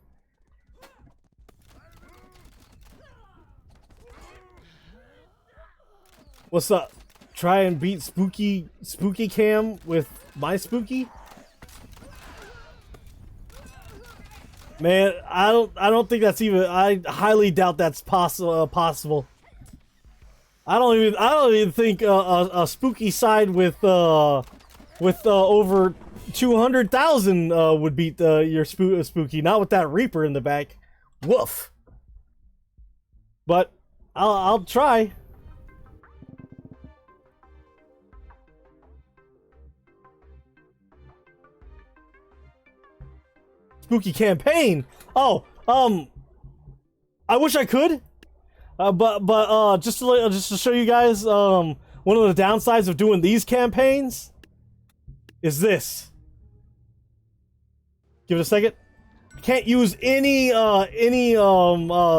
What's up? Try and beat Spooky Cam with my Spooky? Man, I don't think that's even. I highly doubt that's possible. I don't even think a spooky side with over 200,000 would beat your spooky. Not with that Reaper in the back. Woof. But I'll try. Spooky campaign. Oh, I wish I could. But just to show you guys, one of the downsides of doing these campaigns is this. Give it a second. Can't use any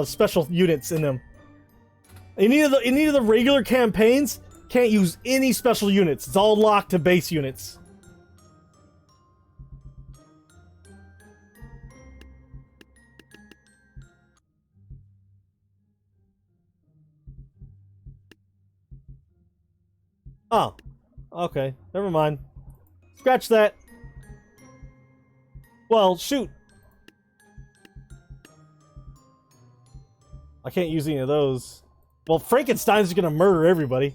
special units in them. In any of the regular campaigns, can't use any special units. It's all locked to base units. Oh, okay. Never mind. Scratch that. Well, shoot. I can't use any of those. Well, Frankenstein's gonna murder everybody.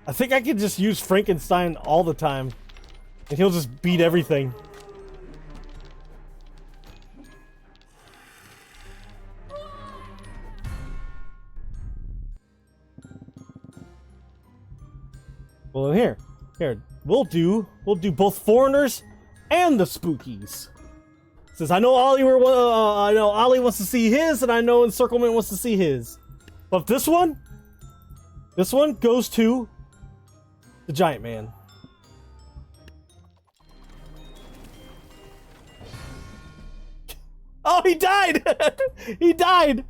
I think I could just use Frankenstein all the time, and he'll just beat everything. Well, then here, we'll do both foreigners and the spookies. Since I know Ollie wants to see his, and I know Encirclement wants to see his. But this one goes to the Giant Man. Oh, he died! He died!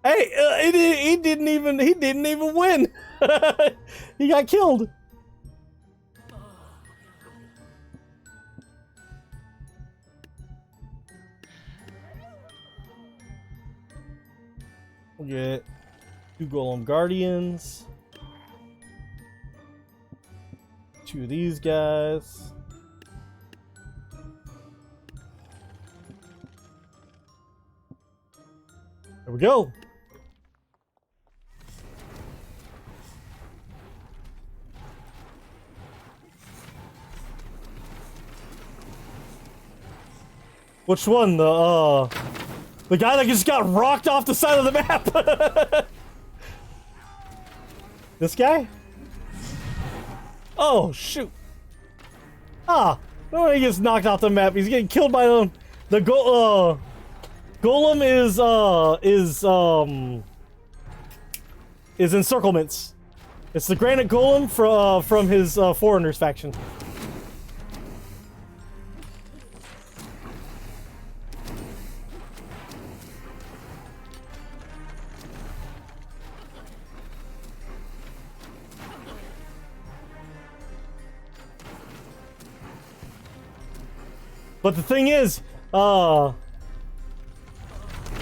Hey, he didn't even win. He got killed. We'll get 2 Golem Guardians. 2 of these guys. There we go. Which one? The guy that just got rocked off the side of the map. This guy? Oh shoot! Ah, no, he gets knocked off the map. He's getting killed by the golem. Is encirclements. It's the granite golem from his foreigners faction. But the thing is,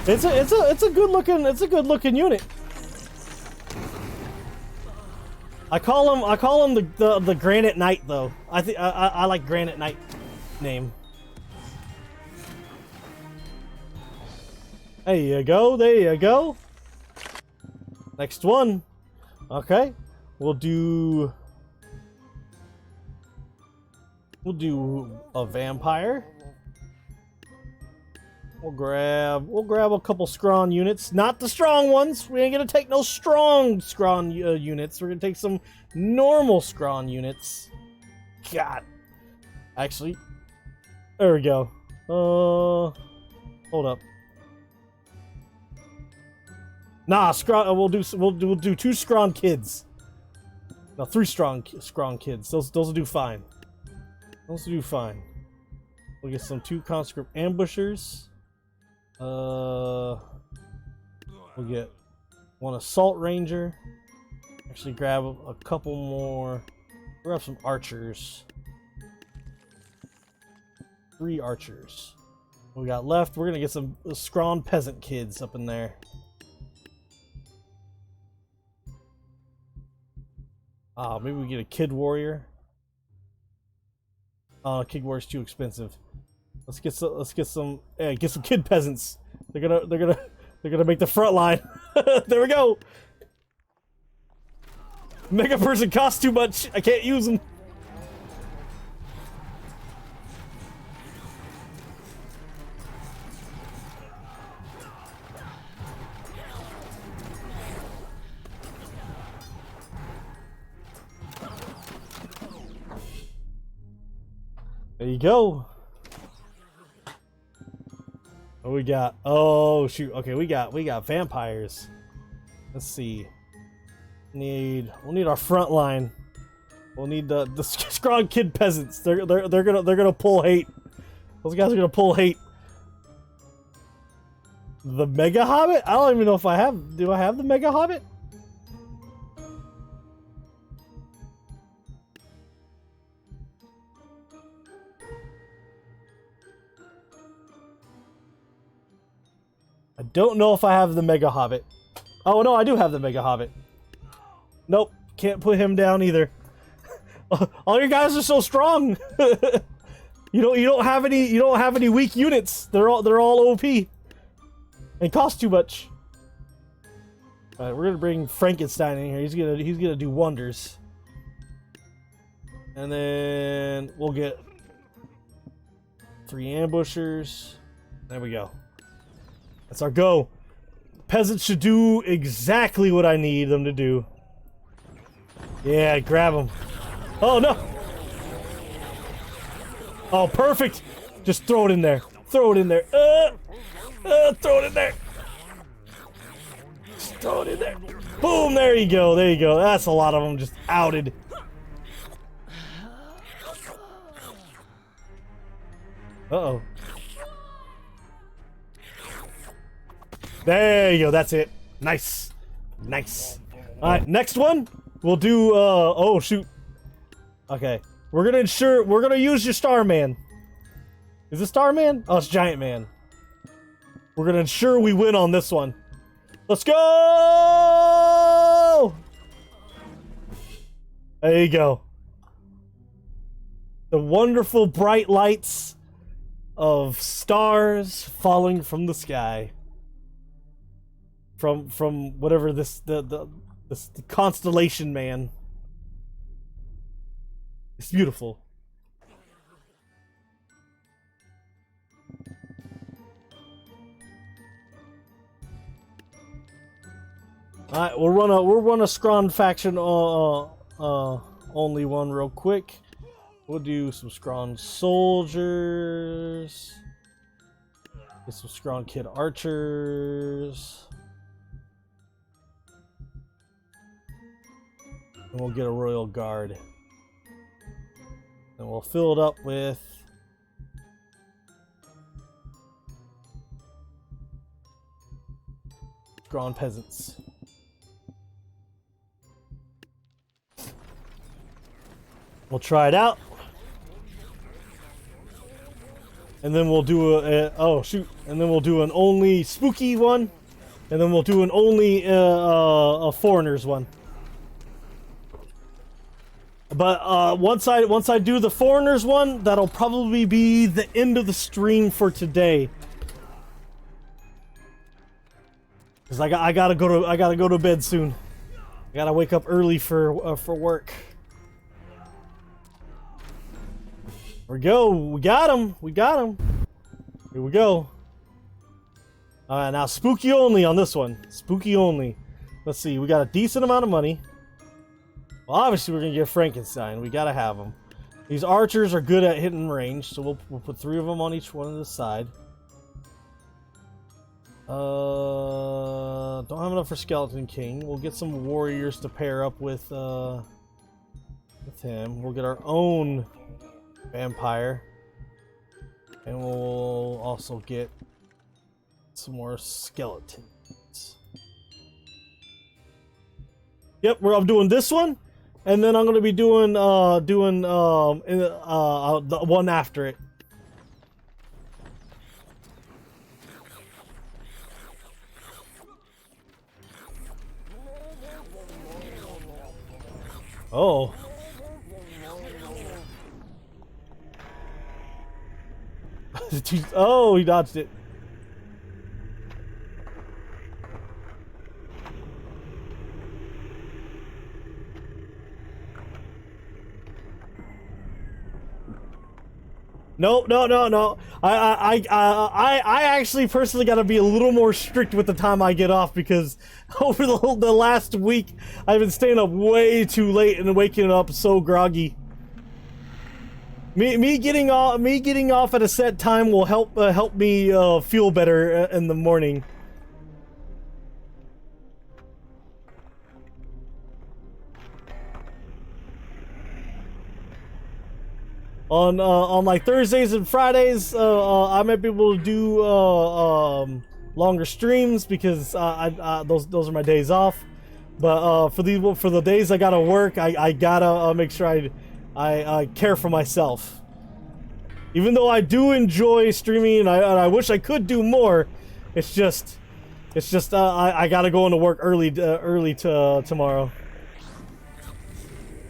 it's a good looking unit. I call him the Granite Knight though. I like Granite Knight name. There you go. There you go. Next one. Okay, we'll do a vampire. We'll grab a couple Scrawn units. Not the strong ones. We ain't gonna take no strong Scrawn units. We're gonna take some normal Scrawn units. God. Actually, there we go. Hold up. Nah, Scrawn. We'll do 2 Scrawn kids. No, 3 Scrawn kids. Those will do fine. Those will do fine. We'll get some 2 conscript ambushers. We'll get 1 assault ranger. Actually, grab a couple more. Grab some archers. 3 archers. What we got left, we're gonna get some scrawn peasant kids up in there. Maybe we get a kid warrior. Kid warrior's too expensive. Let's get some kid peasants. They're gonna make the front line. There we go. Mega person costs too much. I can't use them. There you go. What we got? Oh shoot. Okay, we got vampires. Let's see. We'll need our front line. We'll need the strong kid peasants. They're gonna pull hate. Those guys are gonna pull hate. The Mega Hobbit? I don't even know if I have. Do I have the Mega Hobbit? I don't know if I have the Mega Hobbit. Oh no, I do have the Mega Hobbit. Nope, can't put him down either. All your guys are so strong. you don't have any weak units. They're all OP and cost too much. All right, we're gonna bring Frankenstein in here. He's gonna do wonders. And then we'll get 3 ambushers. There we go. That's our go. Peasants should do exactly what I need them to do. Yeah, grab them. Oh, no. Oh, perfect. Just throw it in there. Throw it in there. Throw it in there. Just throw it in there. Boom, there you go. There you go. That's a lot of them just outed. Uh-oh. There you go, that's it. Nice. Nice. Alright, next one. We'll do, oh, shoot. Okay. We're gonna use your Starman. Is it Starman? Oh, it's Giant Man. We're gonna ensure we win on this one. Let's go! There you go. The wonderful bright lights of stars falling from the sky. From whatever this the constellation man. It's beautiful. Alright, we'll run a Scron faction only one real quick. We'll do some Scron soldiers. Get some Scron kid archers. And we'll get a royal guard. And we'll fill it up with Scron peasants. We'll try it out. And then we'll do oh shoot. And then we'll do an only spooky one. And then we'll do an only a foreigners one. But once I do the foreigners one, that'll probably be the end of the stream for today. Cause I gotta go to bed soon. I gotta wake up early for work. There we go. We got him. We got him. Here we go. Alright, now spooky only on this one. Spooky only. Let's see. We got a decent amount of money. Well, obviously we're gonna get Frankenstein. We gotta have them. These archers are good at hitting range, so we'll put 3 of them on each one on the side. Don't have enough for Skeleton King. We'll get some warriors to pair up with him. We'll get our own vampire, and we'll also get some more skeletons. Yep, I'm doing this one, and then I'm gonna be doing the one after it. Oh. Oh, he dodged it. No, no, no, no. I actually personally got to be a little more strict with the time I get off because over the last week I've been staying up way too late and waking up so groggy. Me getting off at a set time will help me feel better in the morning. On like Thursdays and Fridays, I might be able to do longer streams because those are my days off. But for the days I gotta work, I gotta make sure I care for myself. Even though I do enjoy streaming and I wish I could do more, it's just I gotta go into work early tomorrow.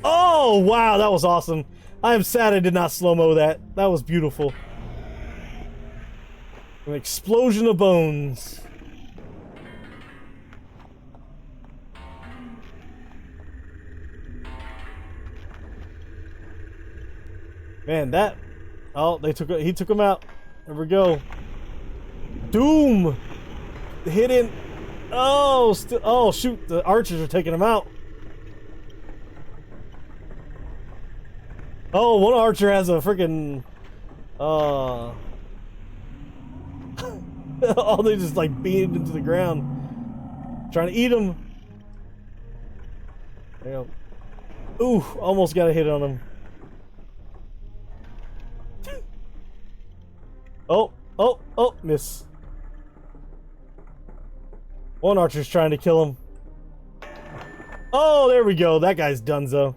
Oh wow, that was awesome. I am sad I did not slow-mo that. That was beautiful. An explosion of bones. Man, that... Oh, he took him out. There we go. Doom! Hidden... Oh, oh, shoot. The archers are taking him out. Oh, one archer has a freaking oh, they just like beamed into the ground. Trying to eat him. There you go. Ooh, almost got a hit on him. Oh, oh, oh, miss. One archer's trying to kill him. Oh, there we go. That guy's donezo.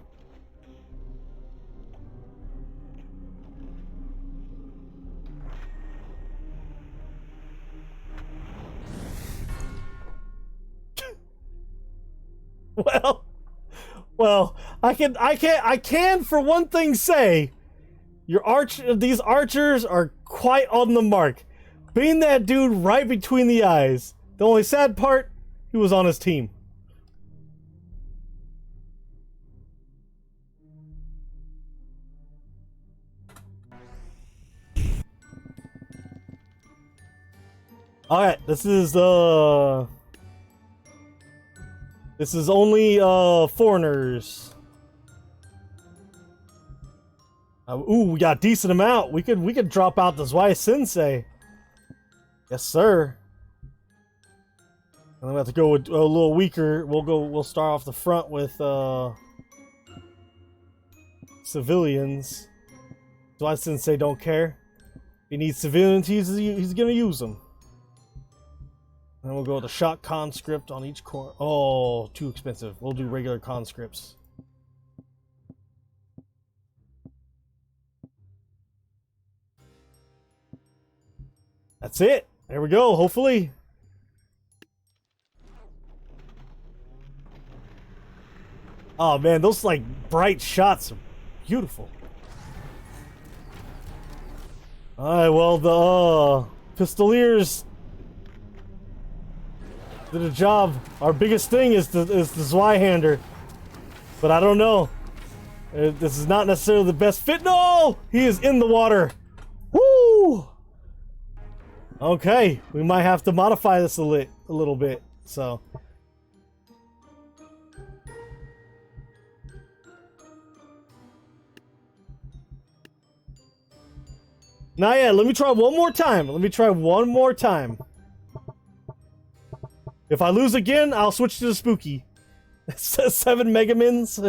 Well, I can for one thing say, these archers are quite on the mark. Being that dude right between the eyes. The only sad part, he was on his team. Alright, this is only foreigners. Ooh, we got a decent amount. We could drop out the Zwei Sensei. Yes, sir. And then we have to go with a little weaker. We'll start off the front with civilians. Zwei Sensei don't care. If he needs civilians, he's gonna use them. And then we'll go with a shock conscript on each corner. Oh, too expensive. We'll do regular conscripts. That's it. There we go, hopefully. Oh man, those like bright shots are beautiful. Alright, well the Pistoliers did a job. Our biggest thing is the Zweihander. But I don't know. This is not necessarily the best fit. No! He is in the water. Woo! Okay, we might have to modify this a little bit. So. Not yet. Let me try one more time. If I lose again, I'll switch to the spooky. 7 Megamins.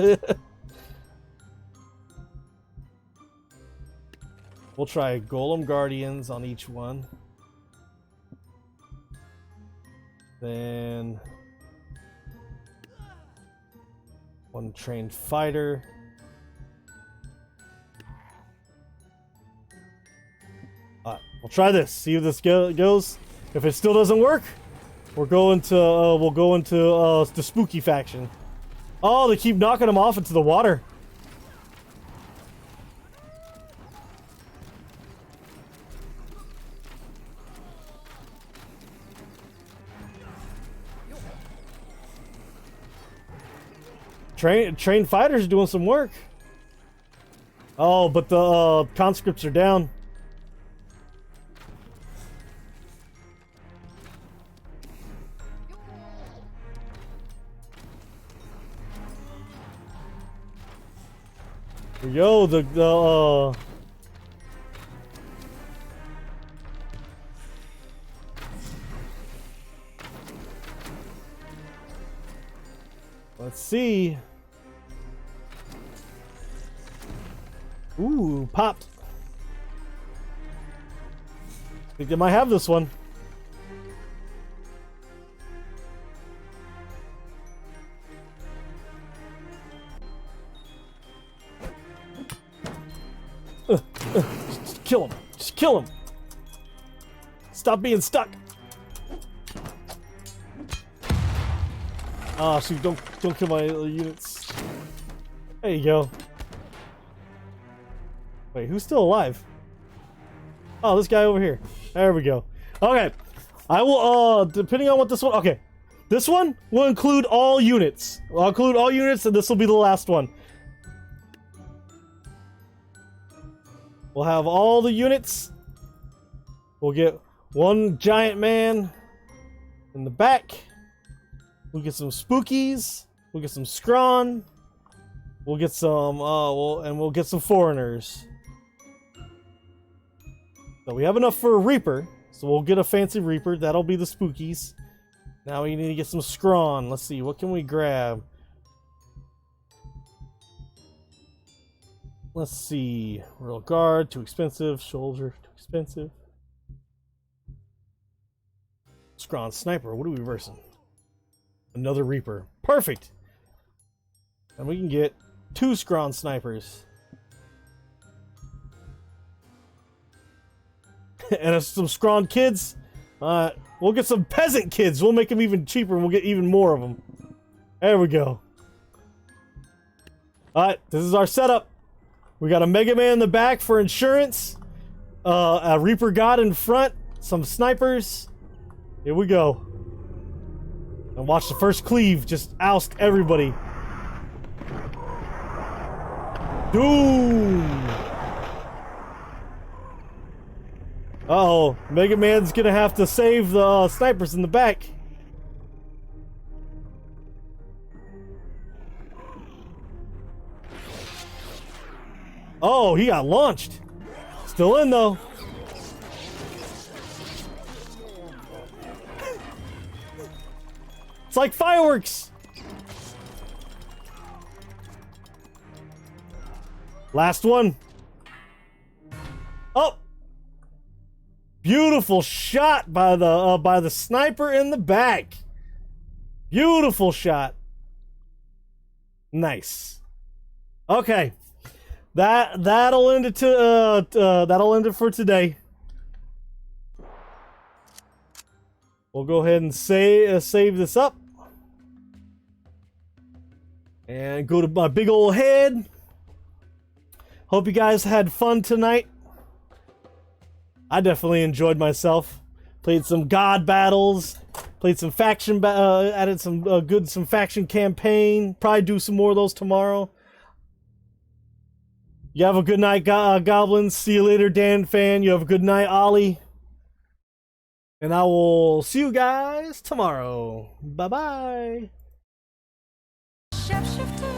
We'll try Golem Guardians on each one. Then one trained fighter. We'll try this. See if this goes. If it still doesn't work, we'll go into the spooky faction. Oh, they keep knocking them off into the water. Trained fighters doing some work. Oh, but the conscripts are down. Yo, let's see. Ooh, popped. Think they might have this one. Just kill him. Just kill him. Stop being stuck. Oh, shoot, don't kill my units. There you go. Wait, who's still alive? Oh, this guy over here. There we go. Okay. I will, depending on what this one... Okay. This one will include all units. I'll include all units, and this will be the last one. We'll have all the units. We'll get one giant man in the back. We'll get some spookies. We'll get some scrawn. We'll get some, we'll get some foreigners. So we have enough for a Reaper. So we'll get a fancy Reaper. That'll be the spookies. Now we need to get some scrawn. Let's see, what can we grab? Let's see. Royal Guard, too expensive. Soldier, too expensive. Scrawn Sniper, what are we versing? Another Reaper. Perfect! And we can get 2 Scrawn Snipers. And some Scrawn Kids. We'll get some Peasant Kids. We'll make them even cheaper and we'll get even more of them. There we go. Alright, this is our setup. We got a Mega Man in the back for insurance. A Reaper God in front. Some snipers. Here we go. And watch the first cleave just oust everybody. Doom! Uh-oh. Mega Man's gonna have to save the snipers in the back. Oh, he got launched. Still in, though. It's like fireworks. Last one. Oh. Beautiful shot by the sniper in the back. Beautiful shot. Nice. Okay. That'll end it for today. We'll go ahead and save this up. And go to my big old head. Hope you guys had fun tonight. I definitely enjoyed myself. Played some god battles. Played some faction, added some some faction campaign. Probably do some more of those tomorrow. You have a good night, Goblins. See you later, Dan Fan. You have a good night, Ollie. And I will see you guys tomorrow. Bye-bye. Chef,